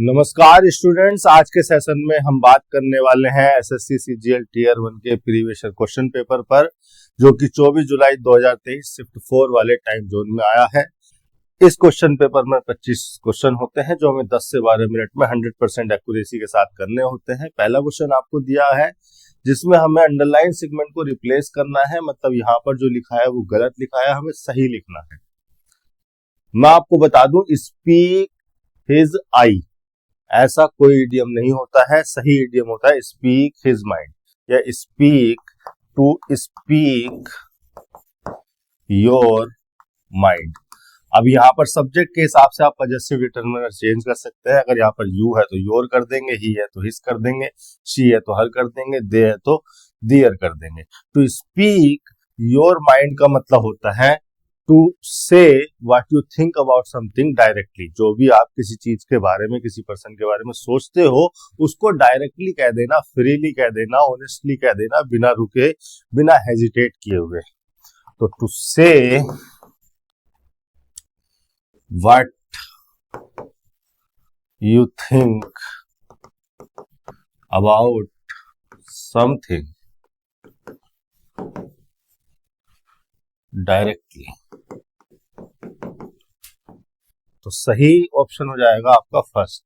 नमस्कार स्टूडेंट्स, आज के सेशन में हम बात करने वाले हैं एसएससी सीजीएल टीयर 1 के प्रीवियस क्वेश्चन पेपर पर, जो कि 24 जुलाई 2023 शिफ्ट 4 वाले टाइम जोन में आया है। इस क्वेश्चन पेपर में 25 क्वेश्चन होते हैं जो हमें 10 से 12 मिनट में 100% एक्यूरेसी के साथ करने होते हैं। पहला क्वेश्चन आपको दिया है जिसमें हमें अंडरलाइन सेगमेंट को रिप्लेस करना है, मतलब यहाँ पर जो लिखा है वो गलत लिखा है, हमें सही लिखना है। मैं आपको बता दूं, स्पीक हिज आई ऐसा कोई इडियम नहीं होता है। सही इडियम होता है स्पीक हिज माइंड या speak to speak your mind. अब यहाँ पर सब्जेक्ट के हिसाब से आप पजेसिव डिटरमिनर चेंज कर सकते हैं। अगर यहाँ पर यू है तो योर कर देंगे, ही है तो हिज कर देंगे, शी है तो हर कर देंगे, दे है तो दियर कर देंगे। टू स्पीक योर माइंड का मतलब होता है टू से what you think about something directly. जो भी आप किसी चीज के बारे में, किसी पर्सन के बारे में सोचते हो, उसको डायरेक्टली कह देना, फ्रीली कह देना, ऑनेस्टली कह देना, बिना रुके, बिना हेजिटेट किए हुए। तो टू से what you think about something directly, तो सही ऑप्शन हो जाएगा आपका फर्स्ट।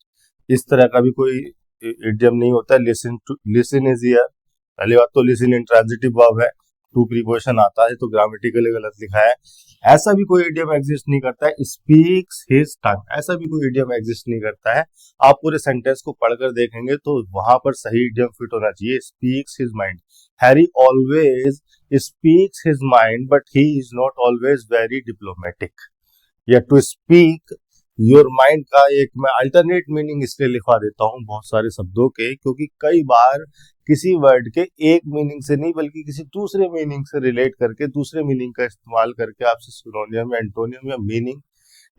इस तरह का भी कोई इडियम नहीं होता। लिसन इज हियर, पहली बात तो लिसन इंट्रांजिटिव वर्ब है, टू प्रीपोजिशन आता है तो ग्रामेटिकली गलत लिखा है। ऐसा भी कोई इडियम एग्जिस्ट नहीं करता है स्पीक्स हिज टंग, ऐसा भी कोई इडियम एग्जिस्ट नहीं करता है। आप पूरे सेंटेंस को पढ़कर देखेंगे तो वहां पर सही इडियम फिट होना चाहिए, speaks his mind. Harry always speaks his mind but he is not always very diplomatic. या टू स्पीक योर माइंड का एक मैं अल्टरनेट मीनिंग इसलिए लिखवा देता हूँ बहुत सारे शब्दों के, क्योंकि कई बार किसी वर्ड के एक मीनिंग से नहीं बल्कि किसी दूसरे मीनिंग से रिलेट करके, दूसरे मीनिंग का इस्तेमाल करके आपसे सिनोनियम या एंटोनियम या मीनिंग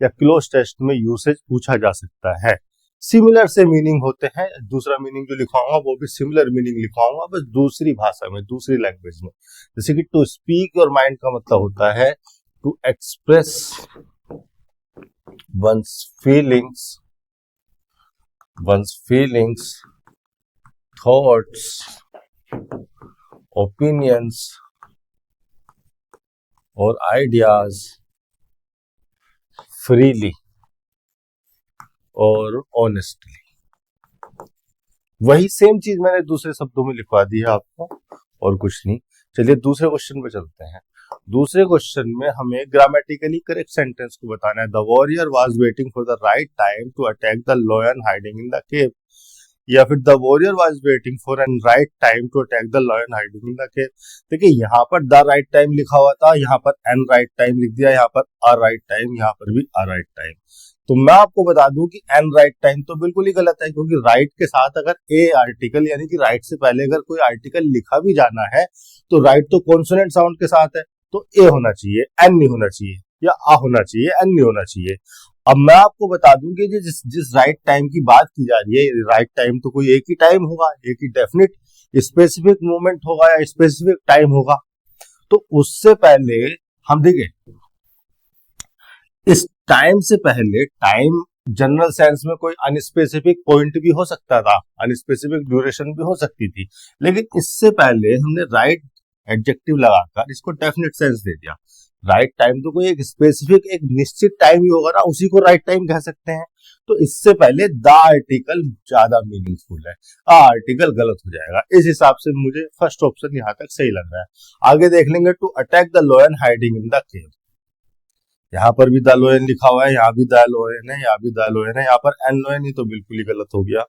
या क्लोज टेस्ट में यूसेज पूछा जा सकता है। सिमिलर से मीनिंग होते हैं। दूसरा मीनिंग जो लिखवाऊंगा वो भी सिमिलर मीनिंग लिखवाऊंगा, बस दूसरी भाषा में, दूसरी लैंग्वेज में। जैसे कि टू स्पीक योर माइंड का मतलब होता है to express one's feelings, thoughts, opinions और ideas freely और honestly। वही सेम चीज मैंने दूसरे शब्दों में लिखवा दी है आपको, और कुछ नहीं। चलिए दूसरे क्वेश्चन पे चलते हैं। दूसरे क्वेश्चन में हमें ग्रामेटिकली करेक्ट सेंटेंस को बताना है। The warrior was waiting for the right time to attack the lion hiding in the cave, या फिर the warrior was waiting for an right time to attack the lion hiding in the cave. देखिए यहाँ पर the right time लिखा हुआ था, यहाँ पर एन राइट टाइम लिख दिया, यहाँ पर अ राइट टाइम, यहाँ पर भी अ राइट टाइम। तो मैं आपको बता दूं कि एन राइट टाइम तो बिल्कुल ही गलत है, क्योंकि राइट के साथ अगर ए आर्टिकल यानी कि राइट से पहले अगर कोई आर्टिकल लिखा भी जाना है तो राइट तो कॉन्सोनेंट साउंड के साथ है, तो ए होना चाहिए, एन नहीं होना चाहिए, या आ होना चाहिए, एन नहीं होना चाहिए। अब मैं आपको बता दूं कि जिस राइट टाइम की बात की जा रही है, राइट टाइम तो कोई एक ही टाइम होगा, एक ही डेफिनेट स्पेसिफिक मोमेंट होगा या स्पेसिफिक टाइम होगा। तो उससे पहले हम देखें, इस टाइम से पहले टाइम जनरल सेंस में कोई अनस्पेसिफिक पॉइंट भी हो सकता था, अनस्पेसिफिक ड्यूरेशन भी हो सकती थी, लेकिन इससे पहले हमने राइट एडजेक्टिव लगाकर इसको डेफिनेट सेंस दे दिया। राइट टाइम तो कोई एक स्पेसिफिक, एक निश्चित टाइम ही होगा ना, उसी को राइट टाइम कह सकते हैं। तो इससे पहले द आर्टिकल ज्यादा मीनिंगफुल है, आर्टिकल गलत हो जाएगा। इस हिसाब से मुझे फर्स्ट ऑप्शन यहाँ तक सही लग रहा है। आगे देख लेंगे, to attack the lion hiding in the cave. यहाँ पर भी द लोयन लिखा हुआ है, यहाँ भी द लोयन है, यहाँ भी द लोयन है, यहाँ पर एन लोयन ही तो बिल्कुल ही गलत हो गया।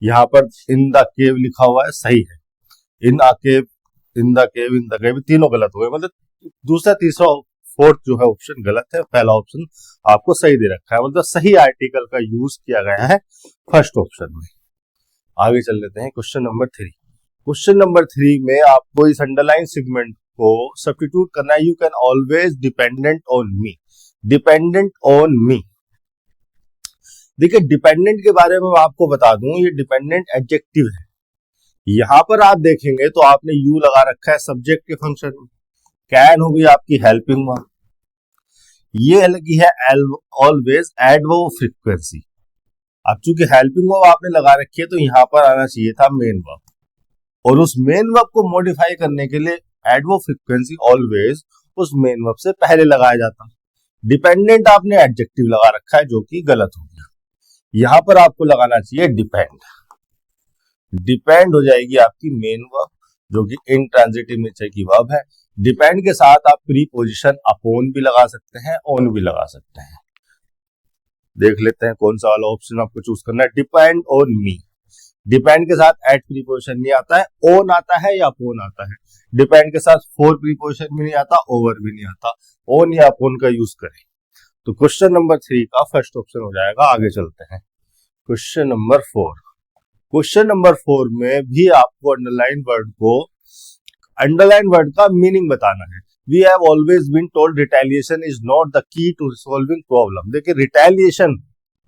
यहाँ पर इन द केव लिखा हुआ है, सही है। इन the cave, in the cave, in the केव, तीनों गलत हो गए। मतलब दूसरा, तीसरा, फोर्थ जो है ऑप्शन गलत है, पहला ऑप्शन आपको सही दे रखा है। मतलब सही आर्टिकल का यूज किया गया है फर्स्ट ऑप्शन में। आगे चल लेते हैं क्वेश्चन नंबर 3। क्वेश्चन नंबर 3 में आपको इस अंडरलाइन सेगमेंट को सब्स्टिट्यूट करना है। You can always dependent on me, dependent on me. देखिए डिपेंडेंट के बारे में मैं आपको बता दूं, ये डिपेंडेंट एडजेक्टिव है। यहां पर आप देखेंगे तो आपने यू लगा रखा है सब्जेक्ट के फंक्शन में, कैन हो गई आपकी हेल्पिंग वर्ब, ये लगी है ऑलवेज एडवर्ब फ्रीक्वेंसी। अब चूंकि हेल्पिंग वर्ब आपने लगा रखी है तो यहाँ पर आना चाहिए था मेन वर्ब, और उस मेन वर्ब को मॉडिफाई करने के लिए एडवर्ब फ्रीक्वेंसी ऑलवेज उस मेन वर्ब से पहले लगाया जाता। डिपेंडेंट आपने एडजेक्टिव लगा रखा है जो कि गलत हो गया। यहां पर आपको लगाना चाहिए डिपेंड। डिपेंड हो जाएगी आपकी मेन वर्ब जो कि इंट्रांजिटिव नेचर की वर्ब है। डिपेंड के साथ आप प्रीपोजिशन अपॉन भी लगा सकते हैं, ऑन भी लगा सकते हैं। देख लेते हैं कौन सा वाला ऑप्शन आपको चूज करना है। डिपेंड ऑन मी, डिपेंड के साथ एट प्रीपोजिशन नहीं आता है, ऑन आता है या अपॉन आता है। डिपेंड के साथ फॉर प्रीपोजिशन भी नहीं आता, ओवर भी नहीं आता। ऑन या अपॉन का यूज करें। तो क्वेश्चन नंबर 3 का फर्स्ट ऑप्शन हो जाएगा। आगे चलते हैं क्वेश्चन नंबर 4। क्वेश्चन नंबर 4 में भी आपको अंडरलाइन वर्ड का मीनिंग बताना है। We have always been told retaliation is not the key to resolving problem. देखिए रिटेलिएशन,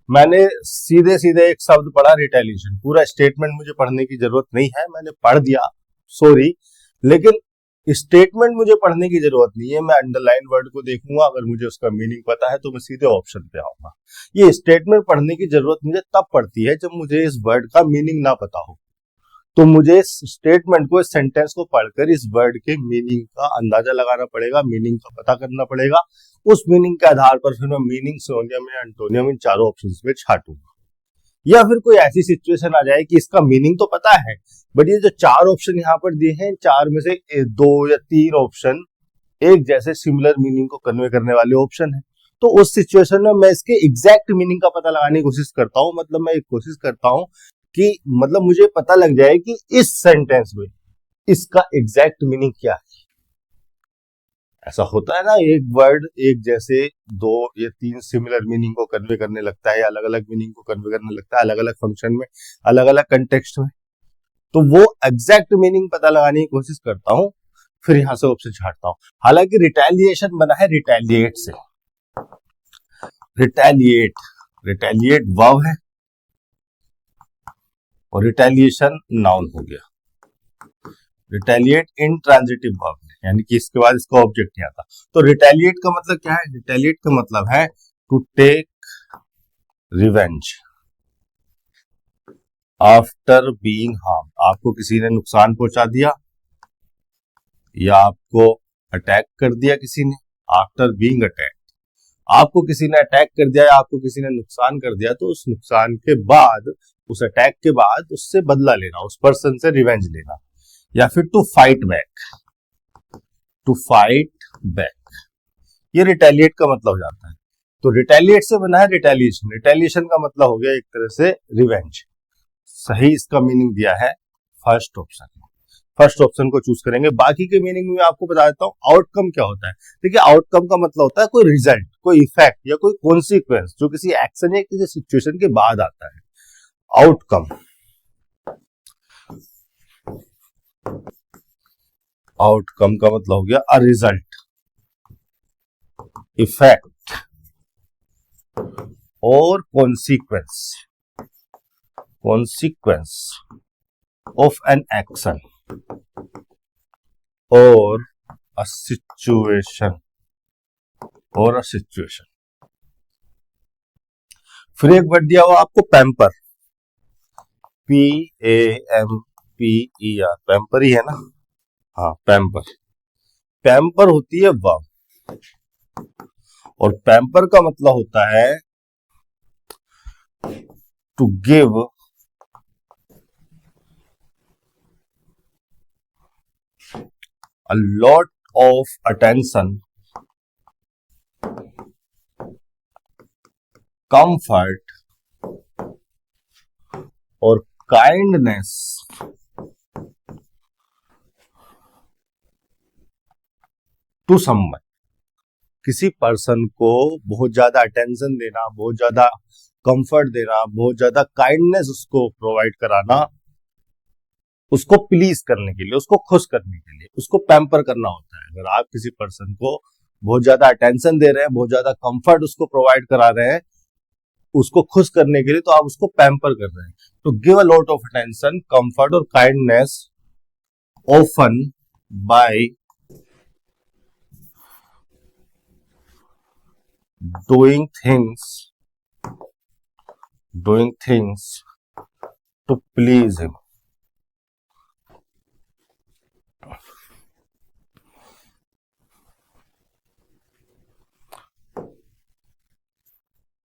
मैंने सीधे सीधे एक शब्द पढ़ा रिटेलिएशन, पूरा स्टेटमेंट मुझे पढ़ने की जरूरत नहीं है, मैंने पढ़ दिया, सॉरी, लेकिन स्टेटमेंट मुझे पढ़ने की जरूरत नहीं है। मैं अंडरलाइन वर्ड को देखूंगा, अगर मुझे उसका मीनिंग पता है तो मैं सीधे ऑप्शन पे आऊंगा। ये स्टेटमेंट पढ़ने की जरूरत मुझे तब पड़ती है जब मुझे इस वर्ड का मीनिंग ना पता हो। तो मुझे इस स्टेटमेंट को, इस सेंटेंस को पढ़कर इस वर्ड के मीनिंग का अंदाजा लगाना पड़ेगा, मीनिंग का पता करना पड़ेगा। उस मीनिंग के आधार पर फिर मैं मीनिंग, सिनोनियम या एंटोनियम इन चारों ऑप्शंस में छांटूंगा। या फिर कोई ऐसी सिचुएशन आ जाए कि इसका मीनिंग तो पता है बट ये जो 4 ऑप्शन यहाँ पर दिए हैं, 4 में से 2 या 3 ऑप्शन एक जैसे सिमिलर मीनिंग को कन्वे करने वाले ऑप्शन है, तो उस सिचुएशन में मैं इसके एग्जैक्ट मीनिंग का पता लगाने की कोशिश करता हूं। मतलब मैं एक कोशिश करता हूं कि मतलब मुझे पता लग जाए कि इस सेंटेंस में इसका एग्जैक्ट मीनिंग क्या है। ऐसा होता है ना, एक वर्ड एक जैसे 2 या 3 सिमिलर मीनिंग को कन्वे करने लगता है, अलग अलग मीनिंग को कन्वे करने लगता है, अलग अलग फंक्शन में, अलग अलग कंटेक्स्ट में। तो वो एग्जैक्ट मीनिंग पता लगाने की कोशिश करता हूं, फिर यहां से ऑप्शन छाटता हूं। हालांकि रिटेलिएशन बना है रिटेलिएट से। रिटेलिएट वर्ब है और रिटेलिएशन नाउन हो गया। रिटेलिएट इंट्रांजिटिव वर्ब है, यानी कि इसके बाद इसका ऑब्जेक्ट नहीं आता। तो रिटेलिएट का मतलब क्या है? रिटेलिएट का मतलब है to take revenge after being harm. आपको किसी ने नुकसान पहुंचा दिया या आपको अटैक कर दिया किसी ने, आफ्टर बीइंग अटैक, आपको किसी ने अटैक कर दिया या आपको किसी ने नुकसान कर दिया, तो उस नुकसान के बाद, उस अटैक के बाद उससे बदला लेना, उस पर्सन से रिवेंज लेना, या फिर टू फाइट बैक, ये रिटेलिएट का मतलब हो जाता है। तो रिटेलिएट से बना है रिटेलिएशन। रिटेलिएशन का मतलब हो गया एक तरह से रिवेंज। सही इसका मीनिंग दिया है फर्स्ट ऑप्शन। फर्स्ट ऑप्शन को चूज करेंगे। बाकी के मीनिंग में आपको बता देता हूं आउटकम क्या होता है। देखिए आउटकम का मतलब होता है कोई रिजल्ट, कोई इफेक्ट या कोई कॉन्सिक्वेंस जो किसी एक्शन या किसी सिचुएशन के बाद आता है। आउटकम, आउटकम का मतलब हो गया अ रिजल्ट, इफेक्ट और कॉन्सिक्वेंस ऑफ एन एक्शन और अ सिचुएशन। फिर एक वर्ड दिया हुआ आपको पैम्पर, PAMPER, पैम्पर ही है ना? हाँ पैम्पर। पैम्पर होती है वर्ब और पैम्पर का मतलब होता है to give a lot of attention, comfort और kindness टू समवन। किसी पर्सन को बहुत ज्यादा अटेंशन देना, बहुत ज्यादा कंफर्ट देना, बहुत ज्यादा काइंडनेस उसको प्रोवाइड कराना, उसको प्लीज करने के लिए, उसको खुश करने के लिए, उसको पैम्पर करना होता है। अगर आप किसी पर्सन को बहुत ज्यादा अटेंशन दे रहे हैं, बहुत ज्यादा कंफर्ट उसको प्रोवाइड करा रहे हैं, उसको खुश करने के लिए, तो आप उसको पैम्पर कर रहे हैं। तो give a lot of attention, comfort और kindness often by doing things doing things to please him.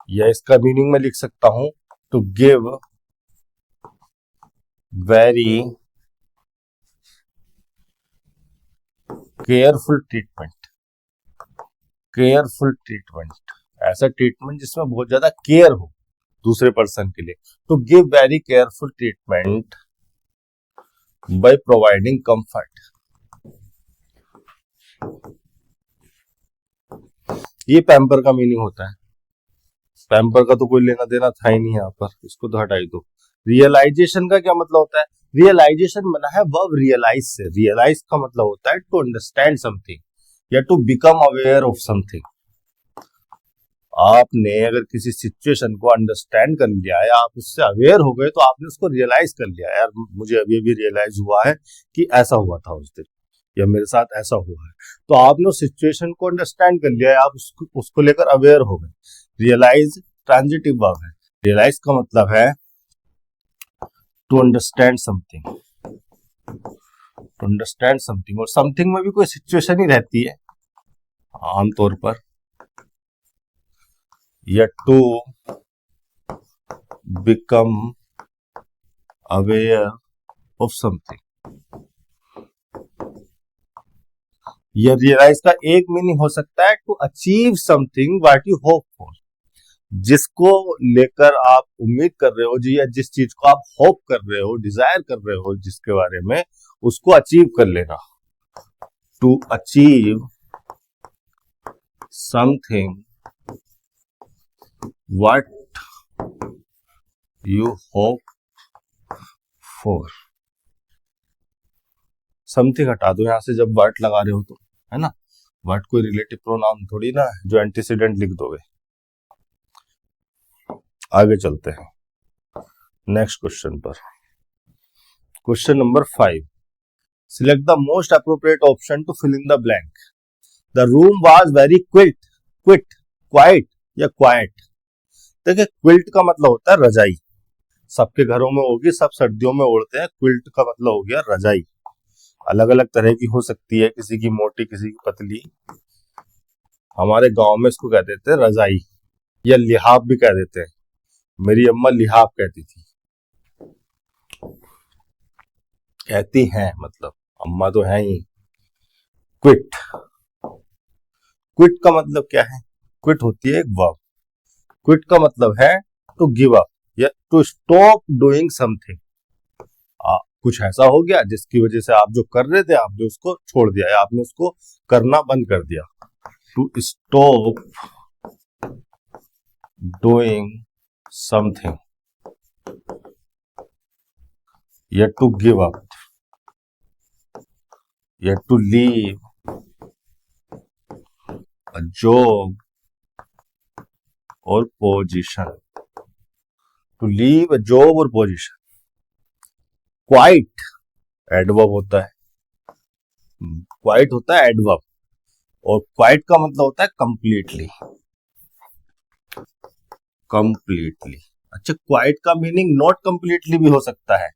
या इसका मीनिंग मैं लिख सकता हूं to give very careful treatment. Careful treatment, ऐसा ट्रीटमेंट जिसमें बहुत ज्यादा केयर हो दूसरे पर्सन के लिए. To give very careful treatment by providing comfort. ये पैम्पर का मीनिंग होता है. पैम्पर का तो कोई लेना देना था ही नहीं यहाँ पर, इसको तो हटाई दो. रियलाइजेशन का क्या मतलब होता है? रियलाइजेशन बना है वर्ब रियलाइज से. रियलाइज का मतलब होता है टू अंडरस्टैंड समथिंग या to become aware of something. आपने अगर किसी सिचुएशन को अंडरस्टैंड कर लिया है, आप उससे अवेयर हो गए, तो आपने उसको रियलाइज कर लिया. यार मुझे अभी अभी रियलाइज हुआ है कि ऐसा हुआ था उस दिन, या मेरे साथ ऐसा हुआ है. तो आपने उस सिचुएशन को अंडरस्टैंड कर लिया है, आप उसको लेकर अवेयर हो गए. रियलाइज ट्रांजिटिव वर्ब है. रियलाइज का मतलब है to understand something. To understand something, और समथिंग में भी कोई सिचुएशन ही रहती है आमतौर पर. या to become aware of something. या रियलाइज का एक मीनिंग हो सकता है to achieve something what you hope for. जिसको लेकर आप उम्मीद कर रहे हो, या जिस चीज को आप होप कर रहे हो, डिजायर कर रहे हो जिसके बारे में, उसको अचीव कर लेना. To achieve something what you hope for. Something हटा दो यहां से जब व्हाट लगा रहे हो तो, है ना. व्हाट कोई रिलेटिव प्रोनाउन थोड़ी ना है जो एंटीसीडेंट लिख दोगे. आगे चलते हैं नेक्स्ट क्वेश्चन पर. Question number 5. Select the most appropriate option to fill in the blank. The room was very quiet या क्वाइट. देखिए, क्विल्ट का मतलब होता है रजाई. सबके घरों में होगी, सब सर्दियों में ओढ़ते हैं. क्विल्ट का मतलब हो गया रजाई. अलग अलग तरह की हो सकती है, किसी की मोटी, किसी की पतली. हमारे गांव में इसको कह देते हैं रजाई, या लिहाफ भी कह देते हैं. मेरी अम्मा लिहाफ कहती थी, कहती हैं, मतलब अम्मा तो है ही. क्विट. क्विट का मतलब क्या है? क्विट होती है एक वर्ब. क्विट का मतलब है टू गिव अप या टू स्टॉप डूइंग समथिंग. कुछ ऐसा हो गया जिसकी वजह से आप जो कर रहे थे, आपने उसको छोड़ दिया या आपने उसको करना बंद कर दिया. टू स्टॉप डूइंग समथिंग या टू गिव अप या टू लीव अ जॉब और position. To leave a job और पोजीशन. क्वाइट एडवर्ब होता है. क्वाइट होता है एडवर्ब, और क्वाइट का मतलब होता है कंप्लीटली. कंप्लीटली. अच्छा, क्वाइट का मीनिंग नॉट कंप्लीटली भी हो सकता है.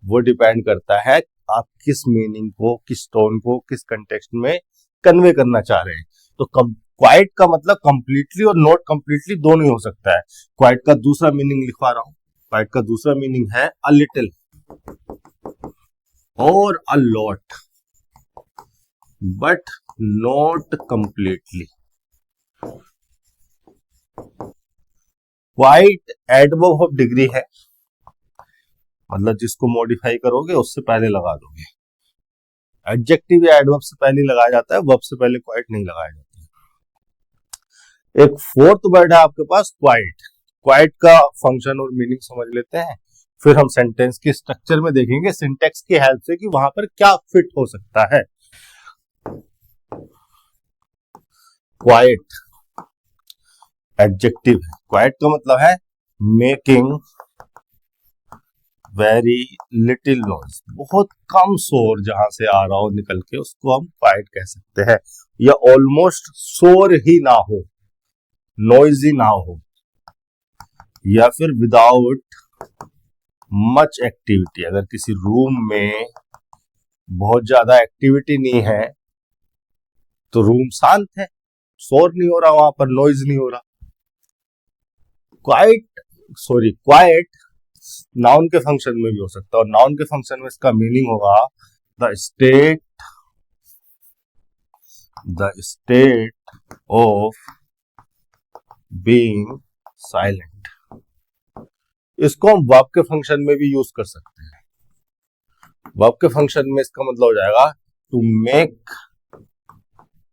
वो डिपेंड करता है आप किस मीनिंग को, किस टोन को, किस कंटेक्स्ट में कन्वे करना चाह रहे हैं. तो क्वाइट का मतलब कंप्लीटली और नॉट कंप्लीटली दोनों ही हो सकता है. क्वाइट का दूसरा मीनिंग लिखवा रहा हूं. क्वाइट का दूसरा मीनिंग है अ लिटिल और a lot, but not completely. Quite adverb of degree है, मतलब जिसको मॉडिफाई करोगे उससे पहले लगा दोगे. एडजेक्टिव या एडवर्ब से पहले लगाया जाता है, वर्ब से पहले क्वाइट नहीं लगाया जाता. एक फोर्थ वर्ड है आपके पास, क्वाइट. क्वाइट का फंक्शन और मीनिंग समझ लेते हैं, फिर हम सेंटेंस के स्ट्रक्चर में देखेंगे सिंटेक्स की हेल्प से कि वहां पर क्या फिट हो सकता है. क्वाइट एडजेक्टिव है. क्वाइट का मतलब है मेकिंग वेरी लिटिल नॉइज. बहुत कम शोर जहां से आ रहा हो निकल के, उसको हम क्वाइट कह सकते हैं. या ऑलमोस्ट शोर ही ना हो, नॉइजी ना हो. या फिर विदाउट मच एक्टिविटी। अगर किसी रूम में बहुत ज्यादा एक्टिविटी नहीं है तो रूम शांत है, शोर नहीं हो रहा, वहां पर नॉइज नहीं हो रहा। क्वाइट नाउन के फंक्शन में भी हो सकता है, और नाउन के फंक्शन में इसका मीनिंग होगा the state of being silent. इसको हम वर्ब के फंक्शन में भी यूज कर सकते हैं। वर्ब के फंक्शन में इसका मतलब हो जाएगा टू मेक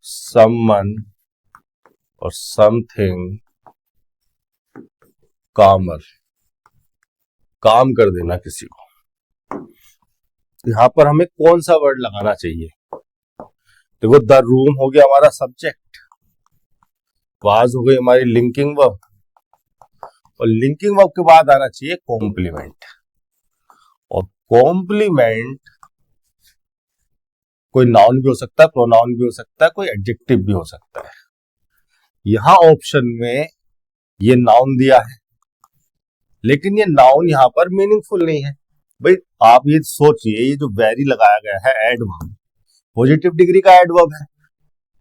समवन और समथिंग कामर, काम कर देना किसी को। यहां पर हमें कौन सा वर्ड लगाना चाहिए? देखो, द रूम हो गया हमारा सब्जेक्ट, वाज हो गई हमारी लिंकिंग वर्ब, और लिंकिंग वर्ब के बाद आना चाहिए कॉम्प्लीमेंट। और कॉम्प्लीमेंट कोई नाउन भी हो सकता है, प्रोनाउन भी हो सकता है, कोई एडजेक्टिव भी हो सकता है। यहां ऑप्शन में ये नाउन दिया है, लेकिन ये नाउन यहां पर मीनिंगफुल नहीं है। भाई आप ये सोचिए, ये जो वेरी लगाया गया है एडवर्ब, पॉजिटिव डिग्री का एडवर्ब है,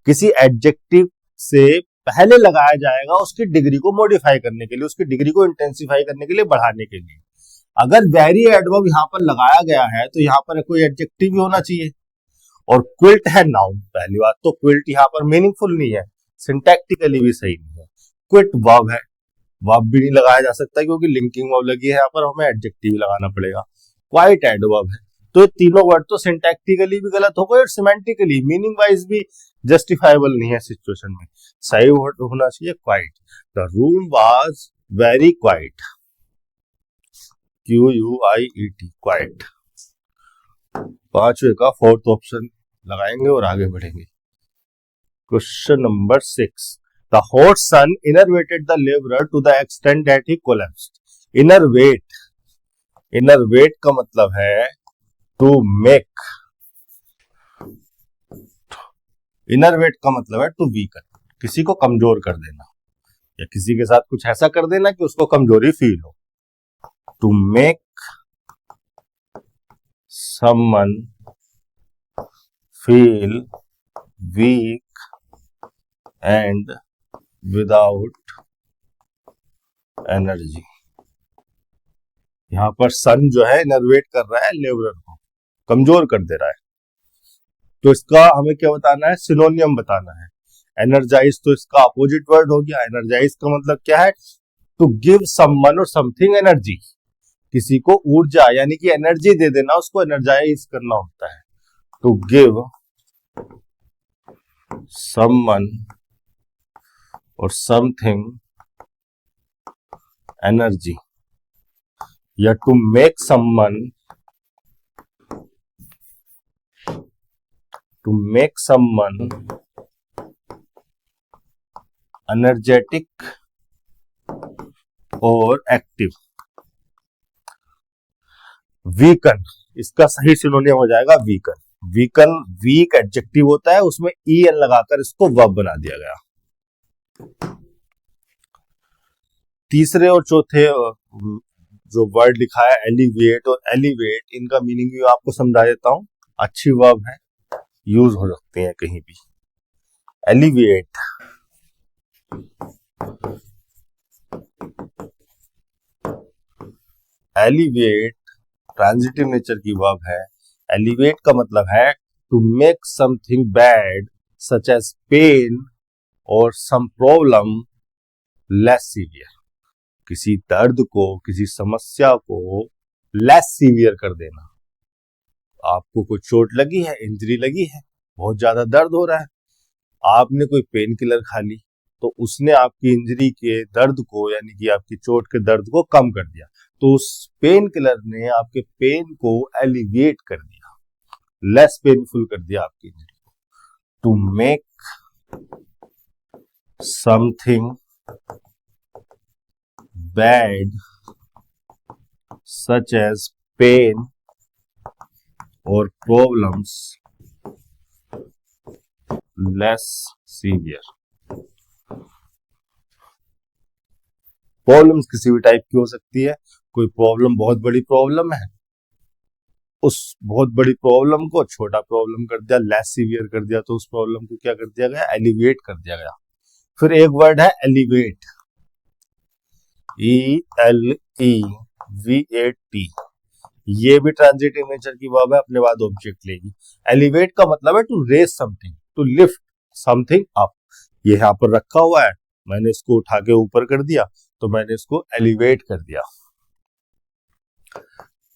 किसी एडजेक्टिव से पहले लगाया जाएगा उसकी डिग्री को मॉडिफाई करने के लिए, उसकी डिग्री को इंटेंसिफाई करने के लिए, बढ़ाने के लिए। अगर वेरी एडवर्ब यहां पर लगाया गया है तो यहां पर कोई एडजेक्टिव भी होना चाहिए, और क्विल्ट है नाउन। पहली बात तो क्विल्ट यहां पर मीनिंगफुल नहीं है, सिंटैक्टिकली भी सही नहीं है। क्विट वर्ब है, वर्ब भी नहीं लगाया जा सकता क्योंकि लिंकिंग वर्ब लगी है, यहाँ पर हमें एडजेक्टिव लगाना पड़ेगा। क्वाइट एडवर्ब है, तो ये तीनों वर्ड तो सिंटैक्टिकली भी गलत हो गए और सिमेंटिकली मीनिंग वाइज भी जस्टिफाइबल नहीं है सिचुएशन में। सही वर्ड होना चाहिए quiet. The room was very quiet, QUIET, quiet. पांचवे का फोर्थ ऑप्शन लगाएंगे और आगे बढ़ेंगे। Question number 6, the hot sun enervated the labourer to the extent that he collapsed. Enervate का मतलब है टू मेक, इनरवेट का मतलब है टू वीकन, किसी को कमजोर कर देना, या किसी के साथ कुछ ऐसा कर देना कि उसको कमजोरी फील हो। To make someone feel weak and without energy. यहां पर सन जो है इनरवेट कर रहा है लेबरर को, कमजोर कर दे रहा है। तो इसका हमें क्या बताना है? सिनोनियम बताना है। एनर्जाइज तो इसका अपोजिट वर्ड हो गया। एनर्जाइज का मतलब क्या है? टू गिव समवन और समथिंग एनर्जी, किसी को ऊर्जा यानी कि एनर्जी दे देना, उसको एनर्जाइज करना होता है। टू गिव समवन और समथिंग एनर्जी, या to make someone, to make someone energetic और एक्टिव। वीकन, इसका सही सिनोनियम हो जाएगा वीकन। वीकन वीक एडजेक्टिव होता है, उसमें EN लगाकर इसको वर्ब बना दिया गया। तीसरे और चौथे जो वर्ड लिखा है एलिवेट और एलिवेट, इनका मीनिंग भी आपको समझा देता हूं। अच्छी वर्ब है, यूज हो सकते हैं कहीं भी। एलिवेट, एलिवेट ट्रांजिटिव नेचर की वर्ब है। एलिवेट का मतलब है to make something bad such as pain और सम प्रॉब्लम लेस सीवियर, किसी दर्द को, किसी समस्या को लेस सीवियर कर देना। आपको कोई चोट लगी है, इंजरी लगी है, बहुत ज्यादा दर्द हो रहा है, आपने कोई पेन किलर खा ली तो उसने आपकी इंजरी के दर्द को यानी कि आपकी चोट के दर्द को कम कर दिया। तो उस पेन किलर ने आपके पेन को एलिवेट कर दिया, लेस पेनफुल कर दिया आपकी इंजरी को। To make something bad such as pain और प्रॉब्लम्स लेस सीवियर। प्रॉब्लम्स किसी भी टाइप की हो सकती है। कोई प्रॉब्लम बहुत बड़ी प्रॉब्लम है, उस बहुत बड़ी प्रॉब्लम को छोटा प्रॉब्लम कर दिया, लेस सीवियर कर दिया, तो उस प्रॉब्लम को क्या कर दिया गया, एलिवेट कर दिया गया। फिर एक वर्ड है एलिवेट, ELEVAT, ये भी ट्रांजिटिव नेचर की वर्ब है, अपने बाद ऑब्जेक्ट लेगी। एलिवेट का मतलब है to raise something, to lift something up. ये यहाँ पर रखा हुआ है, मैंने इसको उठा के ऊपर कर दिया, तो मैंने इसको एलिवेट कर दिया।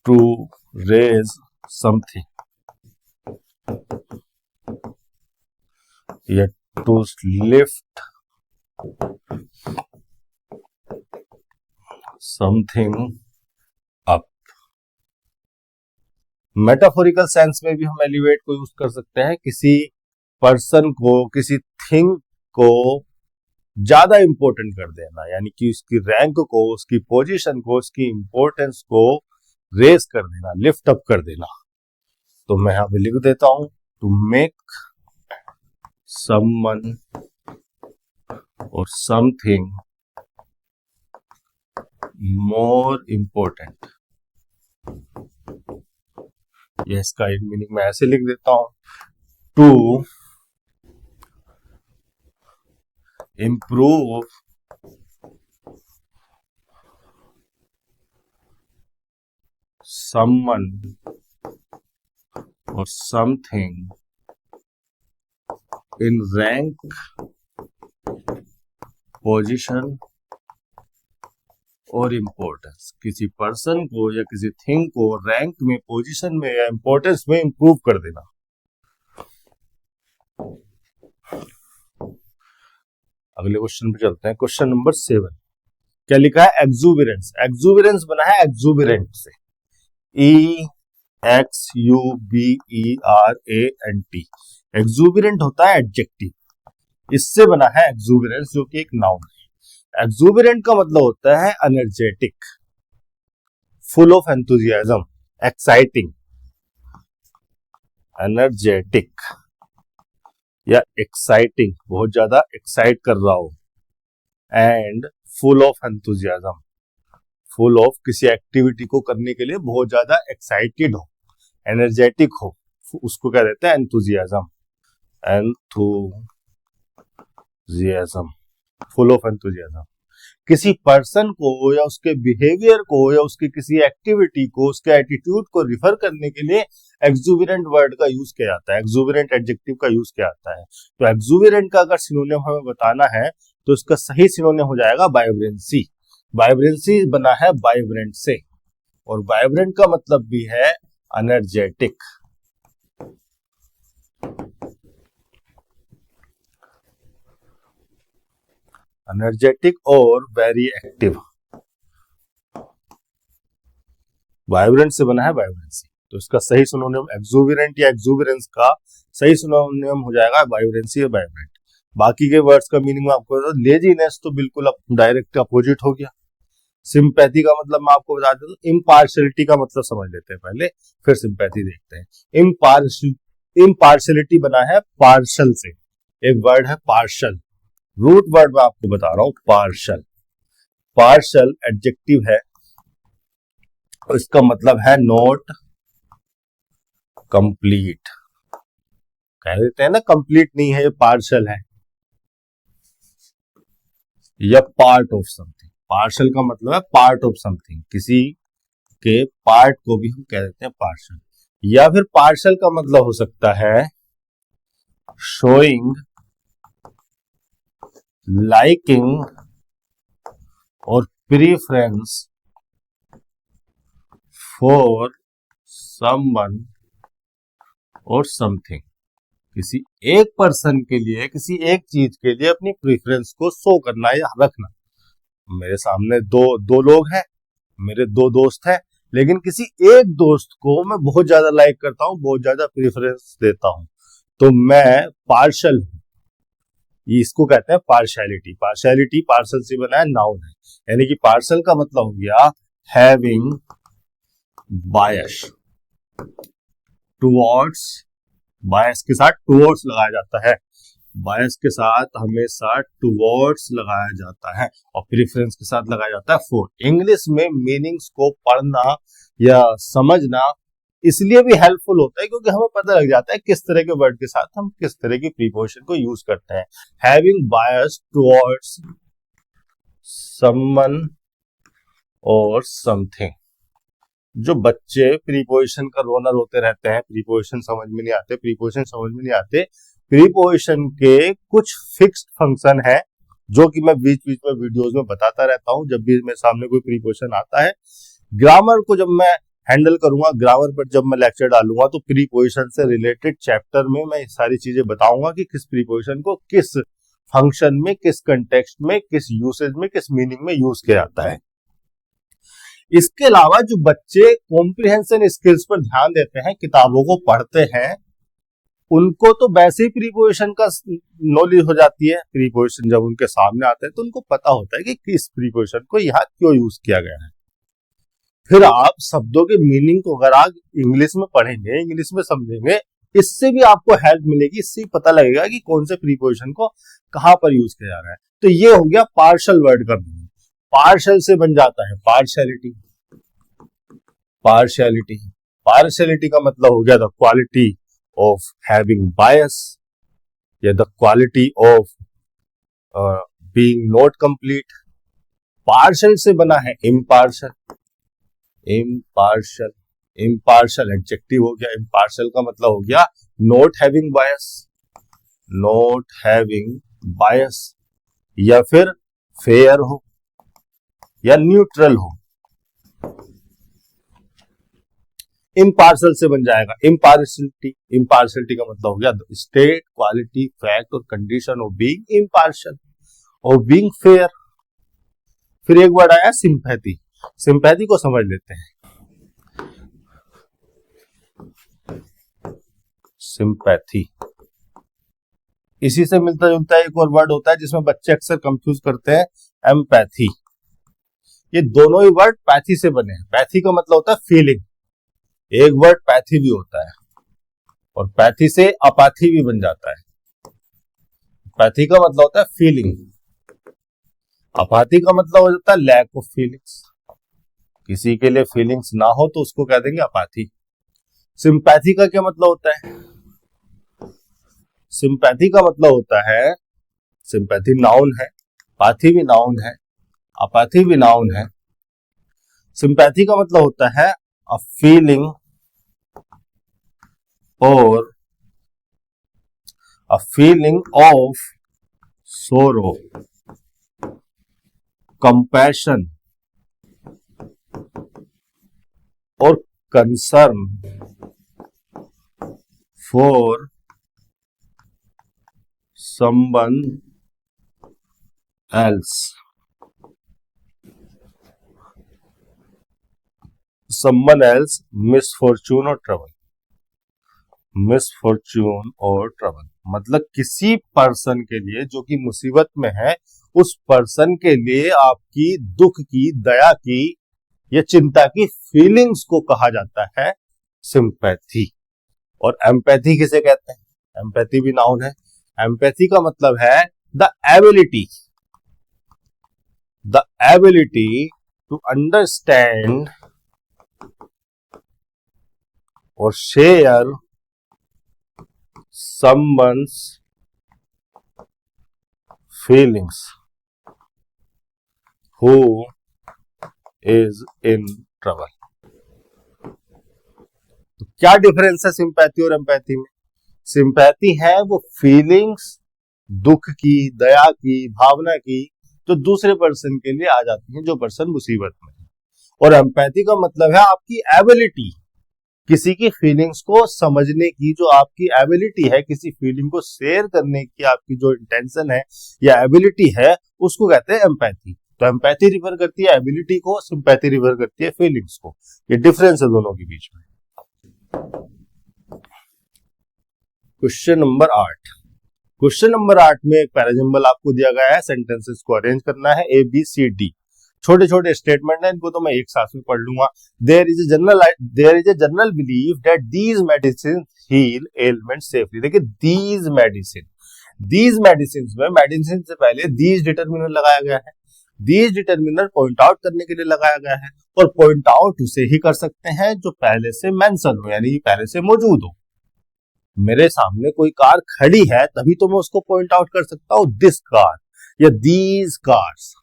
टू रेज समथिंग या to lift something up. Metaphorical sense में भी हम एलिवेट को यूज कर सकते हैं, किसी पर्सन को, किसी थिंग को ज्यादा इंपॉर्टेंट कर देना, यानी कि उसकी रैंक को, उसकी पोजीशन को, उसकी इंपॉर्टेंस को रेज कर देना, लिफ्ट अप कर देना। तो मैं यहां पे लिख देता हूं, टू मेक समवन और समथिंग मोर इंपॉर्टेंट। ये इसका एक मीनिंग मैं ऐसे लिख देता हूं, टू improve someone or something in rank, position और इम्पोर्टेंस। किसी पर्सन को या किसी थिंग को रैंक में, पोजीशन में या इम्पोर्टेंस में इंप्रूव कर देना। अगले क्वेश्चन पे चलते हैं, क्वेश्चन नंबर 7। क्या लिखा है, एक्सुबेरेंस। एक्सुबेरेंस बना है एक्सुबेरेंट से, EXUBERANT। एक्सुबेरेंट होता है एडजेक्टिव, इससे बना है एक्सुबेरेंस, जो कि एक नाउन है। एक्सुबेरेंट का मतलब होता है energetic, full of enthusiasm, exciting. Energetic या एक्साइटिंग, बहुत ज्यादा एक्साइट कर रहा हो, and full of enthusiasm, full of किसी एक्टिविटी को करने के लिए बहुत ज्यादा एक्साइटेड हो, एनर्जेटिक हो, उसको क्या कहते हैं, enthusiasm. Enthusiasm, full of enthusiasm. किसी पर्सन को या उसके बिहेवियर को या उसकी किसी एक्टिविटी को, उसके एटीट्यूड को रिफर करने के लिए एक्सुबेरेंट वर्ड का यूज किया जाता है, एक्सुबेरेंट एडजेक्टिव का यूज किया जाता है। तो एक्सुबेरेंट का अगर सिनोनिम हमें बताना है तो इसका सही सिनोनिम हो जाएगा वाइब्रेंसी। वाइब्रेंसी बना है वाइब्रेंट से, और वाइब्रेंट का मतलब भी है एनर्जेटिक। एनर्जेटिक और वेरी एक्टिव, वाइब्रेंट से बना है वाइब्रेंसी। तो इसका सही सिनोनिम एक्सुबेरेंट या एक्सुबेरेंस का सही सिनोनिम हो जाएगा वाइब्रेंसी और वाइब्रेंट। बाकी के वर्ड्स का मीनिंग मैं आपको बता दूं, लेजीनेस तो बिल्कुल डायरेक्ट अपोजिट हो गया। सिंपैथी का मतलब मैं आपको बता देता हूं, इम्पार्शियलिटी का मतलब समझ लेते हैं पहले, फिर सिंपैथी देखते हैं। इम्पार्शियलिटी बना है पार्शल से, एक वर्ड है पार्शल, रूट वर्ड मैं आपको बता रहा हूं, पार्शल। पार्शल एडजेक्टिव है, इसका मतलब है नॉट कंप्लीट। कह देते हैं ना कंप्लीट नहीं है, ये पार्शल है, या पार्ट ऑफ समथिंग। पार्शल का मतलब है पार्ट ऑफ समथिंग, किसी के पार्ट को भी हम कह देते हैं पार्शल। या फिर पार्शल का मतलब हो सकता है शोइंग, लाइकिंग और प्रीफरेंस फॉर समवन और समथिंग। किसी एक पर्सन के लिए, किसी एक चीज के लिए अपनी प्रेफरेंस को शो करना या रखना। मेरे सामने दो लोग हैं, मेरे दो दोस्त हैं, लेकिन किसी एक दोस्त को मैं बहुत ज्यादा लाइक करता हूं, बहुत ज्यादा प्रेफरेंस देता हूं, तो मैं पार्शल हूं। इसको कहते हैं पार्शियलिटी। पार्शियलिटी पार्शल से बना है, नाउन है, यानी कि पार्शल का मतलब हो गया हैविंग बायस टुवर्ड्स, बायस के साथ टुवर्ड्स लगाया जाता है, बायस के साथ हमेशा टुवर्ड्स लगाया जाता है और प्रेफरेंस के साथ लगाया जाता है फॉर। इंग्लिश में मीनिंग्स को पढ़ना या समझना इसलिए भी हेल्पफुल होता है क्योंकि हमें पता लग जाता है किस तरह के वर्ड के साथ हम किस तरह की प्रीपोजिशन को यूज करते हैं। हैविंग बायस टुवर्ड्स समवन और समथिंग। जो बच्चे प्रीपोजिशन का रोना रोते रहते हैं, प्रीपोजिशन समझ में नहीं आते, प्रीपोजिशन के कुछ फिक्स्ड फंक्शन है जो कि मैं बीच बीच में वीडियोस में बताता रहता हूं जब भी मेरे सामने कोई प्रीपोजिशन आता है। ग्रामर को जब मैं हैंडल करूंगा, ग्रामर पर जब मैं लेक्चर डालूंगा तो प्रीपोजिशन से रिलेटेड चैप्टर में मैं सारी चीजें बताऊंगा कि किस प्रीपोजिशन को किस फंक्शन में, किस कंटेक्स्ट में, किस यूसेज में, किस मीनिंग में यूज किया जाता है। इसके अलावा जो बच्चे कॉम्प्रिहेंशन स्किल्स पर ध्यान देते हैं, किताबों को पढ़ते हैं, उनको तो वैसे ही प्रीपोजिशन का नॉलेज हो जाती है। प्रीपोजिशन जब उनके सामने आता है तो उनको पता होता है कि किस प्रीपोजिशन को यहाँ क्यों यूज किया गया है। फिर आप शब्दों के मीनिंग को अगर आप इंग्लिश में पढ़ेंगे, इंग्लिश में समझेंगे, इससे भी आपको हेल्प मिलेगी, इससे पता लगेगा कि कौन से प्रीपोजिशन को कहां पर यूज किया जा रहा है। तो ये हो गया पार्शियल वर्ड का मीनिंग। पार्शियल से बन जाता है पार्शियलिटी। पार्शियलिटी पार्शियलिटी का मतलब हो गया the quality of having bias या the quality of being not complete. Partial से बना है इम्पार्शियल। इम्पार्शियल इम्पार्शियल एडजेक्टिव हो गया। इम्पार्शियल का मतलब हो गया not having bias, not having bias, या फिर फेयर हो या न्यूट्रल हो। इम्पार्शियल से बन जाएगा इम्पार्शियलिटी। इम्पार्शियलिटी का मतलब हो गया स्टेट, क्वालिटी, फैक्ट और कंडीशन ऑफ बीइंग इम्पार्शियल और बीइंग फेयर। फिर एक वर्ड आया सिंपैथी। सिंपैथी को समझ लेते हैं। सिंपैथी इसी से मिलता जुलता एक और वर्ड होता है जिसमें बच्चे अक्सर कंफ्यूज करते हैं, एम्पैथी। ये दोनों ही वर्ड पैथी से बने हैं। पैथी का मतलब होता है फीलिंग। एक वर्ड पैथी भी होता है और पैथी से अपाथी भी बन जाता है। पैथी का मतलब होता है फीलिंग, अपाथी का मतलब हो जाता है लैक ऑफ फीलिंग्स। किसी के लिए फीलिंग्स ना हो तो उसको कह देंगे अपाथी। सिंपैथी का क्या मतलब होता है? सिंपैथी का मतलब होता है, सिंपैथी नाउन है, पाथी भी नाउन है, अपाथी भी नाउन है। सिंपैथी का मतलब होता है अ फीलिंग और a feeling of sorrow, compassion और concern for someone else, someone else misfortune और trouble। मिसफॉर्चून और ट्रबल मतलब किसी पर्सन के लिए जो कि मुसीबत में है, उस पर्सन के लिए आपकी दुख की, दया की या चिंता की फीलिंग्स को कहा जाता है सिंपैथी। और एम्पैथी किसे कहते हैं? एम्पैथी भी नाउन है। एम्पैथी का मतलब है द एबिलिटी टू अंडरस्टैंड और share someone's feelings who is in trouble। तो क्या डिफरेंस है सिंपैथी और एम्पैथी में? सिंपैथी है वो फीलिंग्स, दुख की, दया की, भावना की, जो दूसरे पर्सन के लिए आ जाती है, जो पर्सन मुसीबत में है। और एम्पैथी का मतलब है आपकी एबिलिटी, किसी की फीलिंग्स को समझने की जो आपकी एबिलिटी है, किसी फीलिंग को शेयर करने की आपकी जो इंटेंशन है या एबिलिटी है, उसको कहते हैं एम्पैथी। तो एम्पैथी रिफर करती है एबिलिटी को, सिंपैथी रिफर करती है फीलिंग्स को। ये डिफरेंस है दोनों के बीच में। Question number 8। क्वेश्चन नंबर 8 में एक पैराजिम्बल आपको दिया गया है, सेंटेंसेस को अरेंज करना है ABCD। छोटे छोटे स्टेटमेंट है, इनको तो मैं एक साथ में पढ़ लूंगा। There is a general belief that these medicine heal element safely. देखिए दीज मेडिसिन, दीज मेडिसिन में मेडिसिन से पहले दीज डिटर्मिनर लगाया गया है। दीज डिटर्मिनर पॉइंट आउट करने के लिए लगाया गया है, और पॉइंट आउट उसे ही कर सकते हैं जो पहले से मेंशन हो, यानी कि पहले से मौजूद हो। मेरे सामने कोई कार खड़ी है तभी तो मैं उसको पॉइंट आउट कर सकता हूं, दिस कार या दीज कार्स।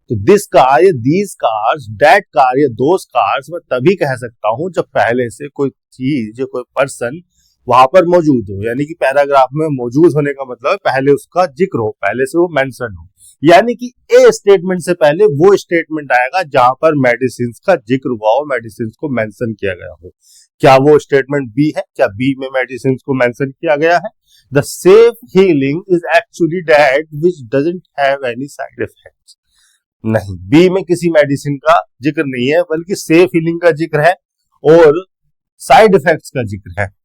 तो दिस कार या दीज कार्स, दैट कार या दोस कार्स मैं तभी कह सकता हूं जब पहले से कोई चीज या कोई पर्सन वहां पर मौजूद हो, यानी कि पैराग्राफ में मौजूद होने का मतलब पहले उसका जिक्र हो, पहले से वो मेंशन हो। यानी कि ए स्टेटमेंट से पहले वो स्टेटमेंट आएगा जहां पर मेडिसिन का जिक्र हुआ हो, मेडिसिन को मेंशन किया गया हो। क्या वो स्टेटमेंट बी है? क्या बी में मेडिसिन को मेंशन किया गया है? The safe healing is actually that which doesn't have any side effects. नहीं, बी में किसी मेडिसिन का जिक्र नहीं है, बल्कि सेफ हीलिंग का जिक्र है और साइड इफेक्ट्स का जिक्र है।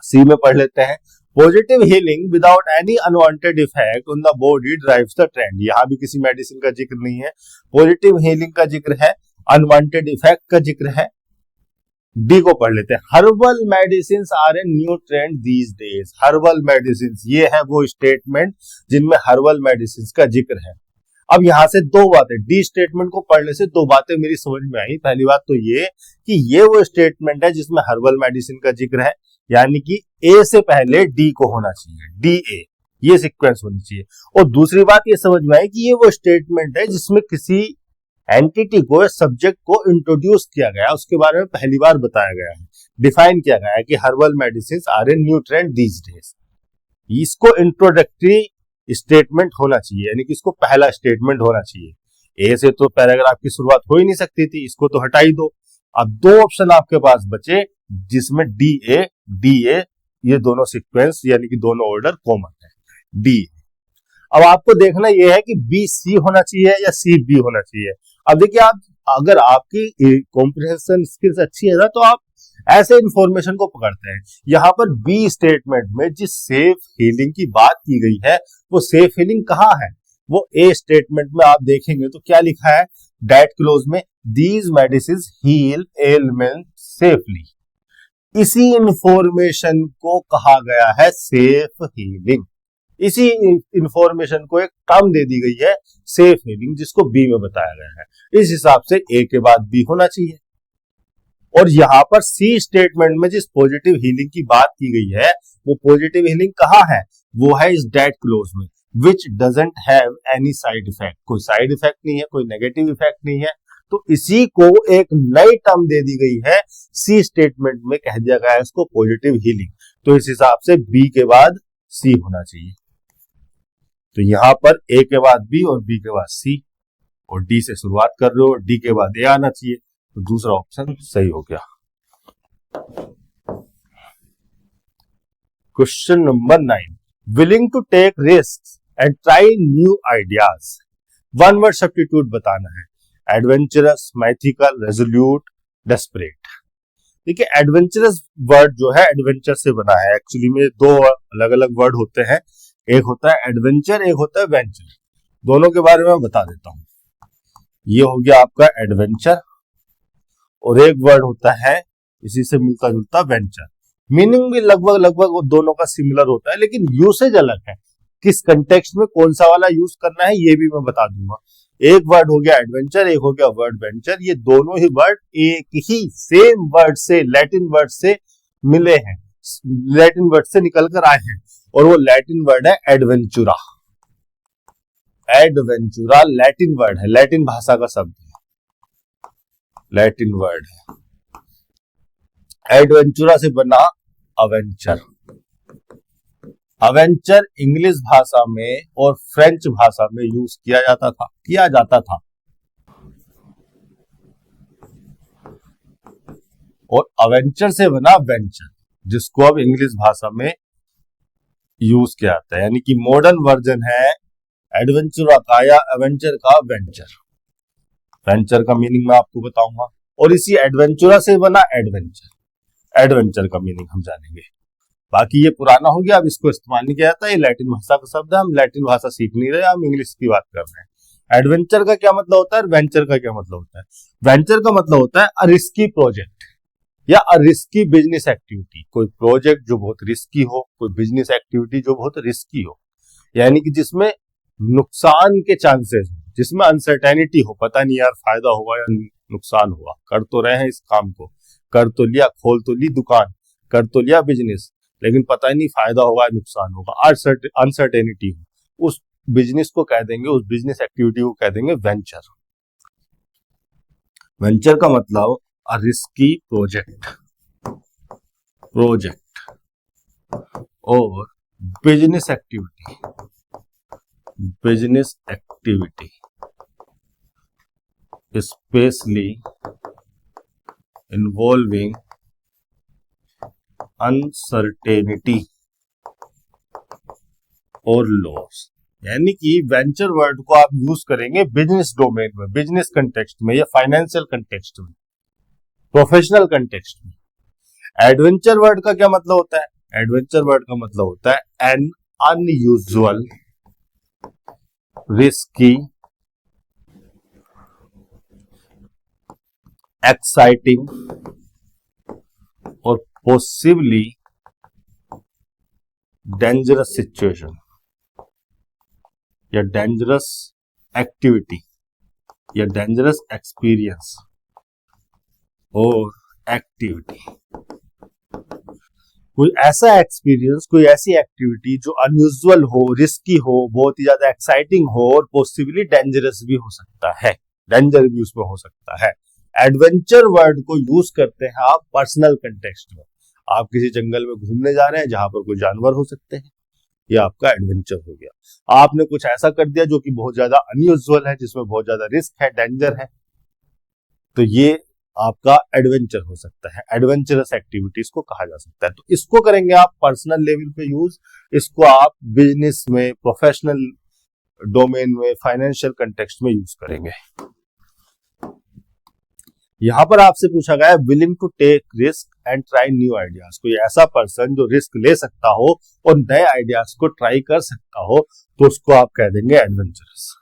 सी में पढ़ लेते हैं, positive healing without any unwanted effect on the body drives the trend. यहां भी किसी मेडिसिन का जिक्र नहीं है, पॉजिटिव हीलिंग का जिक्र है, अनवांटेड इफेक्ट का जिक्र है। डी को पढ़ लेते हैं, herbal medicine are a new trend these days. Herbal medicine, ये है वो स्टेटमेंट जिनमें हर्बल मेडिसिन का जिक्र है। अब यहां से दो बातें, डी स्टेटमेंट को पढ़ने से दो बातें मेरी समझ में आई। पहली बात तो ये कि ये वो स्टेटमेंट है जिसमें हर्बल मेडिसिन का जिक्र है, यानी कि ए से पहले डी को होना चाहिए, डी ए, ये सीक्वेंस होनी चाहिए। और दूसरी बात ये समझ में आई कि ये वो स्टेटमेंट है जिसमें किसी एंटिटी को, सब्जेक्ट को इंट्रोड्यूस किया गया, उसके बारे में पहली बार बताया गया है, डिफाइन किया गया है कि herbal medicine are a new trend these days. इसको इंट्रोडक्टरी स्टेटमेंट होना चाहिए, यानी कि इसको पहला स्टेटमेंट होना चाहिए। ए से तो पैराग्राफ की शुरुआत हो ही नहीं सकती थी, इसको तो हटा ही दो। अब दो ऑप्शन आपके पास बचे जिसमें डी ए ये दोनों सीक्वेंस यानी कि दोनों ऑर्डर कॉमन है, डी। अब आपको देखना यह है कि बी सी होना चाहिए या सी बी होना चाहिए। अब देखिए, आप अगर आपकी कॉम्प्रिहेंशन स्किल्स अच्छी है ना, तो आप ऐसे इंफॉर्मेशन को पकड़ते हैं। यहाँ पर बी स्टेटमेंट में जिस सेफ हीलिंग की बात की गई है, वो सेफ हीलिंग कहाँ है? वो ए स्टेटमेंट में आप देखेंगे तो क्या लिखा है, दैट क्लोज में, these medicine heal element safely. इसी इंफॉर्मेशन को कहा गया है सेफ हीलिंग। इसी इंफॉर्मेशन को एक टर्म दे दी गई है सेफ हीलिंग, जिसको बी में बताया गया है। इस हिसाब से ए के बाद बी होना चाहिए। और यहां पर सी स्टेटमेंट में जिस पॉजिटिव हीलिंग की बात की गई है, वो पॉजिटिव हीलिंग कहाँ है? वो है इस दैट क्लोज में, विच doesn't have any side effect. कोई साइड इफेक्ट नहीं है, कोई नेगेटिव इफेक्ट नहीं है। तो इसी को एक नई टर्म दे दी गई है, सी स्टेटमेंट में कह दिया गया है इसको पॉजिटिव हीलिंग। तो इस हिसाब से बी के बाद सी होना चाहिए। तो यहां पर ए के बाद बी और बी के बाद सी, और डी से शुरुआत कर रहे हो, डी के बाद ए आना चाहिए। तो दूसरा ऑप्शन सही हो गया। Question number 9, willing to take risk and try new ideas. One word substitute बताना है, एडवेंचरस, मैथिकल, रेजोल्यूट, डेस्परेट। देखिए, एडवेंचरस वर्ड जो है एडवेंचर से बना है। एक्चुअली में दो अलग अलग वर्ड होते हैं, एक होता है एडवेंचर, एक होता है वेंचर। दोनों के बारे में बता देता हूं। ये हो गया आपका एडवेंचर, और एक वर्ड होता है इसी से मिलता जुलता वेंचर। मीनिंग भी लगभग वो दोनों का सिमिलर होता है, लेकिन यूसेज अलग है। किस कंटेक्स्ट में कौन सा वाला यूज करना है ये भी मैं बता दूंगा। एक वर्ड हो गया एडवेंचर, एक हो गया वर्ड वेंचर। ये दोनों ही वर्ड एक ही सेम वर्ड से, लैटिन वर्ड से मिले हैं, लैटिन वर्ड से निकल कर आए हैं, और वो लैटिन वर्ड है एडवेंचुरा। एडवेंचुरा लैटिन वर्ड है, लैटिन भाषा का शब्द है, लैटिन वर्ड है। एडवेंचुरा से बना अवेंचर। अवेंचर इंग्लिश भाषा में और फ्रेंच भाषा में यूज किया जाता था। और अवेंचर से बना वेंचर, जिसको अब इंग्लिश भाषा में यूज किया जाता है, यानी कि मॉडर्न वर्जन है एडवेंचुरा का या एवेंचर का वेंचर। वेंचर का मीनिंग मैं आपको बताऊंगा, और इसी एडवेंचुरा से बना एडवेंचर। एडवेंचर का मीनिंग हम जानेंगे। बाकी ये पुराना हो गया, अब इसको इस्तेमाल नहीं किया जाता। ये लैटिन भाषा का शब्द है, हम लैटिन भाषा सीख नहीं रहे, हम इंग्लिश की बात कर रहे हैं। एडवेंचर का क्या मतलब होता है, वेंचर का क्या मतलब होता है? वेंचर का मतलब होता है अ रिस्की प्रोजेक्ट, या अ रिस्की बिजनेस एक्टिविटी, कोई प्रोजेक्ट जो बहुत रिस्की हो, कोई बिजनेस एक्टिविटी जो बहुत रिस्की हो, यानी कि जिसमें नुकसान के चांसेस हो, जिसमें अनसर्टेनिटी हो, पता नहीं यार फायदा होगा या नुकसान होगा, कर तो रहे हैं इस काम को, कर तो लिया, खोल तो ली दुकान, कर तो लिया बिजनेस, लेकिन पता ही नहीं फायदा होगा या नुकसान होगा, अनसर्टेनिटी हो, उस बिजनेस को कह देंगे, उस बिजनेस एक्टिविटी को कह देंगे वेंचर। वेंचर का मतलब अ रिस्की प्रोजेक्ट और business activity specially involving uncertainty और लॉस। यानी कि वेंचर वर्ड को आप यूज करेंगे बिजनेस डोमेन में, बिजनेस कंटेक्स्ट में या फाइनेंशियल कंटेक्स्ट में, प्रोफेशनल कंटेक्स्ट में। एडवेंचर वर्ड का क्या मतलब होता है? एडवेंचर वर्ड का मतलब होता है एन अनयूजुअल, रिस्की, एक्साइटिंग और पॉसिबली डेंजरस सिचुएशन या डेंजरस एक्टिविटी या डेंजरस एक्सपीरियंस और एक्टिविटी। कोई ऐसा एक्सपीरियंस, कोई ऐसी एक्टिविटी जो अनयूजुअल हो, रिस्की हो, बहुत ही ज्यादा एक्साइटिंग हो और पॉसिबली डेंजरस भी हो सकता है, डेंजर भी उसमें हो सकता है। एडवेंचर वर्ड को यूज करते हैं आप पर्सनल कंटेक्स्ट में। आप किसी जंगल में घूमने जा रहे हैं जहां पर कोई जानवर हो सकते हैं, ये आपका एडवेंचर हो गया। आपने कुछ ऐसा कर दिया जो कि बहुत ज्यादा अनयूजुअल है, जिसमें बहुत ज्यादा रिस्क है, डेंजर है, तो ये आपका एडवेंचर हो सकता है, एडवेंचरस एक्टिविटीज को कहा जा सकता है। तो इसको करेंगे आप पर्सनल लेवल पे यूज, इसको आप बिजनेस में, प्रोफेशनल डोमेन में, फाइनेंशियल कंटेक्स्ट में यूज करेंगे। यहां पर आपसे पूछा गया है willing to take risk and try new ideas. कोई ऐसा पर्सन जो रिस्क ले सकता हो और नए आइडियाज को ट्राई कर सकता हो, तो उसको आप कह देंगे एडवेंचरस।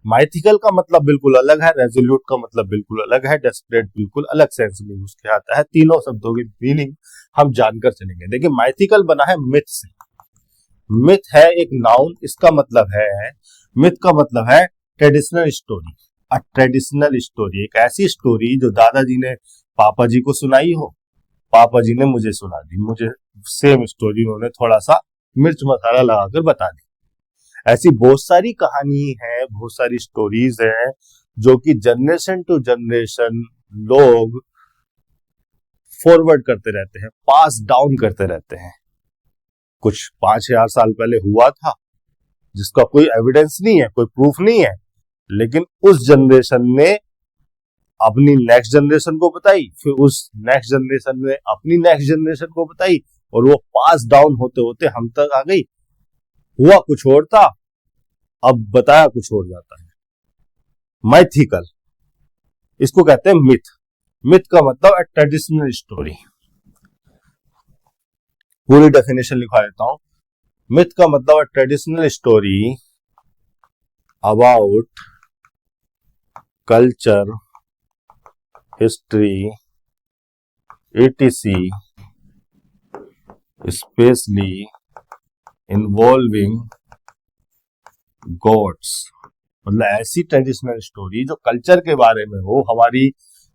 माइथिकल का मतलब बिल्कुल अलग है, रेजोल्यूट का मतलब बिल्कुल अलग है, डेस्परेट बिल्कुल अलग सेंस में यूज किया जाता है। तीनों शब्दों की मीनिंग हम जानकर चलेंगे। देखिए, माइथिकल बना है मिथ से। मिथ है एक नाउन, इसका मतलब है, मिथ का मतलब है traditional story. A traditional story, एक ऐसी स्टोरी जो दादाजी ने पापा जी को सुनाई हो, पापा जी ने मुझे सुना दी, मुझे सेम स्टोरी उन्होंने थोड़ा सा मिर्च मसाला लगाकर बता दी। ऐसी बहुत सारी कहानी है, बहुत सारी स्टोरीज हैं जो कि जनरेशन टू जनरेशन लोग फॉरवर्ड करते रहते हैं, पास डाउन करते रहते हैं। कुछ 5,000 साल पहले हुआ था जिसका कोई एविडेंस नहीं है, कोई प्रूफ नहीं है, लेकिन उस जनरेशन ने अपनी नेक्स्ट जनरेशन को बताई, फिर उस नेक्स्ट जनरेशन ने अपनी नेक्स्ट जनरेशन को बताई, और वो पास डाउन होते होते हम तक आ गई। हुआ कुछ और था, अब बताया कुछ और जाता है। माइथिकल, इसको कहते हैं मिथ। मिथ का मतलब ट्रेडिशनल स्टोरी। पूरी डेफिनेशन लिखवा देता हूं। मिथ का मतलब traditional story about culture, history, etc, especially involving gods। मतलब ऐसी ट्रेडिशनल स्टोरी जो कल्चर के बारे में हो, हमारी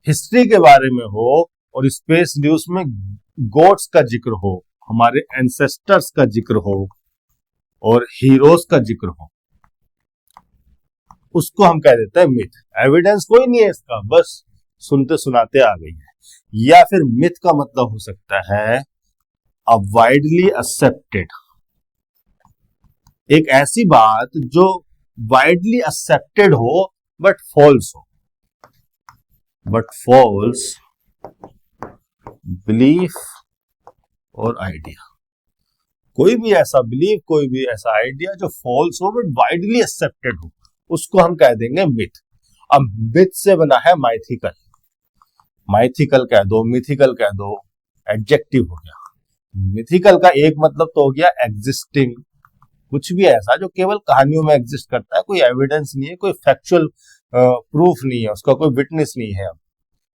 हिस्ट्री के बारे में हो, और स्पेशली उसमें गॉड्स का जिक्र हो, हमारे एंसेस्टर्स का जिक्र हो और हीरोज का जिक्र हो, उसको हम कह देते हैं मिथ। एविडेंस कोई नहीं है इसका, बस सुनते सुनाते आ गई है। या फिर मिथ का मतलब हो सकता है अ वाइडली एक्सेप्टेड, एक ऐसी बात जो वाइडली एक्सेप्टेड हो बट फॉल्स हो, बट फॉल्स बिलीफ और आइडिया। कोई भी ऐसा बिलीफ, कोई भी ऐसा आइडिया जो फॉल्स हो बट वाइडली एक्सेप्टेड हो, उसको हम कह देंगे मिथ। अब मिथ से बना है माइथिकल। माइथिकल कह दो, मिथिकल कह दो, एडजेक्टिव हो गया। मिथिकल का एक मतलब तो हो गया एग्जिस्टिंग, कुछ भी ऐसा जो केवल कहानियों में एग्जिस्ट करता है, कोई एविडेंस नहीं है, कोई फैक्चुअल प्रूफ नहीं है, उसका कोई विटनेस नहीं है।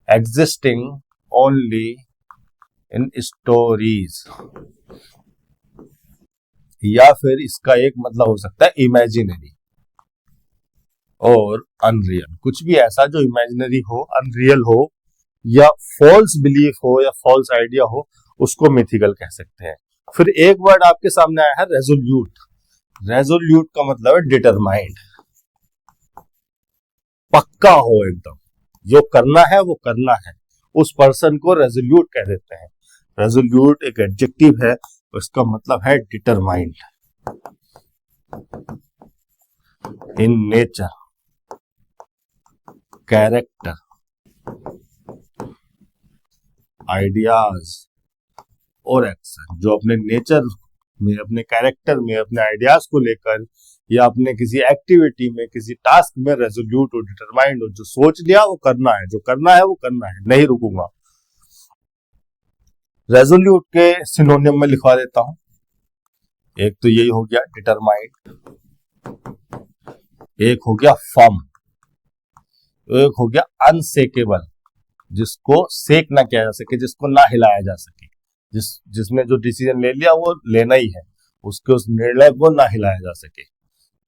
एग्जिस्टिंग ओनली इन स्टोरीज, या फिर इसका एक मतलब हो सकता है इमेजिनरी और अनरियल, कुछ भी ऐसा जो इमेजिनरी हो, अनरियल हो, या फॉल्स बिलीफ हो, या फॉल्स आइडिया हो, उसको मिथिकल कह सकते हैं। फिर एक वर्ड आपके सामने आया है रेजोल्यूट। रेजोल्यूट का मतलब है डिटरमाइंड, पक्का हो एकदम, जो करना है वो करना है, उस पर्सन को रेजोल्यूट कह देते हैं। रेजोल्यूट एक एडजेक्टिव है, उसका मतलब है determined in nature, character, ideas और एक्शन, जो अपने नेचर में, अपने कैरेक्टर में, अपने आइडियाज को लेकर या अपने किसी एक्टिविटी में, किसी टास्क में रेजोल्यूट और डिटरमाइंड हो, जो सोच लिया वो करना है, जो करना है वो करना है, नहीं रुकूंगा। रेजोल्यूट के सिनोनियम में लिखवा देता हूं। एक तो यही हो गया डिटरमाइंड, एक हो गया फर्म, एक हो गया अनसेकेबल, जिसको सेक ना किया जा सके, जिसको ना हिलाया जा सके, जिसने जो डिसीजन ले लिया वो लेना ही है, उसके उस निर्णय को ना हिलाया जा सके।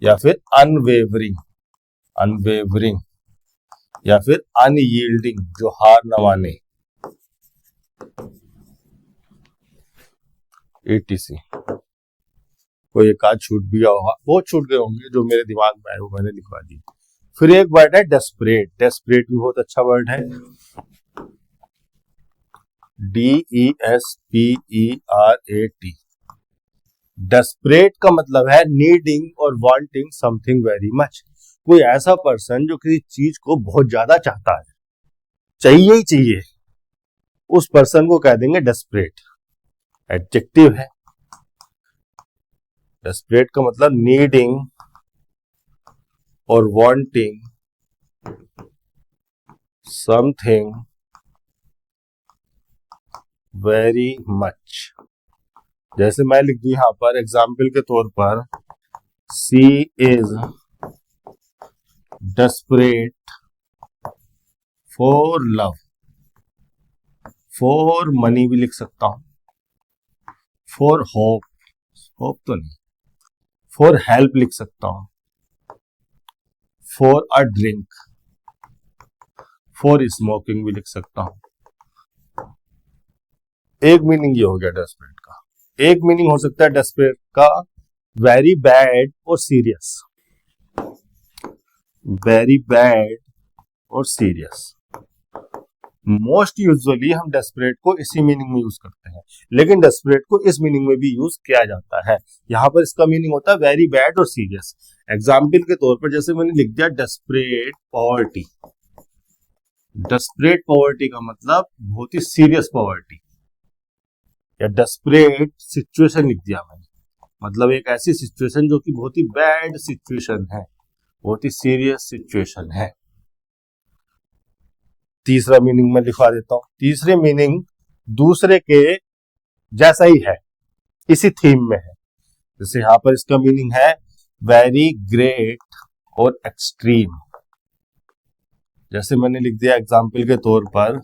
या फिर अनवेवरिंग, अनवेवरिंग, या फिर अनयील्डिंग, जो हार न माने, etc। कोई एक आध छूट भी गया होगा, बहुत छूट गए होंगे, जो मेरे दिमाग में आए वो मैंने लिखवा दी। फिर एक वर्ड है डेस्परेट। डेस्परेट भी बहुत अच्छा वर्ड है, DESPERAT। डेस्परेट का मतलब है नीडिंग और वांटिंग समथिंग वेरी मच। कोई ऐसा पर्सन जो किसी चीज को बहुत ज्यादा चाहता है, चाहिए ही चाहिए, उस पर्सन को कह देंगे डेस्परेट। एडजेक्टिव है। डेस्परेट का मतलब नीडिंग और वांटिंग समथिंग वेरी मच। जैसे मैं लिख दूं यहां पर एग्जाम्पल के तौर पर, she is desperate for love. For money भी लिख सकता हूं, फॉर होप, होप तो नहीं, फॉर हेल्प लिख सकता हूं, for a drink, for smoking भी लिख सकता हूं। एक मीनिंग ये हो गया डेस्परेट का। एक मीनिंग हो सकता है डेस्परेट का वेरी बैड और सीरियस, वेरी बैड और सीरियस। मोस्ट यूजुअली हम डेस्परेट को इसी मीनिंग में यूज करते हैं, लेकिन डेस्परेट को इस मीनिंग में भी यूज किया जाता है। यहां पर इसका मीनिंग होता है वेरी बैड और सीरियस। एग्जाम्पल के तौर पर जैसे मैंने लिख दिया डेस्परेट पॉवर्टी। डेस्परेट पॉवर्टी का मतलब बहुत ही सीरियस पॉवर्टी, या डेस्परेट सिचुएशन लिख दिया मैंने, मतलब एक ऐसी सिचुएशन जो कि बहुत ही बैड सिचुएशन है, बहुत ही सीरियस सिचुएशन है। तीसरा मीनिंग में लिखवा देता हूं। तीसरे मीनिंग दूसरे के जैसा ही है, इसी थीम में है। जैसे यहां पर इसका मीनिंग है वेरी ग्रेट और एक्सट्रीम। जैसे मैंने लिख दिया एग्जाम्पल के तौर पर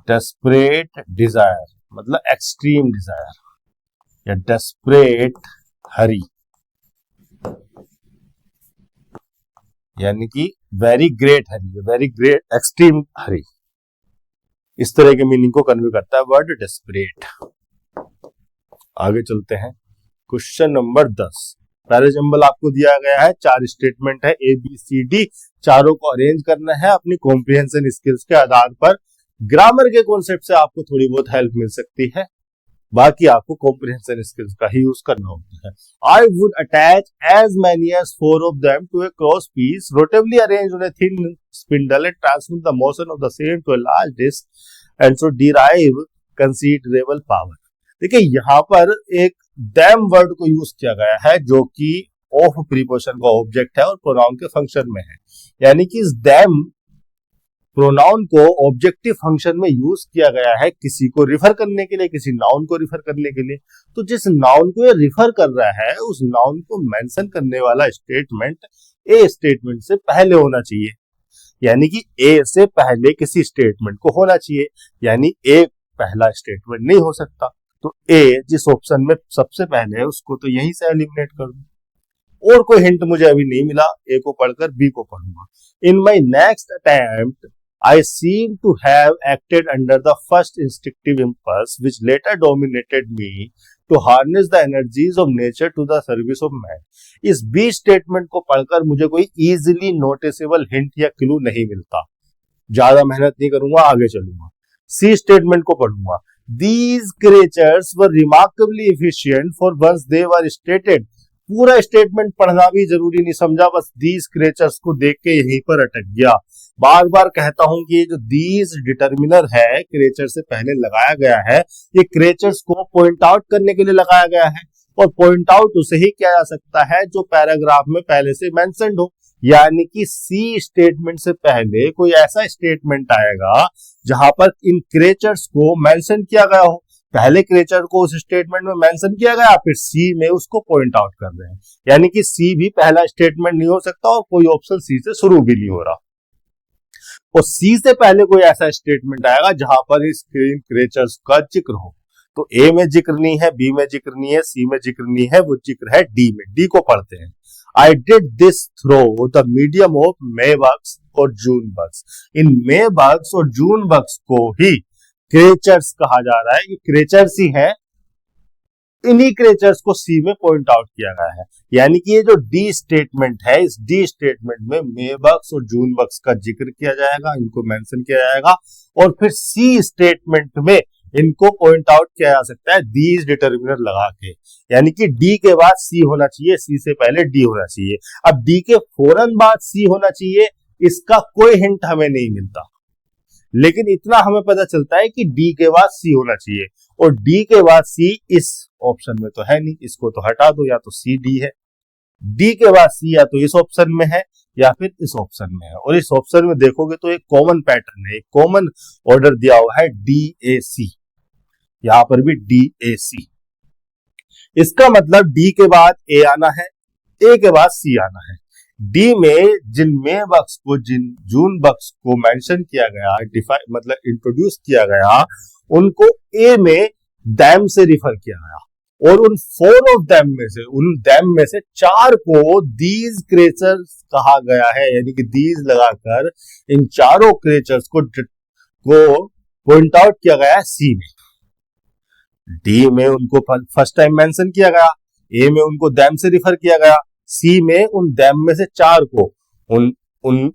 डेस्परेट डिजायर, मतलब एक्सट्रीम डिजायर, या डेस्परेट हरी, यानी कि वेरी ग्रेट हरी, वेरी ग्रेट एक्सट्रीम हरी। इस तरह के मीनिंग को कन्वे करता है वर्ड डेस्परेट। आगे चलते हैं, क्वेश्चन नंबर 10। पहले जंबल आपको दिया गया है, 4 स्टेटमेंट है ABCD, चारों को अरेंज करना है अपनी कॉम्प्रिहेंशन स्किल्स के आधार पर। ग्रामर के कॉन्सेप्ट से आपको थोड़ी बहुत हेल्प मिल सकती है, बाकी आपको कॉम्प्रिहेंशन स्किल्स का ही यूज करना होता है। I would attach as many as 4 of them to a cross piece rotatably arranged on a thin spindle and transmit the motion of the same to a large disc and so derive considerable power. देखिए यहां पर एक them word को use किया गया है, जो कि ऑफ प्रीपोजिशन का ऑब्जेक्ट है और प्रोनाउन के फंक्शन में है, यानी कि इस दैम प्रोनाउन को ऑब्जेक्टिव फंक्शन में यूज किया गया है किसी को रिफर करने के लिए, किसी नाउन को रिफर करने के लिए। तो जिस नाउन को ये रिफर कर रहा है, उस नाउन को मेंशन करने वाला स्टेटमेंट ए स्टेटमेंट से पहले होना चाहिए, यानी कि ए से पहले किसी स्टेटमेंट को होना चाहिए। यानी ए पहला स्टेटमेंट नहीं हो सकता। तो ए जिस ऑप्शन में सबसे पहले है उसको तो यहीं से एलिमिनेट कर दूं। और कोई हिंट मुझे अभी नहीं मिला, ए को पढ़कर बी को पढ़ूंगा। In my next attempt I seem to have acted under the first instinctive impulse which later dominated me to harness the energies of nature to the service of man। इस B statement को पढ़कर मुझे कोई easily noticeable hint या clue नहीं मिलता। ज्यादा मेहनत नहीं करूंगा, आगे चलूंगा। सी स्टेटमेंट को पढ़ूंगा। These creatures were remarkably efficient for once they were stated। पूरा स्टेटमेंट पढ़ना भी जरूरी नहीं समझा, बस these creatures को देख के यहीं पर अटक गया। बार बार कहता हूं कि ये जो these डिटर्मिनर है क्रिएचर से पहले लगाया गया है, ये क्रिएचर्स को पॉइंट आउट करने के लिए लगाया गया है, और पॉइंट आउट उसे ही किया जा सकता है जो पैराग्राफ में पहले से मेंशन्ड हो। यानी कि सी स्टेटमेंट से पहले कोई ऐसा स्टेटमेंट आएगा जहां पर इन क्रिएचर्स को मेंशन किया गया हो। पहले क्रिएचर को उस स्टेटमेंट में मेंशन किया गया, फिर सी में उसको पॉइंट आउट कर रहे हैं। यानी कि सी भी पहला स्टेटमेंट नहीं हो सकता और कोई ऑप्शन सी से शुरू भी नहीं हो रहा। और सी से पहले कोई ऐसा स्टेटमेंट आएगा जहां पर इस क्रिएचर्स का जिक्र हो। तो ए में जिक्र नहीं है, बी में जिक्र नहीं है, सी में जिक्र नहीं है, वो जिक्र है डी में। डी को पढ़ते हैं। I did this through the medium of Maybugs और Junebugs। इन Maybugs और Junebugs को ही क्रिएचर्स कहा जा रहा है। ये क्रिएचर्स ही हैं, इन्हीं क्रिएचर्स को सी में पॉइंट आउट किया गया है। यानी कि ये जो डी स्टेटमेंट है, इस डी स्टेटमेंट में Maybugs और Junebugs का जिक्र किया जाएगा, इनको मेंशन किया जाएगा, और फिर सी स्टेटमेंट में इनको पॉइंट आउट किया जा सकता है दीज डिटर्मिनर लगा के। यानी कि डी के बाद सी होना चाहिए, सी से पहले डी होना चाहिए। अब डी के फौरन बाद सी होना चाहिए, इसका कोई हिंट हमें नहीं मिलता, लेकिन इतना हमें पता चलता है कि डी के बाद सी होना चाहिए, और डी के बाद सी इस ऑप्शन में तो है नहीं, इसको तो हटा दो, या तो सी डी है। डी के बाद सी या तो इस ऑप्शन में है या फिर इस ऑप्शन में है, और इस ऑप्शन में देखोगे तो एक कॉमन पैटर्न है, एक कॉमन ऑर्डर दिया हुआ है डी ए सी। यहां पर भी डी ए सी, इसका मतलब डी के बाद ए आना है, ए के बाद सी आना है। डी में जिन Maybugs को, जिन Junebugs को मेंशन किया गया, मतलब इंट्रोड्यूस किया गया, उनको ए में दैम से रिफर किया गया, और उन 4 ऑफ दैम में से, उन दैम में से 4 को दीज क्रिएचर्स कहा गया है। यानी कि दीज लगाकर इन चारों क्रिएचर्स को पॉइंट आउट किया गया है सी में। डी में उनको फर्स्ट टाइम मेंशन किया गया, ए में उनको दैम से रिफर किया गया, सी में उन दैम में से 4 को, उन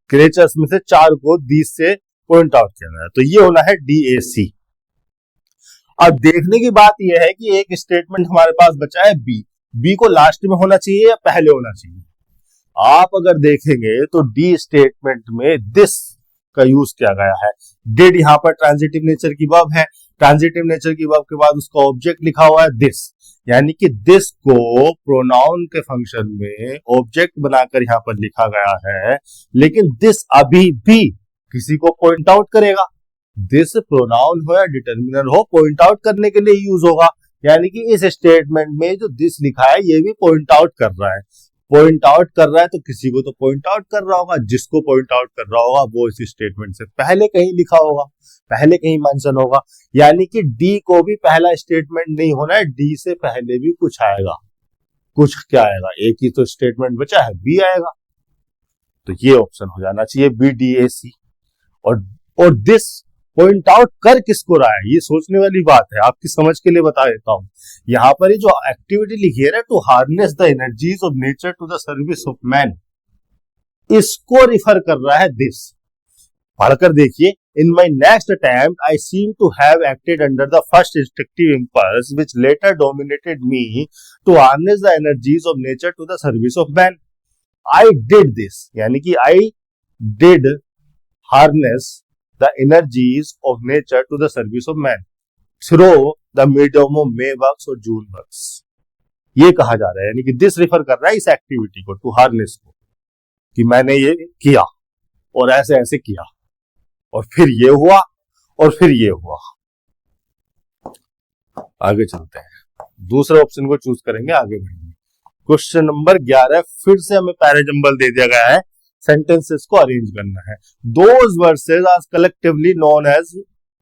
क्रिएचर्स में से 4 को दीज से पॉइंट आउट किया गया। तो ये होना है डी ए सी। अब देखने की बात यह है कि एक स्टेटमेंट हमारे पास बचा है बी। बी को लास्ट में होना चाहिए या पहले होना चाहिए? आप अगर देखेंगे तो डी स्टेटमेंट में दिस का यूज किया गया है। डिड यहाँ पर ट्रांजिटिव नेचर की वर्ब है, ट्रांजिटिव नेचर की वर्ब के बाद उसका ऑब्जेक्ट लिखा हुआ है दिस, यानी कि दिस को प्रोनाउन के फंक्शन में ऑब्जेक्ट बनाकर यहाँ पर लिखा गया है, लेकिन दिस अभी भी किसी को पॉइंट आउट करेगा। दिस प्रोनाउन हो या डिटर्मिनर हो, पॉइंट आउट करने के लिए यूज होगा। यानी कि इस स्टेटमेंट में जो दिस लिखा है ये भी पॉइंट आउट कर रहा है। पॉइंट आउट कर रहा है तो किसी को तो पॉइंट आउट कर रहा होगा, जिसको पॉइंट आउट कर रहा होगा वो इस स्टेटमेंट से पहले कहीं लिखा होगा, पहले कहीं मेंशन होगा। यानी कि डी को भी पहला स्टेटमेंट नहीं होना है, डी से पहले भी कुछ आएगा। कुछ क्या आएगा? एक ही तो स्टेटमेंट बचा है, बी आएगा। तो ये ऑप्शन हो जाना चाहिए बी डी ए सी। और दिस पॉइंट आउट कर किसको रहा है, ये सोचने वाली बात है, आपकी समझ के लिए बता देता हूं। यहां पर ये जो एक्टिविटी लिखी है ना, to harness the energies of nature to the service of man, इसको रिफर कर रहा है दिस। पढ़कर देखिए। In my next attempt I seem to have acted under the first instinctive impulse which later dominated me to harness the energies of nature to the service of man. I did this, यानी कि I did harness the energies of nature to the service of man through the medium of Maybugs और Junebugs। ये कहा जा रहा है, यानी कि दिस रिफर कर रहा है इस एक्टिविटी को, टू हार्नेस को, कि मैंने ये किया और ऐसे ऐसे किया और फिर ये हुआ और फिर ये हुआ। आगे चलते हैं, दूसरे ऑप्शन को चूज करेंगे, आगे बढ़ेंगे। क्वेश्चन नंबर 11 फिर से हमें पैराजंबल दे दिया गया है, सेंटेंसेस को अरेंज करना है। Those verses are collectively known as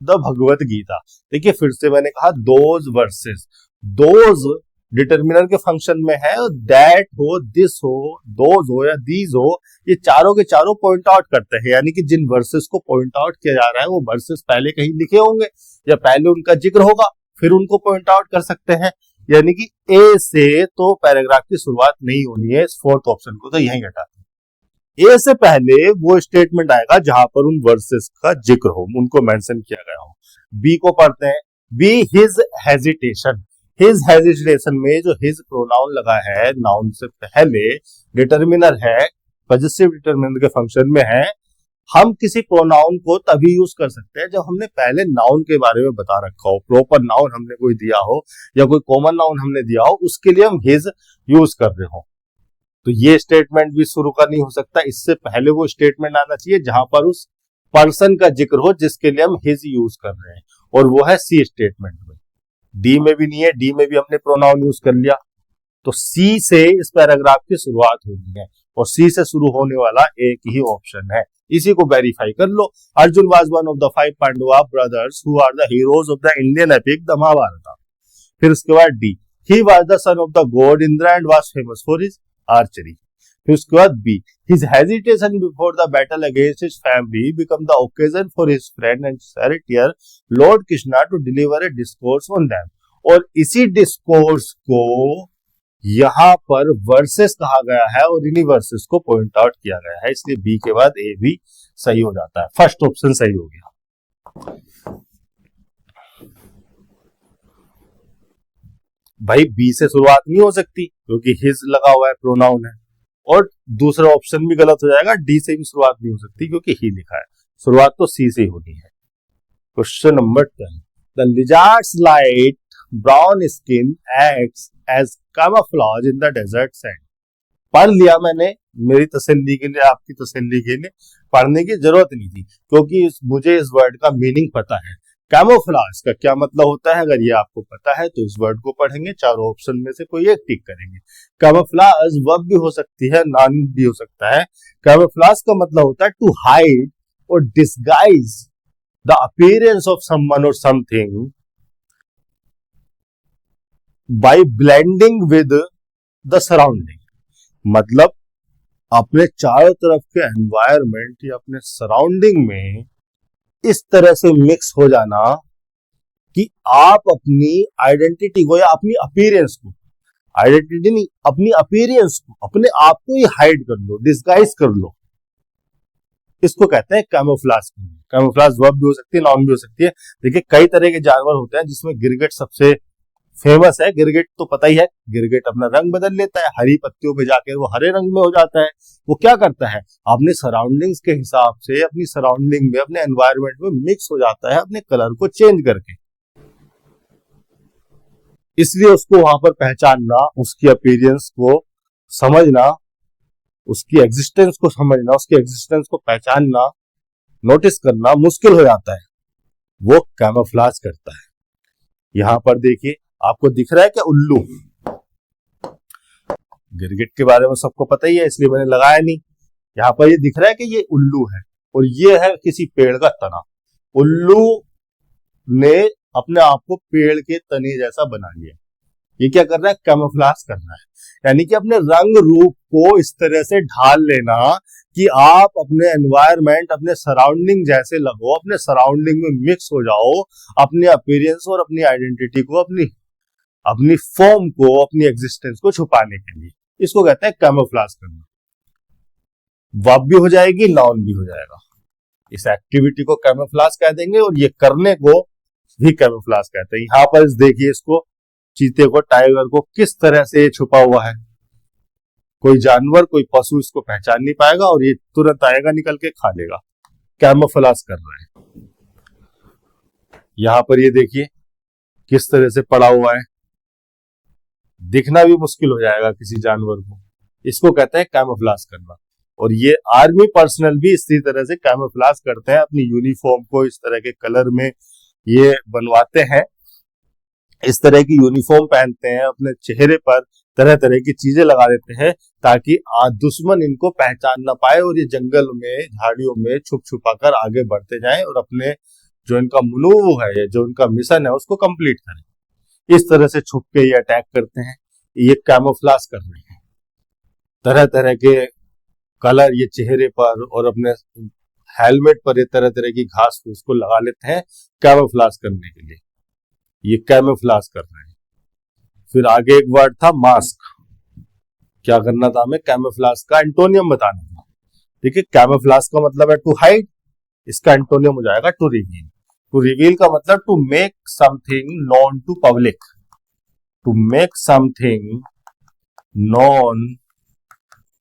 the Bhagavad Gita. देखिए फिर से मैंने कहा दोज वर्सेस, दोज डिटर्मिनर के फंक्शन में है, दैट हो, दिस हो, दोज हो या दीज हो, ये चारों के चारों पॉइंट आउट करते हैं। यानी कि जिन वर्सेस को पॉइंट आउट किया जा रहा है वो वर्सेस पहले कहीं लिखे होंगे या पहले उनका जिक्र होगा, फिर उनको पॉइंट आउट कर सकते हैं। यानी कि ए से तो पैराग्राफ की शुरुआत नहीं होनी है, इस फोर्थ ऑप्शन को तो यही हटा दें। ए से पहले वो स्टेटमेंट आएगा जहां पर उन वर्सेस का जिक्र हो, उनको मेंशन किया गया हो। बी को पढ़ते हैं। B his hesitation, his hesitation में जो हिज प्रोनाउन लगा है नाउन से पहले, डिटर्मिनर है, पॉजिटिव डिटर्मिनर के फंक्शन में है। हम किसी प्रोनाउन को तभी यूज कर सकते हैं जब हमने पहले नाउन के बारे में बता रखा हो, प्रॉपर नाउन हमने कोई दिया हो या कोई कॉमन नाउन हमने दिया हो, उसके लिए हम हिज यूज कर रहे हो। तो ये स्टेटमेंट भी शुरू का नहीं हो सकता, इससे पहले वो स्टेटमेंट आना चाहिए जहां पर उस पर्सन का जिक्र हो जिसके लिए हम हिज यूज कर रहे हैं, और वो है सी स्टेटमेंट में। डी में भी नहीं है, डी में भी हमने प्रोनाउन यूज कर लिया। तो सी से इस पैराग्राफ की शुरुआत होनी है और सी से शुरू होने वाला एक ही ऑप्शन है, इसी को वेरीफाई कर लो। Arjun was one of the 5 Pandava brothers who are the heroes of the Indian epic the Mahabharata. फिर उसके बाद D, he was the son of the god Indra and was famous for his archery. फिर उसके बाद B, his hesitation before the battle against his family become the occasion for his friend and charioteer lord Krishna to deliver a discourse on them. और इसी discourse को यहां पर versus कहा गया है और इन्हीं वर्सेस को पॉइंट आउट किया गया है, इसलिए बी के बाद ए भी सही हो जाता है। फर्स्ट ऑप्शन सही हो गया। भाई बी से शुरुआत नहीं हो सकती क्योंकि हिज लगा हुआ है, प्रोनाउन है, और दूसरा ऑप्शन भी गलत हो जाएगा, डी से भी शुरुआत नहीं हो सकती क्योंकि ही लिखा है। शुरुआत तो सी से ही होनी है। Question number 10, the lizard's light brown skin acts as camouflage in the desert sand। पढ़ लिया मैंने, मेरी तसल्ली के लिए, आपकी तसल्ली के लिए पढ़ने की जरूरत नहीं थी क्योंकि मुझे इस वर्ड का मीनिंग पता है। कैमोफ्लाज का क्या मतलब होता है, अगर ये आपको पता है तो इस वर्ड को पढ़ेंगे, चारों ऑप्शन में से कोई एक टिक करेंगे। कैमोफ्लाज वर्ब भी हो सकती है, नाउन भी हो सकता है। कैमोफ्लाज का मतलब होता है to hide or disguise the appearance of someone और something by blending with the surrounding. मतलब अपने चारों तरफ के एनवायरमेंट या अपने सराउंडिंग में इस तरह से मिक्स हो जाना कि आप अपनी आइडेंटिटी को या अपनी अपीयरेंस को, आइडेंटिटी नहीं, अपनी अपीयरेंस को, अपने आप को ही हाइड कर लो, डिस्गाइज कर लो, इसको कहते हैं कैमोफ्लाज। कैमोफ्लाज वर्ब भी हो सकती है, नाउन भी हो सकती है। देखिए कई तरह के जानवर होते हैं जिसमें गिरगिट सबसे फेमस है। गिरगिट तो पता ही है, गिरगिट अपना रंग बदल लेता है, हरी पत्तियों पे जाकर वो हरे रंग में हो जाता है। वो क्या करता है, अपने सराउंडिंग्स के हिसाब से अपनी सराउंडिंग में, अपने एनवायरमेंट में मिक्स हो जाता है, अपने कलर को चेंज करके। इसलिए उसको वहां पर पहचानना, उसकी अपीयरेंस को समझना, उसकी एग्जिस्टेंस को समझना, उसकी एग्जिस्टेंस को पहचानना, नोटिस करना मुश्किल हो जाता है, वो कैमोफ्लाज करता है। यहां पर देखिए आपको दिख रहा है क्या, उल्लू। गिरगिट के बारे में सबको पता ही है इसलिए मैंने लगाया नहीं। यहां पर ये दिख रहा है कि ये उल्लू है और ये है किसी पेड़ का तना। उल्लू ने अपने आप को पेड़ के तने जैसा बना लिया। ये क्या कर रहा है, कैमोफ्लाज करना है, यानी कि अपने रंग रूप को इस तरह से ढाल लेना कि आप अपने एनवायरमेंट, अपने सराउंडिंग जैसे लगो, अपने सराउंडिंग में मिक्स हो जाओ, अपने अपीयरेंस और अपनी आइडेंटिटी को, अपनी फॉर्म को, अपनी एग्जिस्टेंस को छुपाने के लिए। इसको कहते हैं कैमोफ्लाज करना। वर्ब भी हो जाएगी, नाउन भी हो जाएगा। इस एक्टिविटी को कैमोफ्लाज कह देंगे और ये करने को भी कैमोफ्लाज कहते हैं। यहां पर देखिए इसको, चीते को, टाइगर को किस तरह से ये छुपा हुआ है। कोई जानवर, कोई पशु इसको पहचान नहीं पाएगा और ये तुरंत आएगा, निकल के खा लेगा। कैमोफ्लाज कर रहा है। यहां पर ये देखिए किस तरह से पड़ा हुआ है, दिखना भी मुश्किल हो जाएगा किसी जानवर को। इसको कहते हैं कैमोफ्लाज करना। और ये आर्मी पर्सनल भी इसी तरह से कैमोफ्लाज करते हैं, अपनी यूनिफॉर्म को इस तरह के कलर में ये बनवाते हैं, इस तरह की यूनिफॉर्म पहनते हैं, अपने चेहरे पर तरह तरह की चीजें लगा देते हैं ताकि दुश्मन इनको पहचान ना पाए और ये जंगल में, झाड़ियों में छुप छुपा कर आगे बढ़ते जाएं और अपने जो इनका मनूव है या जो इनका मिशन है उसको कंप्लीट करें। इस तरह से छुप के ये अटैक करते हैं, ये कैमोफ्लाज कर रहे हैं। तरह तरह के कलर ये चेहरे पर और अपने हेलमेट पर ये तरह तरह की घास फूस को लगा लेते हैं कैमोफ्लाज करने के लिए। ये कैमोफ्लाज कर रहे हैं। फिर आगे एक वर्ड था मास्क। क्या करना था हमें? कैमोफ्लाज का एंटोनियम बताना था। देखिए, कैमोफ्लाज का मतलब है टू हाइड, इसका एंटोनियम हो जाएगा टू रिवील। टू रिवील का मतलब to make something known to public, to make something known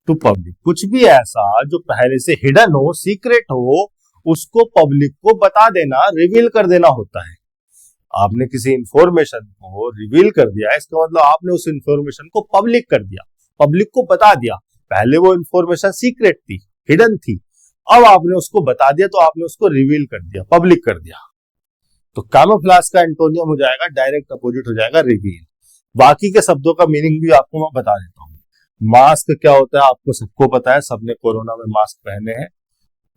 to public. कुछ भी ऐसा जो पहले से हिडन हो, सीक्रेट हो, उसको पब्लिक को बता देना, रिवील कर देना होता है। आपने किसी इंफॉर्मेशन को रिवील कर दिया, इसका मतलब आपने उस इंफॉर्मेशन को पब्लिक कर दिया, पब्लिक को बता दिया। पहले वो इंफॉर्मेशन सीक्रेट थी, हिडन थी, अब आपने उसको बता दिया तो आपने उसको रिवील कर दिया, पब्लिक कर दिया। तो कैमोफ्लेज का एंटोनियम हो जाएगा, डायरेक्ट अपोजिट हो जाएगा रिवील। बाकी के शब्दों का मीनिंग भी आपको मैं बता देता हूँ। मास्क क्या होता है आपको सबको पता है, सबने कोरोना में मास्क पहने हैं।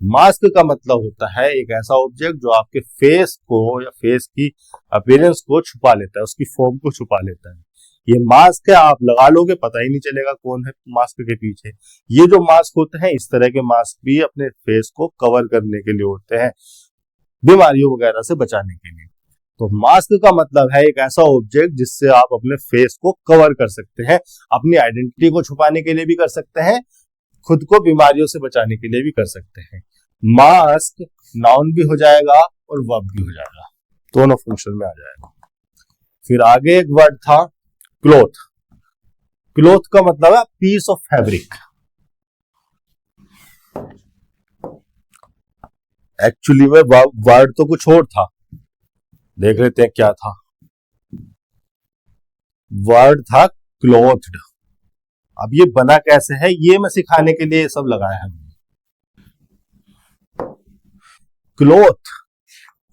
मास्क का मतलब होता है एक ऐसा ऑब्जेक्ट जो आपके फेस को या फेस की अपीयरेंस को छुपा लेता है, उसकी फॉर्म को छुपा लेता है। ये मास्क है, आप लगा लोगे पता ही नहीं चलेगा कौन है मास्क के पीछे। ये जो मास्क होते हैं, इस तरह के मास्क भी अपने फेस को कवर करने के लिए होते हैं, बीमारियों वगैरह से बचाने के लिए। तो मास्क का मतलब है एक ऐसा ऑब्जेक्ट जिससे आप अपने फेस को कवर कर सकते हैं, अपनी आइडेंटिटी को छुपाने के लिए भी कर सकते हैं, खुद को बीमारियों से बचाने के लिए भी कर सकते हैं। मास्क नाउन भी हो जाएगा और वर्ब भी हो जाएगा, दोनों फंक्शन में आ जाएगा। फिर आगे एक वर्ड था क्लोथ। क्लोथ का मतलब है पीस ऑफ फैब्रिक। एक्चुअली में वर्ड तो कुछ और था, देख लेते हैं क्या था। वर्ड था क्लोथ्ड। अब ये बना कैसे है ये मैं सिखाने के लिए सब लगाया है। क्लोथ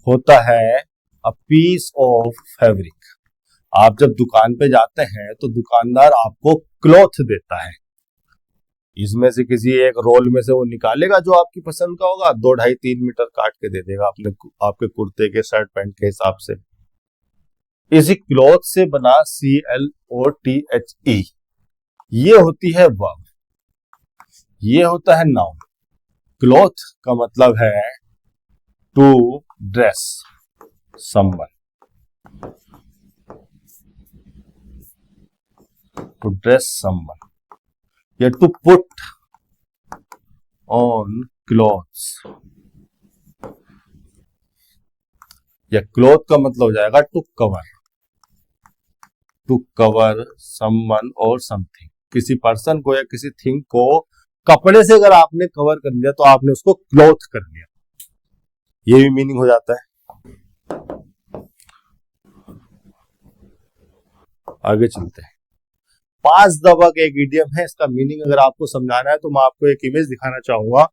होता है अ पीस ऑफ फैब्रिक। आप जब दुकान पे जाते हैं तो दुकानदार आपको क्लॉथ देता है, इसमें से किसी एक रोल में से वो निकालेगा जो आपकी पसंद का होगा, 2, 2.5, 3 मीटर काट के दे देगा अपने आपके कुर्ते के शर्ट पैंट के हिसाब से। इसी क्लॉथ से बना CLOTHE, ये होती है वर्ब, ये होता है नाउन। क्लॉथ का मतलब है to dress someone, to dress someone या टू पुट ऑन क्लॉथ्स, या क्लॉथ का मतलब हो जाएगा to cover, to cover someone और समथिंग। किसी पर्सन को या किसी थिंग को कपड़े से अगर आपने कवर कर लिया तो आपने उसको क्लॉथ कर लिया, ये भी मीनिंग हो जाता है। आगे चलते हैं। पास द बक एक इडियम है, इसका मीनिंग अगर आपको समझाना है तो मैं आपको एक इमेज दिखाना चाहूंगा।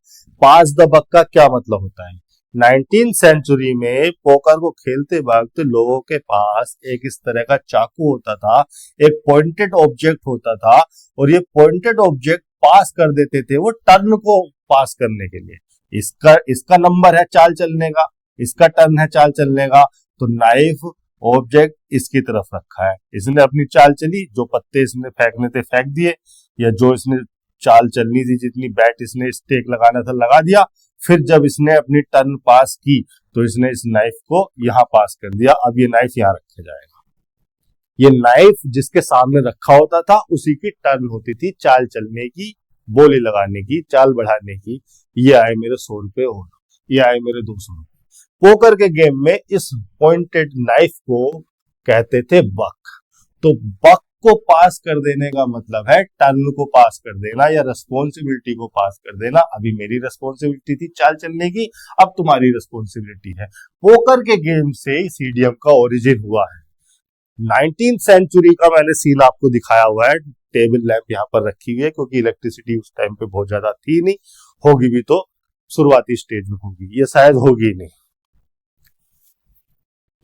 पास द बक का क्या मतलब होता है? 19th सेंचुरी में पोकर को खेलते वक्त लोगों के पास एक इस तरह का चाकू होता था, एक पॉइंटेड ऑब्जेक्ट होता था, और ये पॉइंटेड ऑब्जेक्ट पास कर देते थे वो टर्न को पास करने के लिए। इसका नंबर है चाल चलने का, इसका टर्न है चाल चलने का, तो नाइफ ऑब्जेक्ट इसकी तरफ रखा है, इसने अपनी चाल चली, जो पत्ते इसने फेंकने थे फेंक दिए, या जो इसने चाल चलनी थी, जितनी बैट इसने स्टेक लगाना था लगा दिया। फिर जब इसने अपनी टर्न पास की तो इसने इस नाइफ को यहां पास कर दिया, अब ये नाइफ यहां रखा जाएगा। ये नाइफ जिसके सामने रखा होता था उसी की टर्न होती थी चाल चलने की, बोली लगाने की, चाल बढ़ाने की। ये आए मेरे 100 रुपए और ये आए मेरे 200 रुपए। पोकर के गेम में इस पॉइंटेड नाइफ को कहते थे बक। तो बक को पास कर देने का मतलब है टर्न को पास कर देना या रेस्पॉन्सिबिलिटी को पास कर देना। अभी मेरी रेस्पॉन्सिबिलिटी थी चाल चलने की, अब तुम्हारी रेस्पॉन्सिबिलिटी है। पोकर के गेम से इस इडियम का ओरिजिन हुआ है। 19th सेंचुरी का मैंने सीन आपको दिखाया हुआ है, टेबल लैंप यहाँ पर रखी हुई है क्योंकि इलेक्ट्रिसिटी उस टाइम पे बहुत ज्यादा थी नहीं, होगी भी तो शुरुआती स्टेज में होगी, ये शायद होगी नहीं।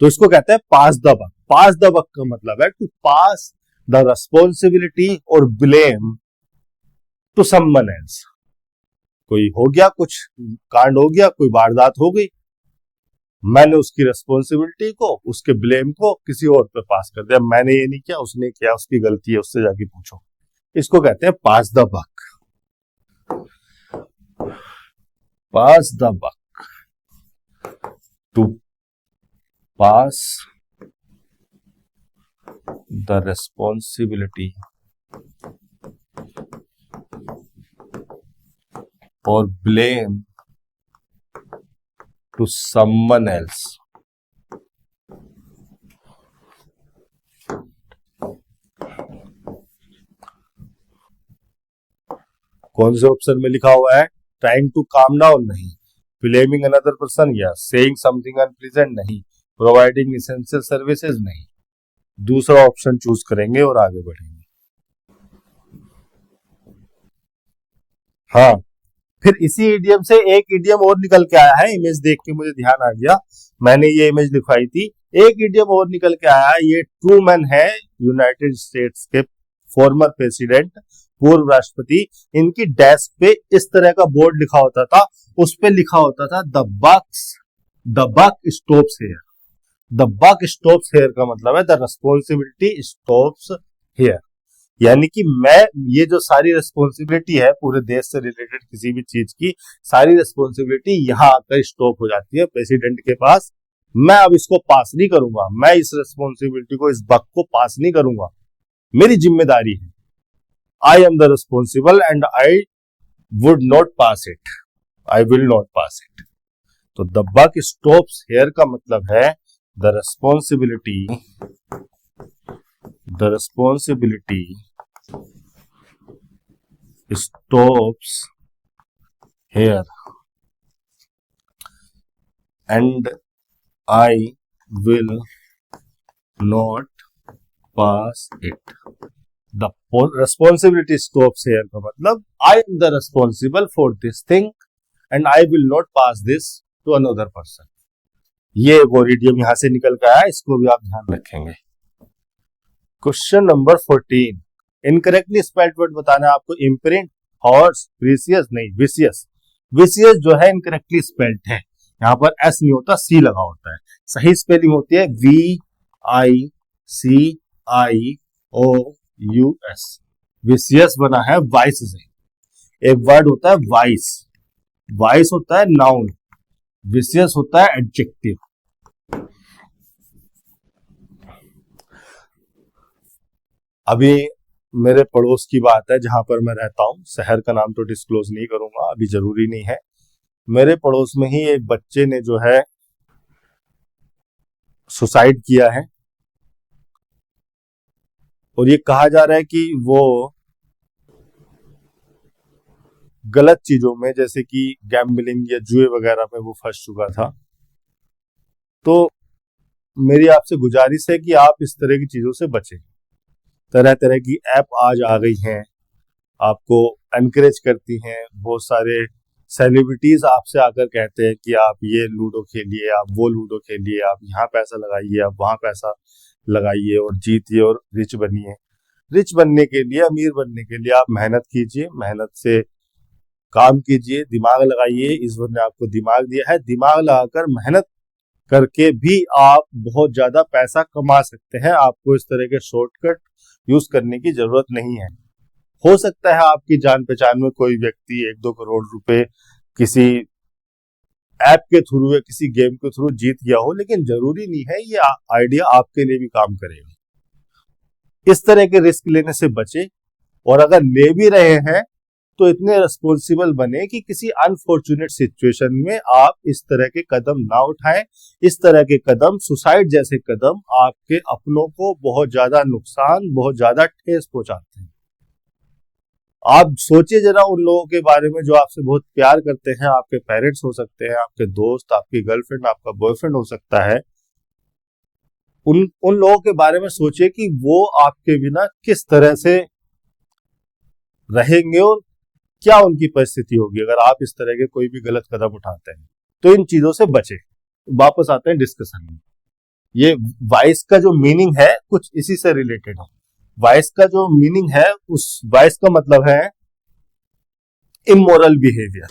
तो इसको कहते हैं pass the buck. Pass the बक का मतलब है टू पास द रेस्पॉन्सिबिलिटी और ब्लेम टू समवन एल्स। कोई हो गया, कुछ कांड हो गया, कोई वारदात हो गई, मैंने उसकी रिस्पॉन्सिबिलिटी को, उसके ब्लेम को किसी और पे पास कर दिया, मैंने ये नहीं किया, उसने किया, उसकी गलती है, उससे जाके पूछो। इसको कहते हैं pass the buck. Pass the buck, to pass the responsibility or blame to someone else. कौन से ऑप्शन में लिखा हुआ है? ट्राइंग टू काम डाउन नहीं, ब्लेमिंग अनदर पर्सन या सेइंग समथिंग अनप्लीजेंट नहीं, प्रोवाइडिंग इसेंशियल सर्विसेज नहीं। दूसरा ऑप्शन चूज करेंगे और आगे बढ़ेंगे। हाँ, फिर इसी इडियम से एक इडियम और निकल के आया है, इमेज देख के मुझे ध्यान आ गया, मैंने ये इमेज लिखवाई थी। एक इडियम और निकल के आया है, ये ट्रूमैन है, यूनाइटेड स्टेट्स के फॉर्मर प्रेसिडेंट, पूर्व राष्ट्रपति। इनकी डेस्क पे इस तरह का बोर्ड लिखा होता था, उस पे लिखा होता था the buck stops here. The buck stops here का मतलब है द रिस्पॉन्सिबिलिटी स्टॉप्स हियर, यानी कि मैं ये जो सारी रिस्पॉन्सिबिलिटी है पूरे देश से रिलेटेड किसी भी चीज की, सारी रिस्पॉन्सिबिलिटी यहाँ आकर स्टॉप हो जाती है प्रेसिडेंट के पास। मैं अब इसको पास नहीं करूंगा, मैं इस रिस्पॉन्सिबिलिटी को, इस बक को पास नहीं करूंगा, मेरी जिम्मेदारी है। I am the responsible and I would not pass it, I will not pass it. तो द बक स्टॉप्स हियर का मतलब है the responsibility stops here and I will not pass it. The responsibility stops here का मतलब I am the responsible for this thing and I will not pass this to another person. ये एक और idiom यहां से निकल के आया, इसको भी आप ध्यान रखेंगे। Question number 14, incorrectly spelled word बताना है आपको। इम्प्रिंट, हॉर्स, प्रीसियस नहीं, विसियस। विसियस जो है इनकरेक्टली स्पेल्ड है, यहाँ पर एस नहीं होता, सी लगा होता है। सही स्पेलिंग होती है VICIOUS। विसियस बना है वाइस से। एक वर्ड होता है वाइस, वाइस होता है नाउन, विसियस होता है एडजेक्टिव। अभी मेरे पड़ोस की बात है जहां पर मैं रहता हूं, शहर का नाम तो डिस्क्लोज नहीं करूंगा, अभी जरूरी नहीं है। मेरे पड़ोस में ही एक बच्चे ने जो है सुसाइड किया है, और ये कहा जा रहा है कि वो गलत चीजों में, जैसे कि गैम्बलिंग या जुए वगैरह में वो फंस चुका था। तो मेरी आपसे गुजारिश है कि आप इस तरह की चीजों से बचें। तरह तरह की ऐप आज आ गई हैं, आपको एनकरेज करती हैं। बहुत सारे सेलिब्रिटीज आपसे आकर कहते हैं कि आप ये लूडो खेलिए, आप वो लूडो खेलिए, आप यहाँ पैसा लगाइए, आप वहाँ पैसा लगाइए और जीतिए और रिच बनिए। रिच बनने के लिए, अमीर बनने के लिए आप मेहनत कीजिए, मेहनत से काम कीजिए, दिमाग लगाइए। ईश्वर ने आपको दिमाग दिया है, दिमाग लगाकर मेहनत करके भी आप बहुत ज्यादा पैसा कमा सकते हैं। आपको इस तरह के शॉर्टकट यूज करने की जरूरत नहीं है। हो सकता है आपकी जान पहचान में कोई व्यक्ति 1-2 करोड़ रुपए किसी ऐप के थ्रू या किसी गेम के थ्रू जीत गया हो, लेकिन जरूरी नहीं है ये आइडिया आपके लिए भी काम करेगा। इस तरह के रिस्क लेने से बचे, और अगर ले भी रहे हैं तो इतने रिस्पॉन्सिबल बने कि किसी अनफॉर्चुनेट सिचुएशन में आप इस तरह के कदम ना उठाएं। इस तरह के कदम, सुसाइड जैसे कदम, आपके अपनों को बहुत ज्यादा नुकसान, बहुत ज्यादा ठेस पहुंचाते हैं। आप सोचिए जरा उन लोगों के बारे में जो आपसे बहुत प्यार करते हैं, आपके पेरेंट्स हो सकते हैं, आपके दोस्त, आपकी गर्लफ्रेंड, आपका बॉयफ्रेंड हो सकता है। उन लोगों के बारे में सोचिए कि वो आपके बिना किस तरह से रहेंगे और क्या उनकी परिस्थिति होगी अगर आप इस तरह के कोई भी गलत कदम उठाते हैं। तो इन चीजों से बचे। वापस आते हैं डिस्कशन में। ये वाइस का जो मीनिंग है कुछ इसी से रिलेटेड है। वाइस का जो मीनिंग है, उस वाइस का मतलब है immoral behaviour.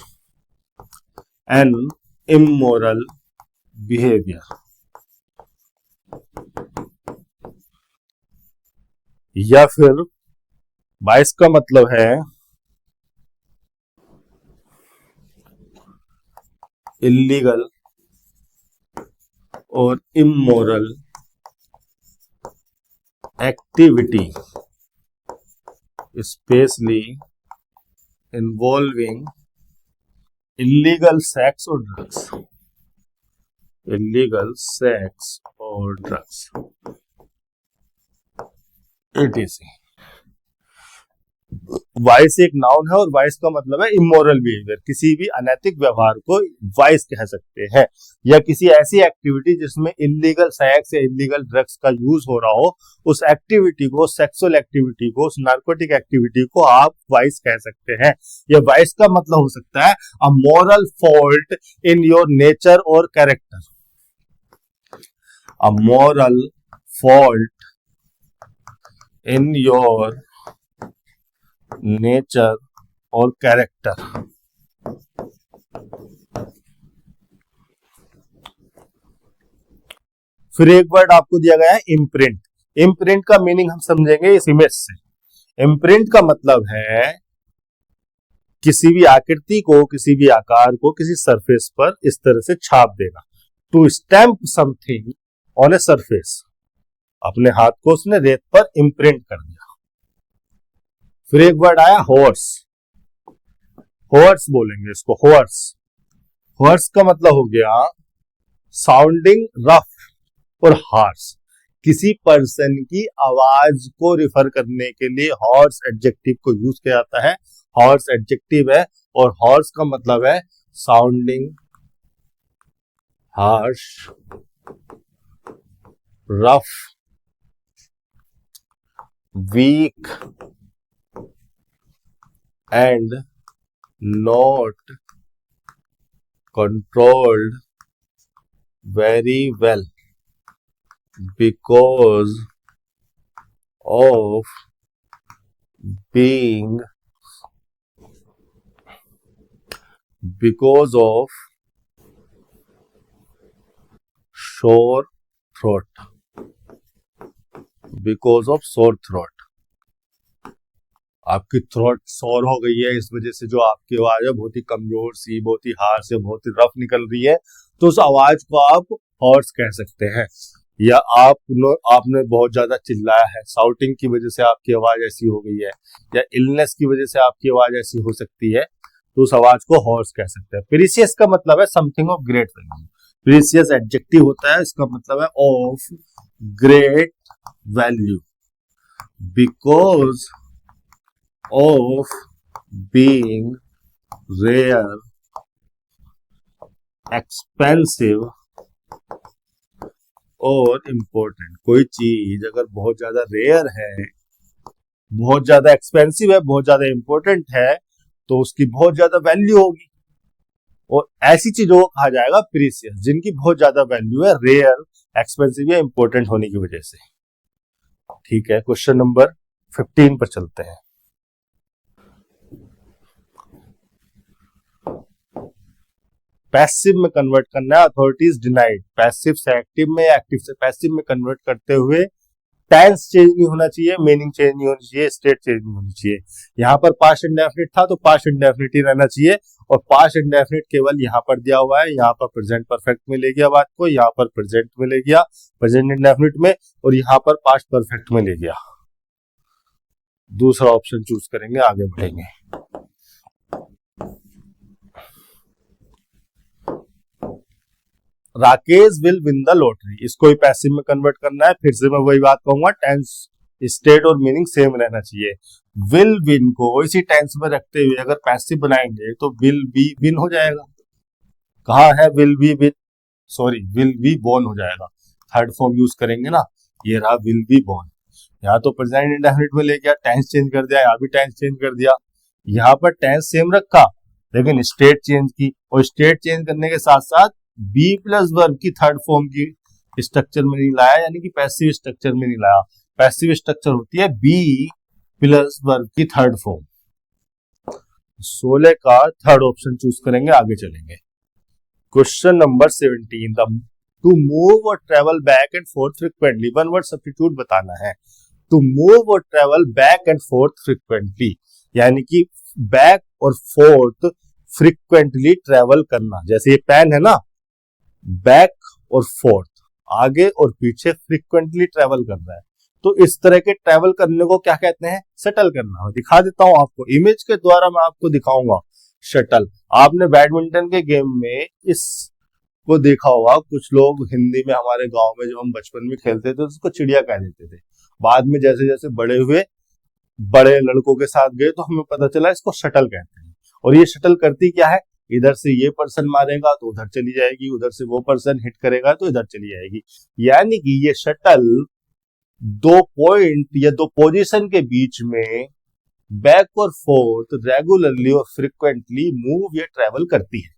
An immoral behaviour, या फिर 22 का मतलब है इलीगल और immoral activity specially involving illegal sex और ड्रग्स, इलीगल सेक्स और ड्रग्स etc। वाइस एक नाउन है और वाइस का मतलब है इमोरल बिहेवियर, किसी भी अनैतिक व्यवहार को वाइस कह सकते हैं, या किसी ऐसी एक्टिविटी जिसमें इलीगल सेक्स या इलीगल ड्रग्स का यूज हो रहा हो, उस एक्टिविटी को, सेक्सुअल एक्टिविटी को, उस नार्कोटिक एक्टिविटी को आप वाइस कह सकते हैं। या वाइस का मतलब हो सकता है a moral fault in your nature और character, a moral fault in your nature और कैरेक्टर। फिर एक वर्ड आपको दिया गया है इम्प्रिंट। इम्प्रिंट का मीनिंग हम समझेंगे इस इमेज से। इम्प्रिंट का मतलब है किसी भी आकृति को, किसी भी आकार को किसी सरफेस पर इस तरह से छाप देना। To stamp something on a surface, अपने हाथ को उसने रेत पर इम्प्रिंट कर दिया। फिर एक वर्ड आया हॉर्स। हॉर्स बोलेंगे इसको, हॉर्स। हॉर्स का मतलब हो गया साउंडिंग रफ और हार्श। किसी पर्सन की आवाज को रिफर करने के लिए हॉर्स एडजेक्टिव को यूज किया जाता है। हॉर्स एडजेक्टिव है और हॉर्स का मतलब है sounding, harsh, rough, weak and not controlled very well because of being sore throat, because of sore throat। आपकी थ्रोट सोर हो गई है, इस वजह से जो आपकी आवाज है बहुत ही कमजोर सी, बहुत ही हार्श से, बहुत ही रफ निकल रही है, तो उस आवाज को आप हॉर्स कह सकते हैं। या आपने बहुत ज्यादा चिल्लाया है, साउटिंग की वजह से आपकी आवाज ऐसी हो गई है, या इलनेस की वजह से आपकी आवाज ऐसी हो सकती है, तो उस आवाज को हॉर्स कह सकते हैं। प्रीसियस का मतलब है something of great value. Precious adjective होता है, इसका मतलब है of great value, because of being rare, expensive और important। कोई चीज अगर बहुत ज्यादा रेयर है, बहुत ज्यादा एक्सपेंसिव है, बहुत ज्यादा इंपॉर्टेंट है, तो उसकी बहुत ज्यादा वैल्यू होगी। और ऐसी चीजों को कहा जाएगा प्रीसियस, जिनकी बहुत ज्यादा वैल्यू है रेयर, एक्सपेंसिव या इंपॉर्टेंट होने की वजह से। ठीक है, क्वेश्चन नंबर 15 पर चलते हैं। पैसिव में कन्वर्ट करना है, अथॉरिटीज डिनाइड। पैसिव से एक्टिव में, एक्टिव से पैसिव में कन्वर्ट करते हुए टेंस चेंज नहीं होना चाहिए, मीनिंग चेंज नहीं होनी चाहिए, स्टेट चेंज नहीं होनी चाहिए। यहाँ पर पास्ट इंडेफिनिट था तो पास्ट इंडेफिनिट ही रहना चाहिए, और पास्ट इंडेफिनिट केवल यहाँ पर दिया हुआ है। यहाँ पर प्रेजेंट परफेक्ट में ले गया बात को, यहाँ पर प्रेजेंट में ले गया प्रेजेंट इंडेफिनिट में, और यहाँ पर पास्ट परफेक्ट में ले गया। दूसरा ऑप्शन चूज करेंगे, आगे बढ़ेंगे। Rakesh will win the lottery, इसको ही पैसिव में कन्वर्ट करना है। फिर से मैं वही बात कहूंगा, टेंस, स्टेट और मीनिंग सेम रहना चाहिए। विल विन को इसी टेंस में रखते हुए अगर पैसिव बनाएंगे तो विल बी विन हो जाएगा। कहाँ है will be win, sorry will be born हो जाएगा। थर्ड फॉर्म यूज करेंगे ना, ये रहा विल बी बोर्न। यहाँ तो प्रेजेंट इंडेफिनिट में ले गया, टेंस चेंज कर दिया, यहाँ भी टेंस चेंज कर दिया। यहाँ पर टेंस सेम रखा लेकिन स्टेट चेंज की, और स्टेट चेंज करने के साथ साथ बी प्लस वर्ब की थर्ड फॉर्म की स्ट्रक्चर में नहीं लाया, यानी कि पैसिव स्ट्रक्चर में नहीं लाया। पैसिव स्ट्रक्चर होती है बी प्लस वर्ब की थर्ड फॉर्म। 16 का थर्ड ऑप्शन चूज करेंगे, आगे चलेंगे। Question number 17, the to move or travel back and forth frequently, one word substitute बताना है। To move or travel back and forth frequently, यानी कि बैक और फोर्थ फ्रिक्वेंटली ट्रेवल करना। जैसे ये पेन है ना, बैक और फोर्थ, आगे और पीछे फ्रिक्वेंटली ट्रेवल कर रहा है, तो इस तरह के ट्रेवल करने को क्या कहते हैं? शटल करना। दिखा देता हूं आपको, इमेज के द्वारा मैं आपको दिखाऊंगा शटल। आपने बैडमिंटन के गेम में इसको देखा होगा, कुछ लोग हिंदी में, हमारे गांव में जब हम बचपन में खेलते थे तो उसको चिड़िया कह देते थे। बाद में जैसे जैसे बड़े हुए, बड़े लड़कों के साथ गए तो हमें पता चला इसको शटल कहते हैं। और ये शटल करती क्या है? इधर से ये पर्सन मारेगा तो उधर चली जाएगी, उधर से वो पर्सन हिट करेगा तो इधर चली जाएगी। यानी कि ये शटल दो पॉइंट या दो पोजीशन के बीच में बैक और फोर्थ रेगुलरली और फ्रिक्वेंटली मूव या ट्रेवल करती है,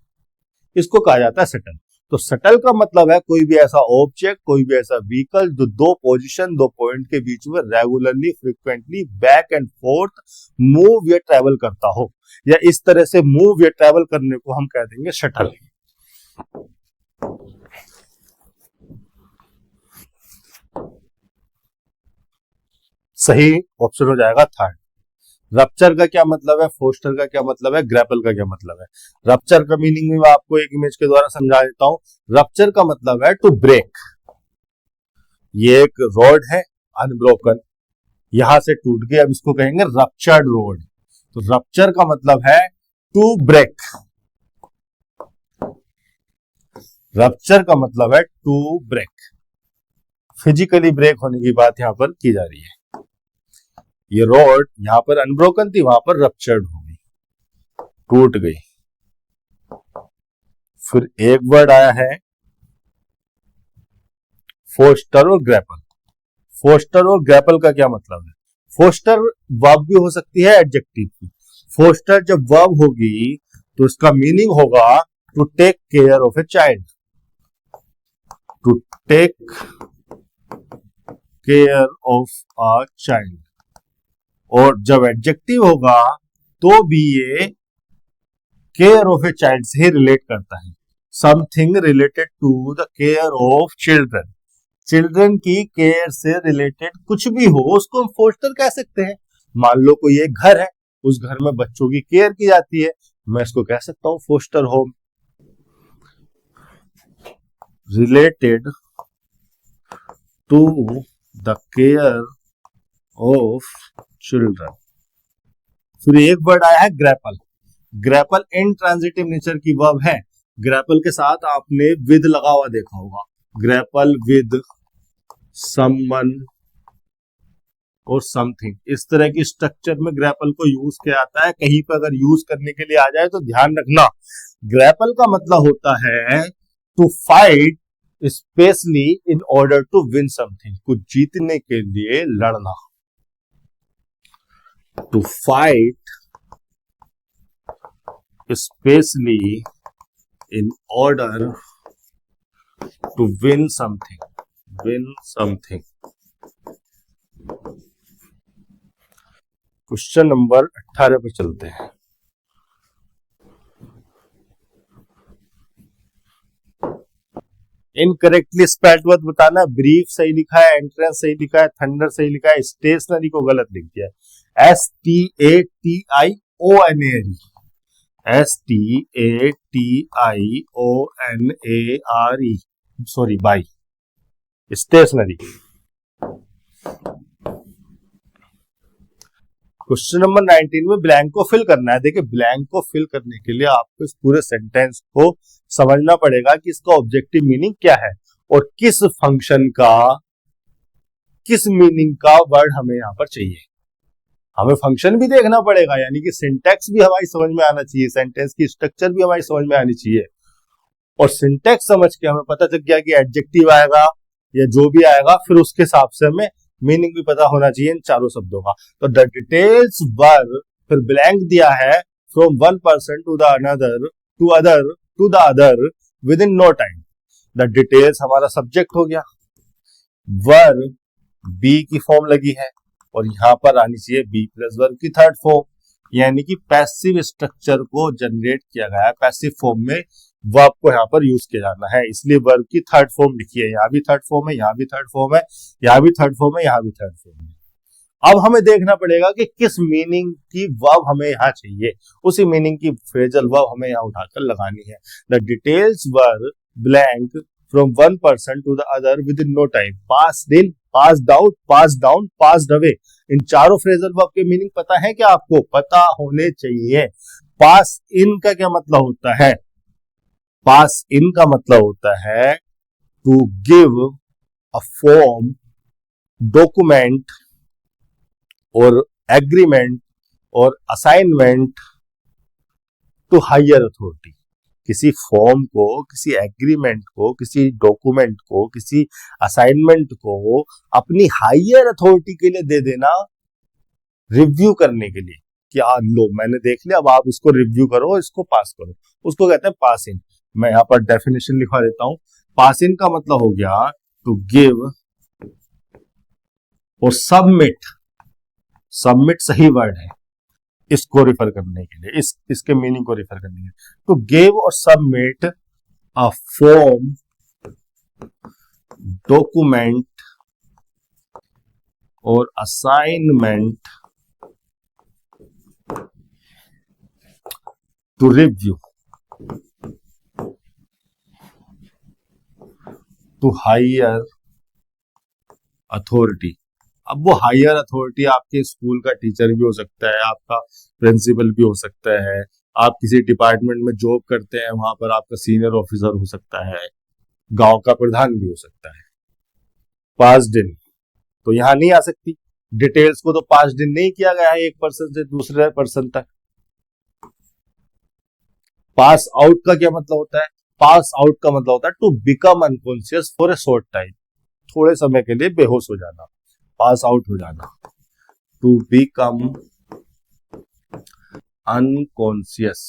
इसको कहा जाता है शटल। तो शटल का मतलब है कोई भी ऐसा ऑब्जेक्ट, कोई भी ऐसा व्हीकल जो दो पोजीशन, दो पॉइंट के बीच में regularly frequently back and fourth move या ट्रेवल करता हो, या इस तरह से मूव या ट्रेवल करने को हम कह देंगे शटल। सही ऑप्शन हो जाएगा थर्ड। रप्चर का क्या मतलब है, फोस्टर का क्या मतलब है, ग्रैपल का क्या मतलब है? रप्चर का मीनिंग भी मैं आपको एक इमेज के द्वारा समझा देता हूं। रप्चर का मतलब है टू ब्रेक। ये एक रोड है अनब्रोकन, यहां से टूट गई, अब इसको कहेंगे रप्चर्ड रोड। तो रप्चर का मतलब है टू ब्रेक। रप्चर का मतलब है टू ब्रेक, फिजिकली ब्रेक होने की बात यहां पर की जा रही है। ये रोड यहां पर अनब्रोकन थी, वहां पर रप्चर्ड हो गई, टूट गई। फिर एक वर्ड आया है फोस्टर और ग्रैपल। फोस्टर और ग्रैपल का क्या मतलब है? फोस्टर वर्ब भी हो सकती है, एडजेक्टिव भी। फोस्टर जब वर्ब होगी तो इसका मीनिंग होगा to take care of a child, to take care of a child. और जब एडजेक्टिव होगा तो भी ये केयर ऑफ ए चाइल्ड से ही रिलेट करता है, something related to the care of children. Children की केयर से रिलेटेड कुछ भी हो उसको हम फोस्टर कह सकते हैं। मान लो कोई एक घर है, उस घर में बच्चों की केयर की जाती है, मैं इसको कह सकता हूं foster home. Related to the care of children. फिर एक वर्ड आया है ग्रैपल। ग्रैपल इंट्रांजिटिव नेचर की वर्ब है। ग्रैपल के साथ आपने विद लगा हुआ देखा होगा, ग्रैपल विद समवन और समथिंग, इस तरह की स्ट्रक्चर में ग्रैपल को यूज किया जाता है। कहीं पर अगर यूज करने के लिए आ जाए तो ध्यान रखना, ग्रैपल का मतलब होता है to fight specially in order to win something, कुछ जीतने के लिए लड़ना। To fight specially in order to win something, win something. Question number 18 पे चलते हैं। इनकरेक्टली स्पेल्ड वर्ड बताना। ब्रीफ सही लिखा है, एंट्रेंस सही लिखा है, थंडर सही लिखा है, स्टेशनरी को गलत लिख दिया है। STATIONARE, STATIONARE, सॉरी बाई, स्टेशनरी। क्वेश्चन नंबर 19 में ब्लैंक को फिल करना है। देखिए, ब्लैंक को फिल करने के लिए आपको इस पूरे सेंटेंस को समझना पड़ेगा कि इसका ऑब्जेक्टिव मीनिंग क्या है और किस फंक्शन का, किस मीनिंग का वर्ड हमें यहां पर चाहिए। हमें फंक्शन भी देखना पड़ेगा, यानी कि सिंटैक्स भी हमारी समझ में आना चाहिए, सेंटेंस की स्ट्रक्चर भी हमारी समझ में आनी चाहिए। और सिंटैक्स समझ के हमें पता चल गया कि एडजेक्टिव आएगा या जो भी आएगा, फिर उसके हिसाब से हमें मीनिंग भी पता होना चाहिए इन चारों शब्दों का। तो द डिटेल्स वर, फिर ब्लैंक दिया है, from one person to the another to the other within no time. The details हमारा सब्जेक्ट हो गया, वर्ब बी की फॉर्म लगी है और यहां पर आनी चाहिए बी प्लस वर्ब की थर्ड फॉर्म, यानी कि पैसिव स्ट्रक्चर को जनरेट किया गया है पैसिव फॉर्म में, वर्ब को यहाँ पर यूज किया जाना है, इसलिए वर्ब की थर्ड फॉर्म लिखी है, यहाँ भी थर्ड फॉर्म है, यहाँ भी थर्ड फॉर्म है, यहाँ भी थर्ड फॉर्म है, यहाँ भी थर्ड फॉर्म है। अब हमें देखना पड़ेगा कि किस मीनिंग की वर्ब हमें यहाँ चाहिए, उसी मीनिंग की फ्रेजल वर्ब हमें यहाँ उठाकर लगानी है। The details were blank from one person to the other within no time, passed in, passed out, passed down, passed away. इन चारों फ्रेजल वर्ब के मीनिंग पता है क्या आपको? पता होने चाहिए। पास इन का क्या मतलब होता है? पास इन का मतलब होता है to give a form, document और एग्रीमेंट और असाइनमेंट टू हायर अथॉरिटी। किसी फॉर्म को, किसी एग्रीमेंट को, किसी डॉक्यूमेंट को, किसी असाइनमेंट को अपनी हायर अथॉरिटी के लिए दे देना, रिव्यू करने के लिए कि लो मैंने देख लिया, अब आप इसको रिव्यू करो, इसको पास करो, उसको कहते हैं पास इन। मैं यहाँ पर डेफिनेशन लिखवा देता हूं। पास इन का मतलब हो गया टू गिव और सबमिट, सबमिट सही वर्ड है इसको रिफर करने के लिए, इसके मीनिंग को रिफर करने के लिए। तो गिव और सबमिट अ फॉर्म, डॉक्यूमेंट और assignment to review to higher authority. अब वो हायर अथॉरिटी आपके स्कूल का टीचर भी हो सकता है, आपका प्रिंसिपल भी हो सकता है, आप किसी डिपार्टमेंट में जॉब करते हैं वहां पर आपका सीनियर ऑफिसर हो सकता है, गांव का प्रधान भी हो सकता है। पास्ड इन तो यहां नहीं आ सकती, डिटेल्स को तो पास्ड इन नहीं किया गया है एक पर्सन से दूसरे पर्सन तक। पास आउट का क्या मतलब होता है? पास आउट का मतलब होता है to become unconscious for a short time, थोड़े समय के लिए बेहोश हो जाना, पास आउट हो जाना। To become unconscious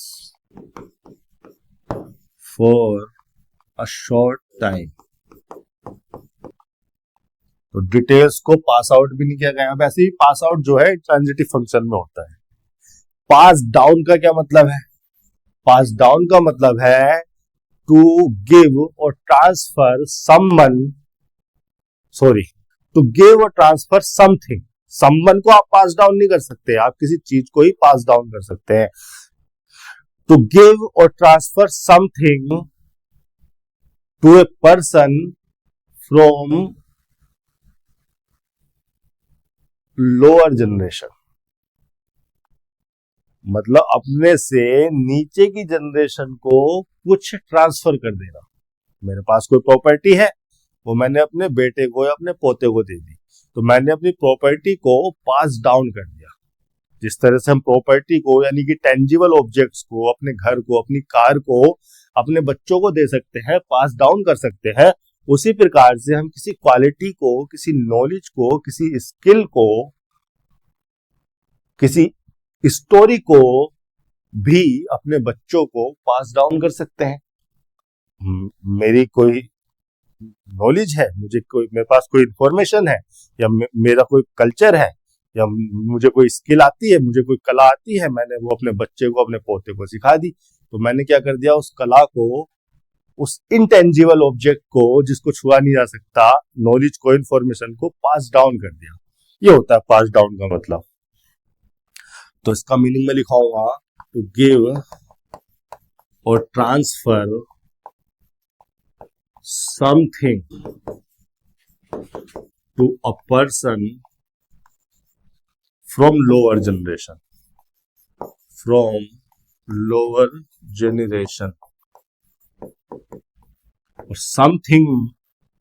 for a short time. तो डिटेल्स को पास आउट भी नहीं किया गया। वैसे ही पास आउट जो है ट्रांजिटिव फंक्शन में होता है। पास डाउन का क्या मतलब है? पास डाउन का मतलब है टू गिव और transfer someone, sorry, to give और ट्रांसफर समथिंग। समवन को आप पास डाउन नहीं कर सकते, आप किसी चीज को ही पास डाउन कर सकते हैं। टू गिव और transfer something to a person from lower generation, मतलब अपने से नीचे की जनरेशन को कुछ ट्रांसफर कर देना। मेरे पास कोई प्रॉपर्टी है, वो मैंने अपने बेटे को या अपने पोते को दे दी, तो मैंने अपनी प्रॉपर्टी को पास डाउन कर दिया। जिस तरह से हम प्रॉपर्टी को यानी कि टेंजिबल ऑब्जेक्ट्स को, अपने घर को, अपनी कार को अपने बच्चों को दे सकते हैं, पास डाउन कर सकते हैं, उसी प्रकार से हम किसी क्वालिटी को, किसी नॉलेज को, किसी स्किल को, किसी स्टोरी को भी अपने बच्चों को पास डाउन कर सकते हैं। मेरी कोई नॉलेज है, मेरे पास कोई इंफॉर्मेशन है, या मेरा कोई कल्चर है, या मुझे कोई स्किल आती है, मुझे कोई कला आती है, मैंने वो अपने बच्चे को, अपने पोते को सिखा दी, तो मैंने क्या कर दिया, उस कला को, उस इनटेंजिबल ऑब्जेक्ट को जिसको छुआ नहीं जा सकता, नॉलेज को, इंफॉर्मेशन को पास डाउन कर दिया। ये होता है पास डाउन का मतलब। तो इसका मीनिंग में लिखाऊंगा टू गिव और transfer something to a person from lower generation, from lower generation. और समथिंग,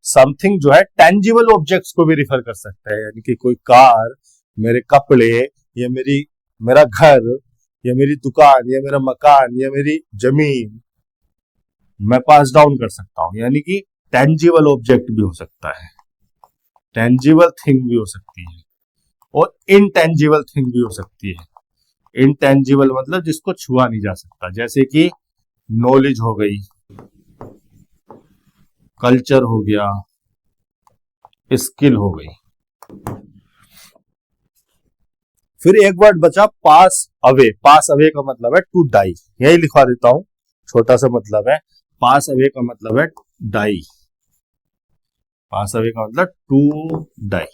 समथिंग जो है टेंजिबल ऑब्जेक्ट्स को भी रिफर कर सकता है, यानी कि कोई कार, मेरे कपड़े, या मेरा घर, या मेरी दुकान, या मेरा मकान, या मेरी जमीन मैं पास डाउन कर सकता हूं। यानी कि टेंजिबल ऑब्जेक्ट भी हो सकता है, टेंजिबल थिंग भी हो सकती है, और इनटेंजिबल थिंग भी हो सकती है। इनटेंजिबल मतलब जिसको छुआ नहीं जा सकता, जैसे कि नॉलेज हो गई, कल्चर हो गया, स्किल हो गई। फिर एक वर्ड बचा पास अवे। पास अवे का मतलब है टू डाई, यही लिखवा देता हूं, छोटा सा मतलब है। पास अवे का मतलब है डाई, पास अवे का मतलब टू डाई।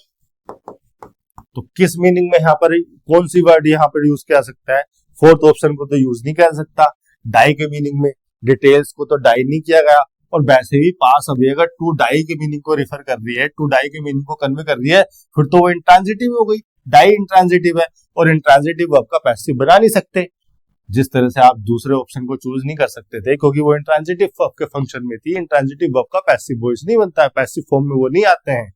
तो किस मीनिंग में यहाँ पर कौन सी वर्ड यहाँ पर यूज किया सकता है? फोर्थ ऑप्शन को तो यूज नहीं कर सकता डाई के मीनिंग में, डिटेल्स को तो डाई नहीं किया गया, और वैसे भी पास अवे अगर टू डाई के मीनिंग को रिफर कर रही है, टू डाई के मीनिंग को कन्वे कर रही है, फिर तो वो इंट्रांजिटिव हो गई। डाई इंट्रांजिटिव है और इंट्रांजिटिव वर्ब का पैसिव बना नहीं सकते। जिस तरह से आप दूसरे ऑप्शन को चूज नहीं कर सकते थे क्योंकि वो इंट्रांजिटिव वर्ब के फंक्शन में थी, इंट्रांजिटिव वर्ब का पैसिव वॉइस नहीं बनता है, पैसिव फॉर्म में वो नहीं आते हैं।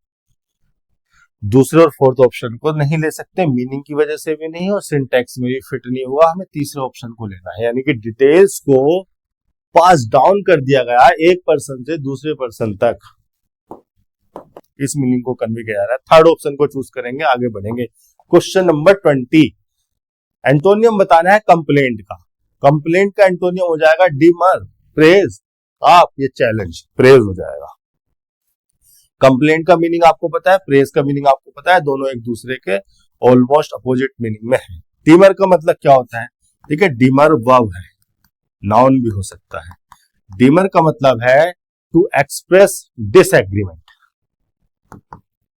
दूसरे और फोर्थ ऑप्शन को नहीं ले सकते, मीनिंग की वजह से भी नहीं और सिंटैक्स में भी फिट नहीं हुआ, हमें तीसरे ऑप्शन को लेना है, यानी कि डिटेल्स को पास डाउन कर दिया गया एक पर्सन से दूसरे पर्सन तक, इस मीनिंग को कन्वे किया जा रहा है। थर्ड ऑप्शन को चूज करेंगे, आगे बढ़ेंगे। क्वेश्चन नंबर 20, एंटोनियम बताना है कंप्लेंट का। कंप्लेंट का एंटोनियम हो जाएगा डिमर, प्रेज, आप ये चैलेंज, प्रेज हो जाएगा। कंप्लेंट का मीनिंग आपको पता है, प्रेज का मीनिंग आपको पता है, दोनों एक दूसरे के ऑलमोस्ट अपोजिट मीनिंग में है। डिमर का मतलब क्या होता है? ठीक है, डिमर वर्ब है, नाउन भी हो सकता है। डिमर का मतलब है to express disagreement,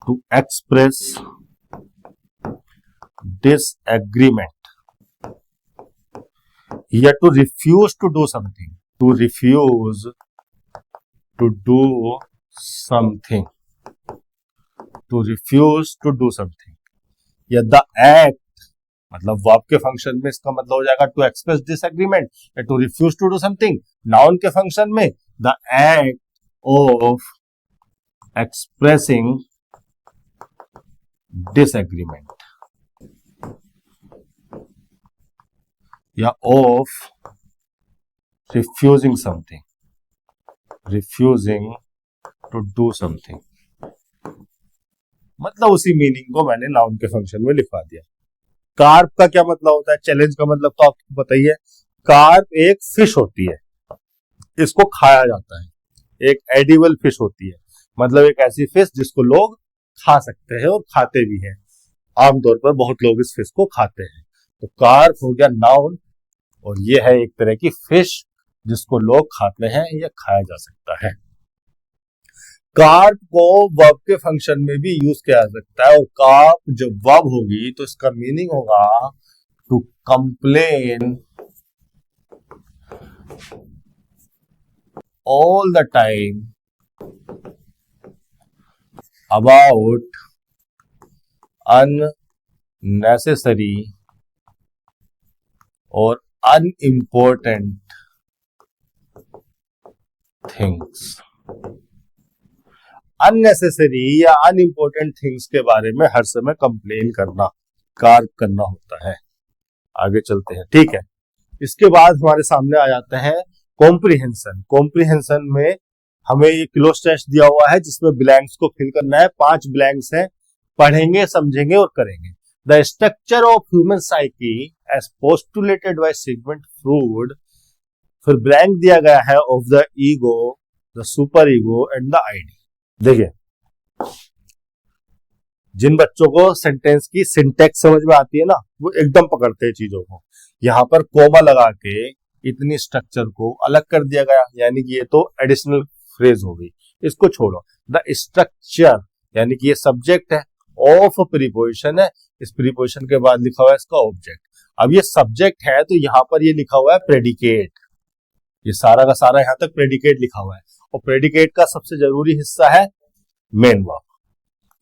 to express disagreement, या to refuse to do something, to refuse to do something, to refuse to do something, या द एक्ट, मतलब वर्ब के फंक्शन में इसका मतलब हो जाएगा टू एक्सप्रेस डिसएग्रीमेंट या to refuse to do something. Noun के फंक्शन में the act of expressing disagreement या of refusing something, refusing to do something, मतलब उसी मीनिंग को मैंने नाउन के फंक्शन में लिखवा दिया। कार्प का क्या मतलब होता है? चैलेंज का मतलब तो आपको पता ही है। कार्प एक फिश होती है, इसको खाया जाता है, एक एडिबल फिश होती है, मतलब एक ऐसी फिश जिसको लोग खा सकते हैं और खाते भी हैं। आमतौर पर बहुत लोग इस फिश को खाते हैं। तो कार्प हो गया नाउन और ये है एक तरह की फिश जिसको लोग खाते हैं या खाया जा सकता है। कार्प को वर्ब के फंक्शन में भी यूज किया जा सकता है, और कार्प जब वर्ब होगी तो इसका मीनिंग होगा to complain all the time about unnecessary और अनइम्पोर्टेंट थिंग्स। अननेसेसरी या अनइम्पोर्टेंट थिंग्स के बारे में हर समय कंप्लेन करना, कार्प करना होता है। आगे चलते हैं, ठीक है। इसके बाद हमारे सामने आ जाते हैं कॉम्प्रिहेंशन। कॉम्प्रिहेंशन में हमें ये क्लोज टेस्ट दिया हुआ है जिसमें ब्लैंक्स को फिल करना है। 5 ब्लैंक्स हैं, पढ़ेंगे, समझेंगे और करेंगे। The structure of human psyche as postulated by Sigmund Freud, फिर ब्लैंक दिया गया है of the ego, the super ego and the idea. देखिए, जिन बच्चों को सेंटेंस की सिंटैक्स समझ में आती है ना, वो एकदम पकड़ते हैं चीजों को। यहां पर कोमा लगा के इतनी स्ट्रक्चर को अलग कर दिया गया, यानी कि ये तो एडिशनल फ्रेज हो गई, इसको छोड़ो। द स्ट्रक्चर यानी कि ये सब्जेक्ट है, ऑफ प्रीपोजिशन है, इस प्रीपोजिशन के बाद लिखा हुआ है इसका ऑब्जेक्ट। अब ये सब्जेक्ट है तो यहां पर ये लिखा हुआ है प्रेडिकेट, ये सारा का सारा यहां तक प्रेडिकेट लिखा हुआ है, और प्रेडिकेट का सबसे जरूरी हिस्सा है मेन वर्ब।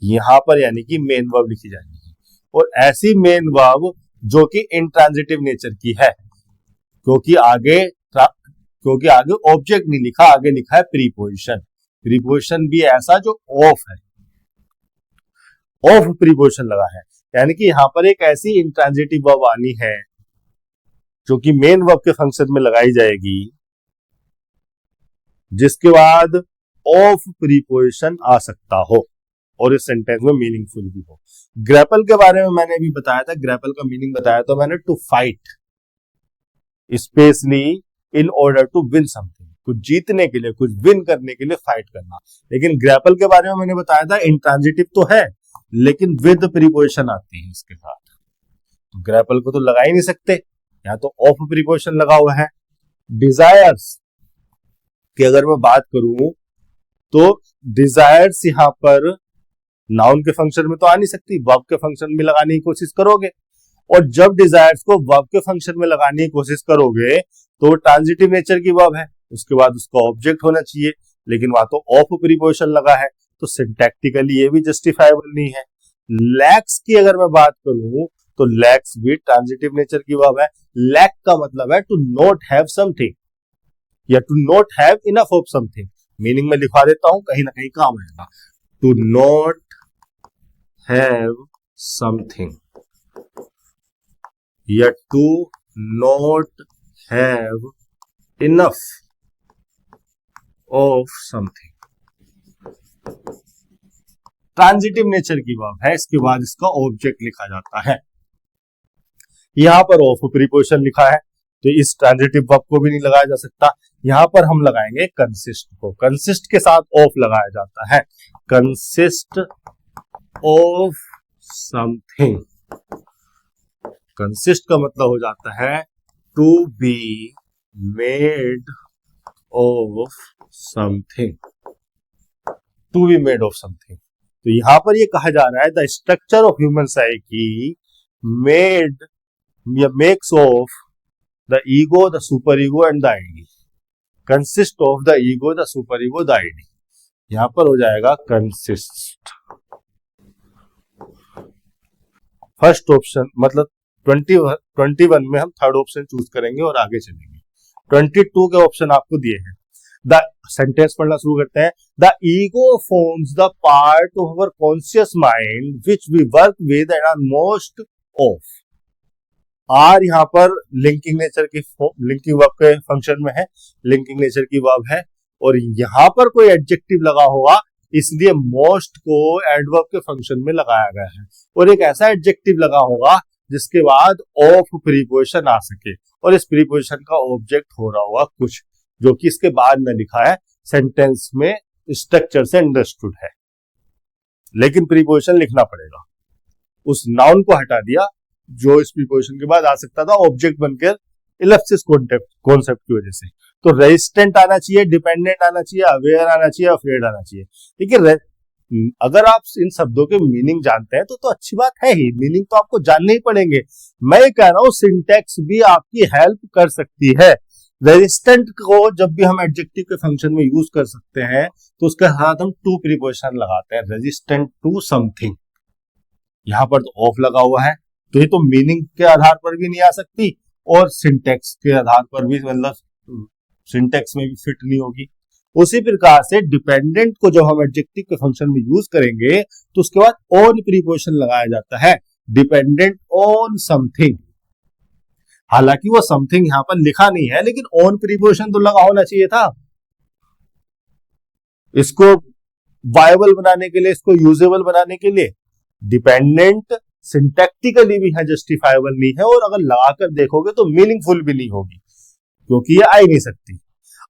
यहां पर यानी कि मेन वर्ब लिखी जाएगी, और ऐसी मेन वर्ब जो कि इंट्रांजिटिव नेचर की है, क्योंकि आगे ऑब्जेक्ट नहीं लिखा, आगे लिखा है प्रीपोजिशन। प्रीपोजिशन भी ऐसा जो ऑफ है, ऑफ प्रीपोजिशन लगा है, यानी कि यहां पर एक ऐसी इंट्रांजिटिव वर्ब आनी है जो कि मेन वर्ब के फंक्शन में लगाई जाएगी, जिसके बाद ऑफ प्रीपोजिशन आ सकता हो और इस सेंटेंस में मीनिंगफुल भी हो। ग्रैपल के बारे में मैंने भी बताया था, ग्रैपल का मीनिंग बताया तो मैंने, to fight specially in order to win something, कुछ जीतने के लिए, कुछ विन करने के लिए फाइट करना। लेकिन ग्रैपल के बारे में मैंने बताया था इंट्रांजिटिव तो है लेकिन विद प्रीपोजिशन आती है इसके साथ, तो ग्रैपल को तो लगा ही नहीं सकते, यहां तो ऑफ प्रीपोजिशन लगा हुआ है। डिजायर्स, कि अगर मैं बात करूं तो डिजायर्स यहाँ पर नाउन के फंक्शन में तो आ नहीं सकती, वर्ब के फंक्शन में लगाने की कोशिश करोगे, और जब डिजायर्स को वर्ब के फंक्शन में लगाने की कोशिश करोगे तो ट्रांजिटिव नेचर की वर्ब है, उसके बाद उसका ऑब्जेक्ट होना चाहिए, लेकिन वहां तो ऑफ प्रीपोजिशन लगा है, तो सिंटैक्टिकली ये भी जस्टिफाइबल नहीं है। लैक्स की अगर मैं बात करूं तो लैक्स भी ट्रांजिटिव नेचर की वर्ब है। लैक का मतलब है टू नॉट हैव समथिंग या to not have enough of something. Meaning में लिखवा देता हूं, कहीं ना कहीं काम आएगा। टू नॉट हैव समथिंग या to not have enough of something, transitive nature की वर्ब है, इसके बाद इसका ऑब्जेक्ट लिखा जाता है। यहां पर ऑफ प्रीपोजिशन लिखा है तो इस ट्रांजिटिव वर्ब को भी नहीं लगाया जा सकता। यहां पर हम लगाएंगे कंसिस्ट को, कंसिस्ट के साथ ऑफ लगाया जाता है। कंसिस्ट ऑफ समथिंग, कंसिस्ट का मतलब हो जाता है to be made of something, to be made of something. तो यहां पर ये कहा जा रहा है the structure of human psyche made या makes of the ego, the super ego and the id, consist of the ego, the super ego, the id. यहां पर हो जाएगा कंसिस्ट। फर्स्ट ऑप्शन मतलब 21 में हम थर्ड ऑप्शन चूज करेंगे और आगे चलेंगे। 22 के ऑप्शन आपको दिए हैं। द सेंटेंस पढ़ना शुरू करते हैं। The ego forms the part of our conscious mind which we work with and are most of. Are यहाँ पर लिंकिंग नेचर की लिंकिंग वर्ब के फंक्शन में है, लिंकिंग नेचर की वर्ब है, और यहां पर कोई एडजेक्टिव लगा होगा इसलिए मोस्ट को एडवर्ब के फंक्शन में लगाया गया है, और एक ऐसा एडजेक्टिव लगा होगा जिसके बाद ऑफ प्रीपोजिशन आ सके, और इस प्रीपोजिशन का ऑब्जेक्ट हो रहा होगा कुछ जो कि इसके बाद में लिखा है, सेंटेंस में स्ट्रक्चर से अंडरस्टूड है, लेकिन प्रीपोजिशन लिखना पड़ेगा। उस नाउन को हटा दिया जो इस प्रीपोजिशन के बाद आ सकता था ऑब्जेक्ट बनकर इलेप्सिस कॉन्सेप्ट की वजह से। तो रेजिस्टेंट आना चाहिए, डिपेंडेंट आना चाहिए, अवेयर आना चाहिए, अफ्रेड आना चाहिए। देखिए अगर आप इन शब्दों के मीनिंग जानते हैं तो अच्छी बात है ही, मीनिंग तो आपको जानने ही पड़ेंगे। मैं ये कह रहा हूं सिंटैक्स भी आपकी हेल्प कर सकती है। रेजिस्टेंट को जब भी हम एडजेक्टिव के फंक्शन में यूज कर सकते हैं तो उसके साथ हम टू प्रीपोजिशन लगाते हैं, रेजिस्टेंट टू समथिंग। यहां पर तो ऑफ लगा हुआ है तो ये तो मीनिंग के आधार पर भी नहीं आ सकती और सिंटैक्स के आधार पर भी, मतलब सिंटैक्स में भी फिट नहीं होगी। उसी प्रकार से डिपेंडेंट को जब हम एडजेक्टिव के फंक्शन में यूज करेंगे तो उसके बाद ऑन प्रीपोजिशन लगाया जाता है, डिपेंडेंट ऑन समथिंग। हालांकि वो समथिंग यहां पर लिखा नहीं है लेकिन ऑन प्रीपोजिशन तो लगा होना चाहिए था। इसको वायबल बनाने के लिए, इसको यूजेबल बनाने के लिए डिपेंडेंट सिंटैक्टिकली भी है जस्टिफाइबल नहीं है, और अगर लगाकर देखोगे तो मीनिंगफुल भी नहीं होगी क्योंकि ये आ ही नहीं सकती।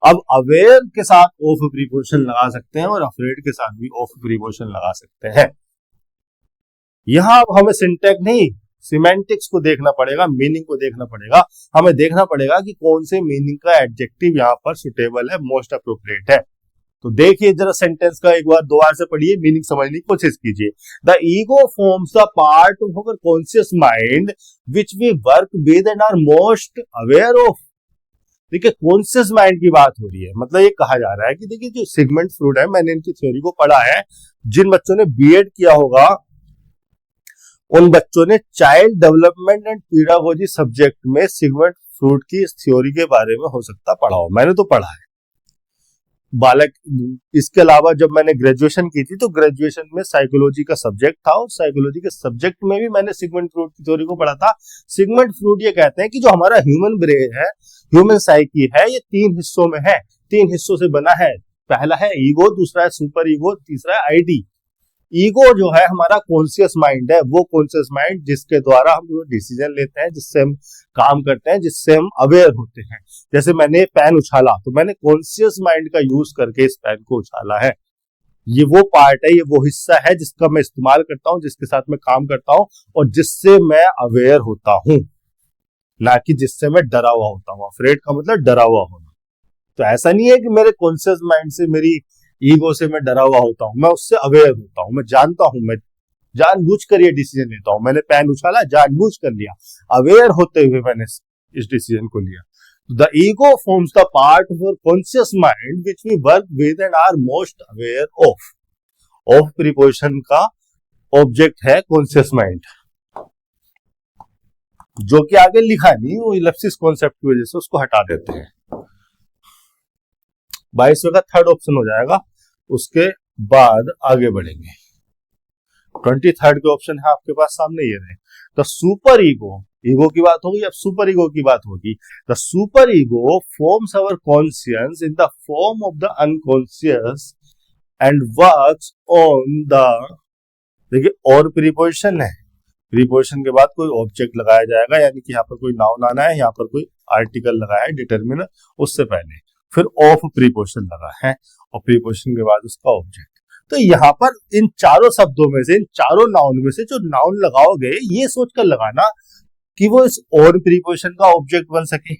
अब अवेयर के साथ ऑफ प्रीपोजिशन लगा सकते हैं और अफ्रेड के साथ भी ऑफ प्रीपोजिशन लगा सकते हैं। यहां अब हमें सिंटैक्स नहीं, सिमेंटिक्स को देखना पड़ेगा, मीनिंग को देखना पड़ेगा। हमें देखना पड़ेगा कि कौन से मीनिंग का एडजेक्टिव यहां पर सुटेबल है, मोस्ट अप्रोप्रिएट है। तो देखिए जरा सेंटेंस का एक बार दोबारा से पढ़िए, मीनिंग समझने की कोशिश कीजिए। The ego forms the part of our conscious mind which we work with and are most aware of. देखिए कॉन्शियस माइंड की बात हो रही है, मतलब ये कहा जा रहा है कि देखिए जो सिगमंड फ्रूड है, मैंने इनकी थ्योरी को पढ़ा है, जिन बच्चों ने बीएड किया होगा उन बच्चों ने चाइल्ड डेवलपमेंट एंड पीडागोजी सब्जेक्ट में सिगमंड फ्रूड की इस थ्योरी के बारे में हो सकता पढ़ा हो, मैंने तो पढ़ा है बालक। इसके अलावा जब मैंने ग्रेजुएशन की थी तो ग्रेजुएशन में साइकोलॉजी का सब्जेक्ट था और साइकोलॉजी के सब्जेक्ट में भी मैंने सिगमंड फ्रूड की थ्योरी को पढ़ा था। सिगमंड फ्रूड ये कहते हैं कि जो हमारा ह्यूमन ब्रेन है, ह्यूमन साइकी है, ये 3 हिस्सों में है, 3 हिस्सों से बना है। पहला है ईगो, दूसरा है सुपर ईगो, तीसरा है आईडी। ईगो जो है हमारा कॉन्शियस माइंड है, वो कॉन्शियस माइंड जिसके द्वारा हम डिसीजन लेते हैं, जिससे हम काम करते हैं, जिससे हम अवेयर होते हैं। जैसे मैंने पेन उछाला तो मैंने कॉन्शियस माइंड का यूज करके इस पेन को उछाला है। ये वो पार्ट है, ये वो हिस्सा है जिसका मैं इस्तेमाल करता हूं, जिसके साथ मैं काम करता हूं और जिससे मैं अवेयर होता हूं, ना कि जिससे मैं डरा हुआ होता हूं। अफ्रेड का मतलब डरा हुआ होना। तो ऐसा नहीं है कि मेरे कॉन्शियस माइंड से, मेरी ईगो से मैं डरा हुआ होता हूं, मैं उससे अवेयर होता हूं, मैं जानता हूं, मैं जानबूझ कर ये डिसीजन लेता हूं, मैंने पेन उछाला जानबूझ कर लिया, अवेयर होते हुए मैंने इस डिसीजन को लिया। The ego forms the part of your conscious mind which we work with and are most aware of. Of preposition का ऑब्जेक्ट है कॉन्शियस माइंड, जो कि आगे लिखा नहीं, वो इलिप्सिस कॉन्सेप्ट की वजह से उसको हटा देते हैं। 22वें का थर्ड ऑप्शन हो जाएगा, उसके बाद आगे बढ़ेंगे। 23rd के ऑप्शन है आपके पास सामने, ये रहे। द सुपर ईगो, ईगो की बात होगी, अब सुपर ईगो की बात होगी। The super ego forms our conscious in the form of the unconscious and works on the, देखिए और प्रीपोजिशन है, प्रीपोजिशन के बाद कोई ऑब्जेक्ट लगाया जाएगा, यानी कि यहाँ पर कोई नाउन आना है, यहाँ पर कोई आर्टिकल लगा है डिटरमिनर, उससे पहले फिर ऑफ प्रीपोजिशन लगा है और प्रीपोजिशन के बाद उसका ऑब्जेक्ट। तो यहाँ पर इन चारों शब्दों में से, इन चारों नाउन में से जो नाउन लगाओगे, ये सोचकर लगाना कि वो इस और प्रीपोजिशन का ऑब्जेक्ट बन सके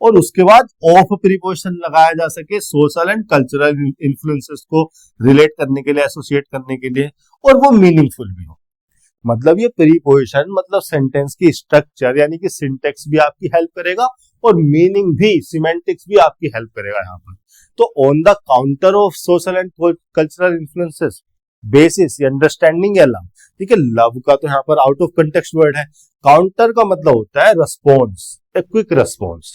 और उसके बाद ऑफ प्रीपोजिशन लगाया जा सके सोशल एंड कल्चरल इन्फ्लुएंसेस को रिलेट करने के लिए, एसोसिएट करने के लिए, और वो मीनिंगफुल भी हो। मतलब ये प्रीपोजिशन मतलब सेंटेंस की स्ट्रक्चर यानी कि सिंटेक्स भी आपकी हेल्प करेगा और मीनिंग भी, सिमेंटिक्स भी आपकी हेल्प करेगा यहाँ पर। तो on the counter of social and cultural influences basis, understanding या लव। ठीक है, लव का तो यहाँ पर आउट ऑफ कंटेक्स्ट वर्ड है। काउंटर का मतलब होता है response, a quick response.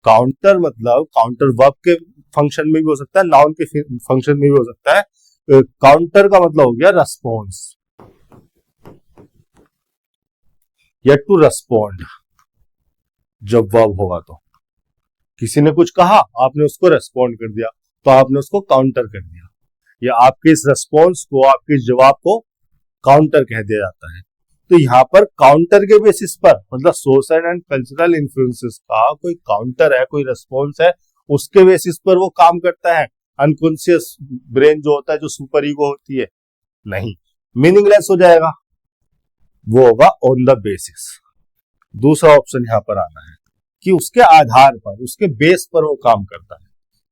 Counter मतलब काउंटर वर्ब के फंक्शन में भी हो सकता है, नाउन के फंक्शन में भी हो सकता है। काउंटर का मतलब हो गया रिस्पॉन्स या टू रेस्पॉन्ड। जब वर्ब होगा तो किसी ने कुछ कहा, आपने उसको रेस्पॉन्ड कर दिया, तो आपने उसको काउंटर कर दिया, या आपके इस रेस्पॉन्स को, आपके इस जवाब को काउंटर कह दिया जाता है। तो यहाँ पर काउंटर के बेसिस पर, मतलब सोशल एंड कल्चरल इन्फ्लुएंसेस का कोई काउंटर है, कोई रेस्पॉन्स है, उसके बेसिस पर वो काम करता है। अनकॉन्शियस ब्रेन जो होता है, जो सुपर ईगो होती है, नहीं, मीनिंगलेस हो जाएगा, वो होगा ऑन द बेसिस। दूसरा ऑप्शन यहां पर आना है कि उसके आधार पर, उसके बेस पर वो काम करता है।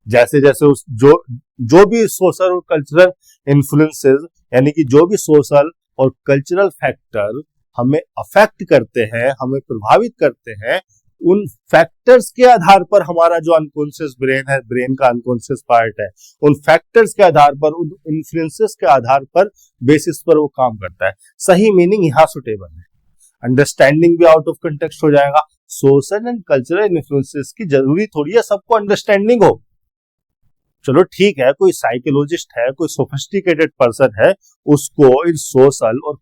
जैसे जैसे उस जो भी सोशल और कल्चरल इन्फ्लुएंसेस, यानी कि जो भी सोशल और कल्चरल फैक्टर हमें अफेक्ट करते हैं, हमें प्रभावित करते हैं, उन फैक्टर्स के आधार पर हमारा जो अनकॉन्शियस ब्रेन है, ब्रेन का अनकॉन्शियस पार्ट है, उन फैक्टर्स के आधार पर, उन इन्फ्लुएंसेस के आधार पर, बेसिस पर वो काम करता है। सही मीनिंग यहाँ सुटेबल है। अंडरस्टैंडिंग भी आउट ऑफ कंटेक्स्ट हो जाएगा। सोशल एंड कल्चरल इन्फ्लुएंसेस की जरूरी थोड़ी है सबको अंडरस्टैंडिंग हो। चलो ठीक है, कोई साइकोलॉजिस्ट है, कोई सोफिस्टिकेटेड पर्सन है, उसको इन सोशल और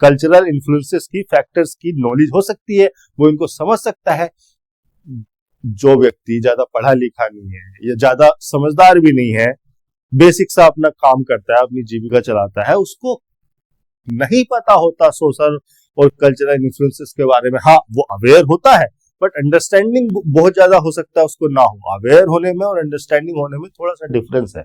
कल्चरल इन्फ्लुएंसेस की, फैक्टर्स की नॉलेज हो सकती है, वो इनको समझ सकता है। जो व्यक्ति ज्यादा पढ़ा लिखा नहीं है या ज्यादा समझदार भी नहीं है, बेसिक सा अपना काम करता है, अपनी जीविका चलाता है, उसको नहीं पता होता सोशल और कल्चरल इन्फ्लुएंसेस के बारे में। हाँ, वो अवेयर होता है, बट अंडरस्टैंडिंग बहुत ज्यादा हो सकता है उसको ना हो। अवेयर होने में और अंडरस्टैंडिंग होने में थोड़ा सा डिफरेंस है,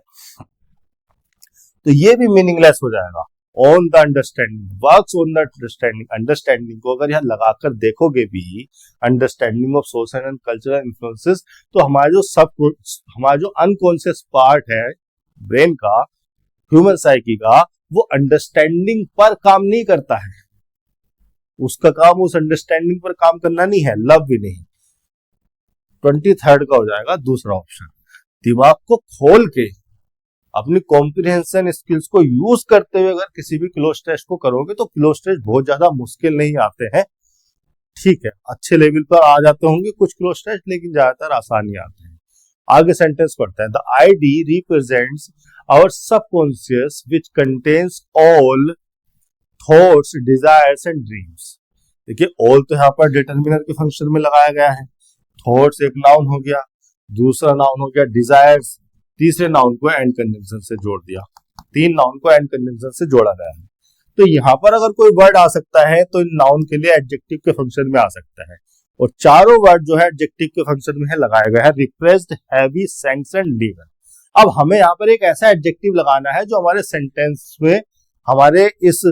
तो ये भी मीनिंगलेस हो जाएगा। On the understanding, works on the understanding. Understanding को अगर यहाँ लगाकर देखोगे भी, understanding of social and cultural influences, तो हमारा जो अनकॉन्शियस पार्ट है ब्रेन का, ह्यूमन साइकी का, वो अंडरस्टैंडिंग पर काम नहीं करता है। उसका काम उस अंडरस्टैंडिंग पर काम करना नहीं है, लव भी नहीं। 23rd का हो जाएगा दूसरा ऑप्शन। दिमाग को खोल के अपनी कॉम्प्रिहेंशन स्किल्स को यूज करते हुए अगर किसी भी क्लोज टेस्ट को करोगे, तो क्लोज टेस्ट बहुत ज्यादा मुश्किल नहीं आते हैं। ठीक है, अच्छे लेवल पर आ जाते होंगे कुछ क्लोज टेस्ट, लेकिन ज्यादातर आसानी आते हैं। आगे सेंटेंस पढ़ता है, the ID represents our subconscious which contains all thoughts, desires and dreams. देखिए, ऑल तो यहाँ पर डिटरमिनर के फंक्शन में लगाया गया है। थॉट्स एक नाउन हो गया, दूसरा नाउन हो गया डिजायर्स, तीसरे नाउन को एंड कंजंक्शन से जोड़ दिया। 3 नाउन को एंड कंजंक्शन से जोड़ा गया है। तो यहाँ पर अगर कोई वर्ड आ सकता है तो इन नाउन के लिए एडजेक्टिव के फंक्शन में आ सकता है, और चारों वर्ड जो है एडजेक्टिव के फंक्शन में है लगाया गया है, रिप्रेस्ड, हैवी, सैंक्शन, लीगल। अब हमें यहाँ पर एक ऐसा एडजेक्टिव लगाना है जो हमारे सेंटेंस में, हमारे इस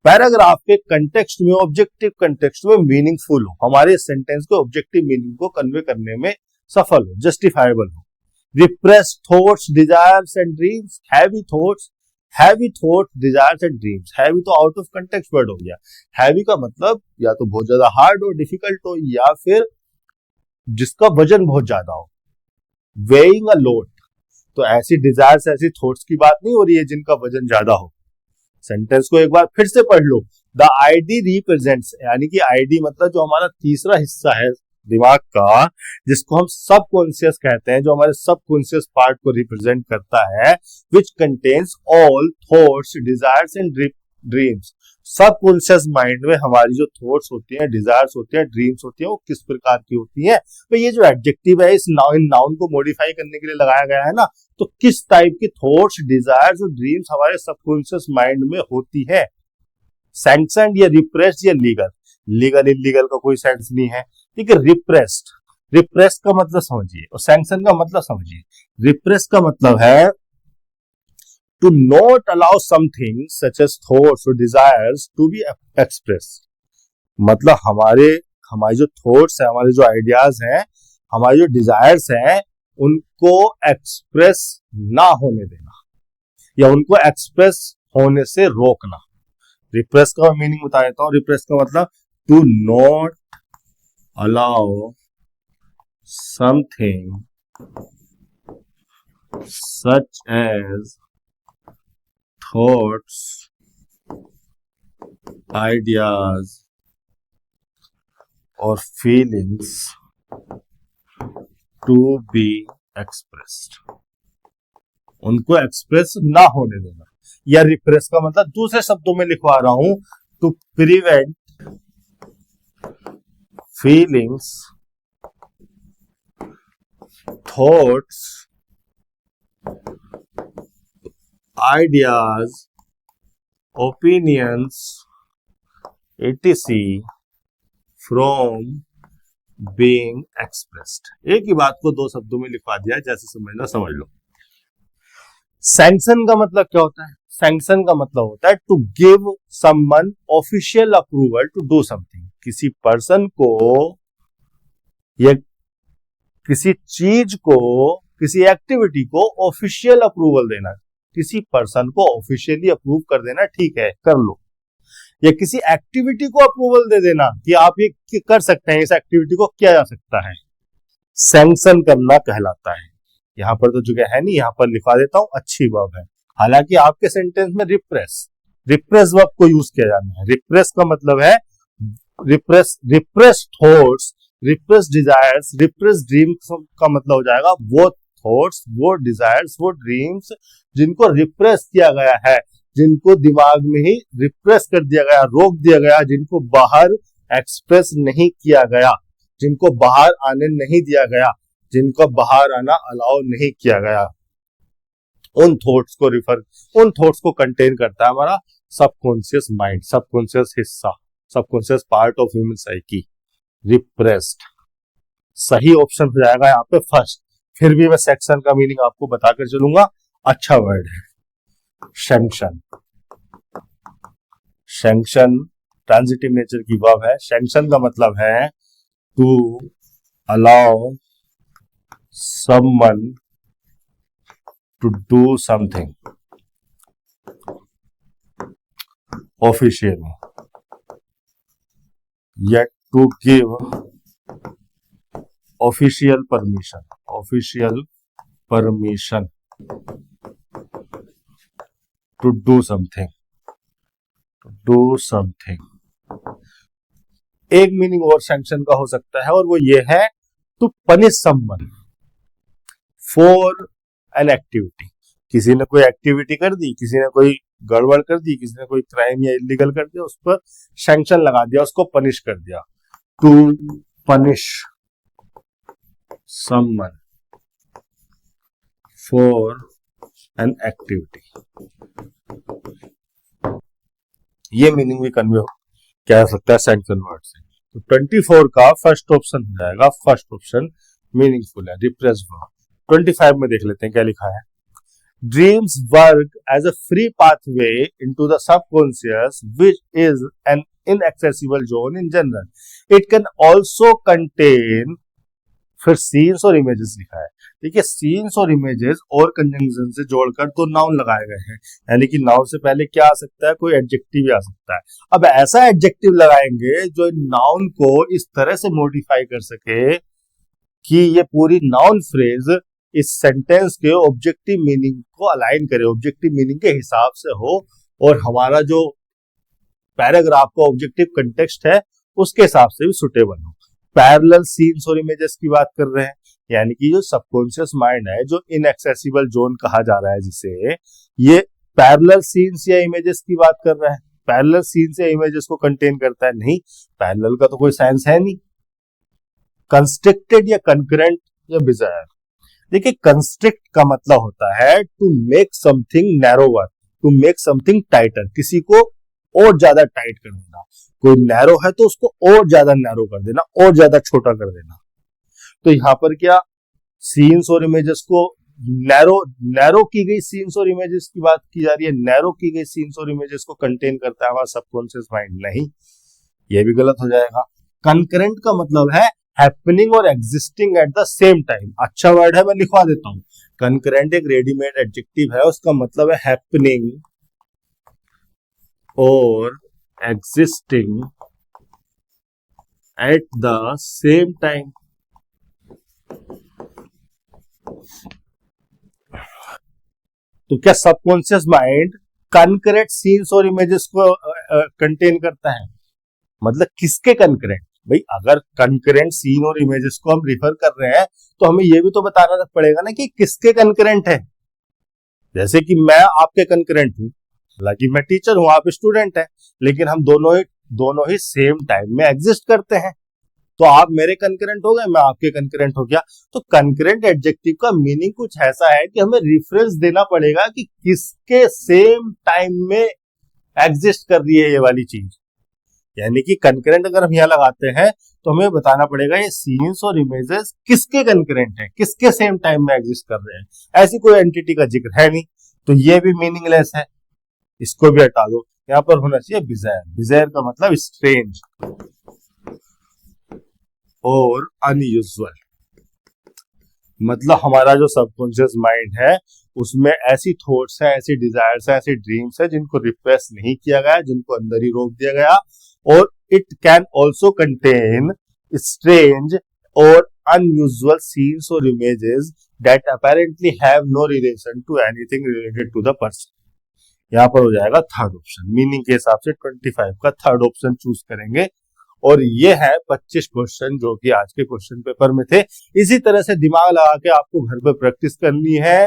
पैराग्राफ के कंटेक्स्ट में, ऑब्जेक्टिव कंटेक्स्ट में मीनिंगफुल हो, हमारे सेंटेंस के ऑब्जेक्टिव मीनिंग को कन्वे करने में सफल हो, जस्टिफाइबल हो। Repress thoughts, desires and dreams, heavy thoughts, heavy thought, desires and dreams. Heavy तो आउट ऑफ कंटेक्स्ट वर्ड हो गया। हैवी का मतलब या तो बहुत ज्यादा हार्ड हो, डिफिकल्ट हो, या फिर जिसका वजन बहुत ज्यादा हो, वेइंग अ लोड। तो ऐसी डिजायर्स, ऐसी थॉट्स की बात नहीं हो रही है जिनका वजन ज्यादा हो। सेंटेंस को एक बार फिर से पढ़ लो। द आईडी रिप्रेजेंट्स, यानी कि आईडी मतलब जो हमारा तीसरा हिस्सा है दिमाग का, जिसको हम सब कॉन्शियस कहते हैं, जो हमारे सब कॉन्शियस पार्ट को रिप्रेजेंट करता है, विच contains all thoughts, desires and dreams. सब कॉन्शियस माइंड में हमारी जो थॉट्स होती हैं, डिजायर्स होती हैं, ड्रीम्स होती हैं, वो किस प्रकार की होती हैं। तो ये जो एडजेक्टिव है, इस नाउन को मॉडिफाई करने के लिए लगाया गया है ना, तो किस टाइप की थॉट्स, डिजायर्स और ड्रीम्स हमारे सबकॉन्शियस माइंड में होती है। सैंक्शनड या रिप्रेस्ड या लीगल। लीगल इलीगल का कोई सेंस नहीं है, ठीक है। रिप्रेस्ड, रिप्रेस का मतलब समझिए और सैंक्शन का मतलब समझिए। रिप्रेस का मतलब है to not allow something such as thoughts और डिजायर्स टू बी एक्सप्रेस। मतलब हमारी जो थॉट्स है, हमारे जो आइडियाज हैं, हमारी जो डिजायर्स हैं, उनको एक्सप्रेस ना होने देना या उनको एक्सप्रेस होने से रोकना। रिप्रेस का मीनिंग बता देता हूं। रिप्रेस का मतलब to not allow something such as thoughts, ideas और फीलिंग्स टू बी एक्सप्रेस्ड। उनको एक्सप्रेस ना होने देना। या रिप्रेस का मतलब दूसरे शब्दों में लिखवा रहा हूं, to prevent feelings, thoughts, ideas, opinions etc from being expressed. एक ही बात को दो शब्दों में लिखवा दिया, जैसे समझना समझ लो। सैंक्शन का मतलब क्या होता है? सैंक्शन का मतलब होता है to give someone official approval to do something. किसी पर्सन को या किसी चीज को, किसी एक्टिविटी को ऑफिशियल अप्रूवल देना, किसी पर्सन को ऑफिशियली अप्रूव कर देना, ठीक है कर लो। या किसी एक्टिविटी को अप्रूवल दे देना कि आप ये कर सकते हैं, इस एक्टिविटी को किया जा सकता है, सैंक्शन करना कहलाता है। यहां पर तो जगह है नहीं, यहां पर लिखा देता हूं, अच्छी वर्ब है। हालांकि आपके सेंटेंस में रिप्रेस वर्ब को यूज किया जाना है। रिप्रेस का मतलब है repress thoughts, repress desires, repress dreams का मतलब हो जाएगा वो थॉट्स, वो डिजायर्स, वो ड्रीम्स जिनको रिप्रेस किया गया है, जिनको दिमाग में ही रिप्रेस कर दिया गया, रोक दिया गया, जिनको बाहर एक्सप्रेस नहीं किया गया, जिनको बाहर आने नहीं दिया गया, जिनको बाहर आना अलाउ नहीं किया गया। उन थॉट्स को कंटेन करता है हमारा सबकॉन्शियस माइंड, सबकॉन्शियस हिस्सा, subconscious part of human psyche. Repressed सही ऑप्शन हो जाएगा यहाँ पे फर्स्ट। फिर भी मैं सेक्शन का मीनिंग आपको बताकर चलूंगा। अच्छा वर्ड है सैंक्शन। सैंक्शन ट्रांजिटिव नेचर की वर्ब है। सैंक्शन का मतलब है to allow someone to do something officially, yet to give official permission to do something, एक मीनिंग और सैंक्शन का हो सकता है और वो ये है to punish someone for an activity. किसी ने कोई एक्टिविटी कर दी, किसी ने कोई गड़बड़ कर दी, किसी ने कोई क्राइम या इलीगल कर दिया, उस पर सैंक्शन लगा दिया, उसको पनिश कर दिया। To punish someone for an activity, ये मीनिंग भी कन्वे कह सकता है सैंक्शन वर्ड से। तो 24 का फर्स्ट ऑप्शन हो जाएगा, फर्स्ट ऑप्शन मीनिंगफुल है, रिप्रेस वर्ब। 25 में देख लेते हैं क्या लिखा है। Dreams work as a free pathway into the subconscious which is an inaccessible zone in general. It can also contain फिर सीन्स और इमेजेस लिखा है। देखिए सीन्स और इमेजेस और कंजंक्शन से जोड़कर तो नाउन लगाए गए हैं, यानी कि नाउन से पहले क्या आ सकता है, कोई एडजेक्टिव भी आ सकता है। अब ऐसा एडजेक्टिव लगाएंगे जो नाउन को इस तरह से मॉडिफाई कर सके कि ये पूरी नाउन फ्रेज इस सेंटेंस के ऑब्जेक्टिव मीनिंग को अलाइन करे, ऑब्जेक्टिव मीनिंग के हिसाब से हो, और हमारा जो पैराग्राफ का ऑब्जेक्टिव कंटेक्स्ट है उसके हिसाब से भी सुटेबल हो। पैरेलल सीन्स और इमेजेस की बात कर रहे हैं, यानी कि जो सबकॉन्शियस माइंड है, जो इनएक्सेसिबल जोन कहा जा रहा है जिसे, ये पैरेलल सीन्स या इमेजेस की बात कर रहा है। पैरेलल सीन्स या इमेजेस को कंटेन करता है? नहीं, पैरेलल का तो कोई सेंस है नहीं। कंस्ट्रिक्टेड या कंकरेंट या बिजायर। देखिए कंस्ट्रिक्ट का मतलब होता है to make something narrower, to make something tighter, किसी को और ज्यादा टाइट कर देना। कोई नैरो है तो उसको और ज्यादा नैरो कर देना, और ज्यादा छोटा कर देना। तो यहाँ पर क्या सीन्स और इमेजेस को नैरो की गई सीन्स और इमेजेस की बात की जा रही है, नैरो की गई सीन्स और इमेजेस को कंटेन करता है हमारा सबकॉन्शियस माइंड? नहीं, ये भी गलत हो जाएगा। कंकरेंट का मतलब है हैपनिंग और existing at the same time. अच्छा वर्ड है, मैं लिखवा देता हूं। कंकरेंट एक रेडीमेड एडजेक्टिव है, उसका मतलब है हैपनिंग और existing at the same time. तो क्या सबकॉन्शियस माइंड कंकरेंट सीन्स और इमेजेस को कंटेन करता है? मतलब किसके कंकरेंट? भाई अगर कंकरेंट सीन और इमेजेस को हम रिफर कर रहे हैं तो हमें यह भी तो बताना पड़ेगा ना कि किसके कंकरेंट है। जैसे कि मैं आपके कंकरेंट हूं, हालांकि मैं टीचर हूं, आप स्टूडेंट हैं, लेकिन हम दोनों ही सेम टाइम में एग्जिस्ट करते हैं। तो आप मेरे कंकरेंट हो गए, मैं आपके कंकरेंट हो गया। तो कंकरेंट एडजेक्टिव का मीनिंग कुछ ऐसा है कि हमें रेफरेंस देना पड़ेगा कि किसके सेम टाइम में एग्जिस्ट कर रही है ये वाली चीज। यानी कि कंकरेंट अगर हम यहां लगाते हैं तो हमें बताना पड़ेगा ये सीन्स और इमेजेस किसके कंकरेंट है, किसके सेम टाइम में एग्जिस्ट कर रहे हैं। ऐसी कोई एंटिटी का जिक्र है नहीं, तो ये भी मीनिंगलेस है, इसको भी हटा दो। यहां पर होना चाहिए बिजायर। बिजायर का मतलब स्ट्रेंज और अनयूजुअल। मतलब हमारा जो सबकॉन्शियस माइंड है उसमें ऐसी थॉट्स है, ऐसी डिजायर्स है, ऐसी ड्रीम्स है जिनको रिप्रेस नहीं किया गया, जिनको अंदर ही रोक दिया गया। और it can also contain strange और अनयूजुअल सीन्स और images that apparently have no relation to anything related to the person. यहाँ पर हो जाएगा थर्ड ऑप्शन। मीनिंग के हिसाब से 25 का थर्ड ऑप्शन चूज करेंगे। और ये है 25 क्वेश्चन जो कि आज के क्वेश्चन पेपर में थे। इसी तरह से दिमाग लगा के आपको घर पे प्रैक्टिस करनी है।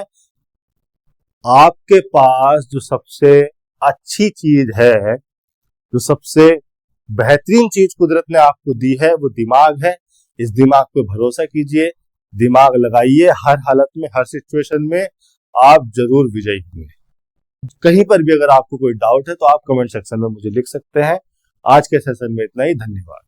आपके पास जो सबसे अच्छी चीज है, जो सबसे बेहतरीन चीज कुदरत ने आपको दी है, वो दिमाग है। इस दिमाग पे भरोसा कीजिए, दिमाग लगाइए, हर हालत में, हर सिचुएशन में आप जरूर विजयी होंगे। कहीं पर भी अगर आपको कोई डाउट है तो आप कमेंट सेक्शन में मुझे लिख सकते हैं। आज के सेशन में इतना ही, धन्यवाद।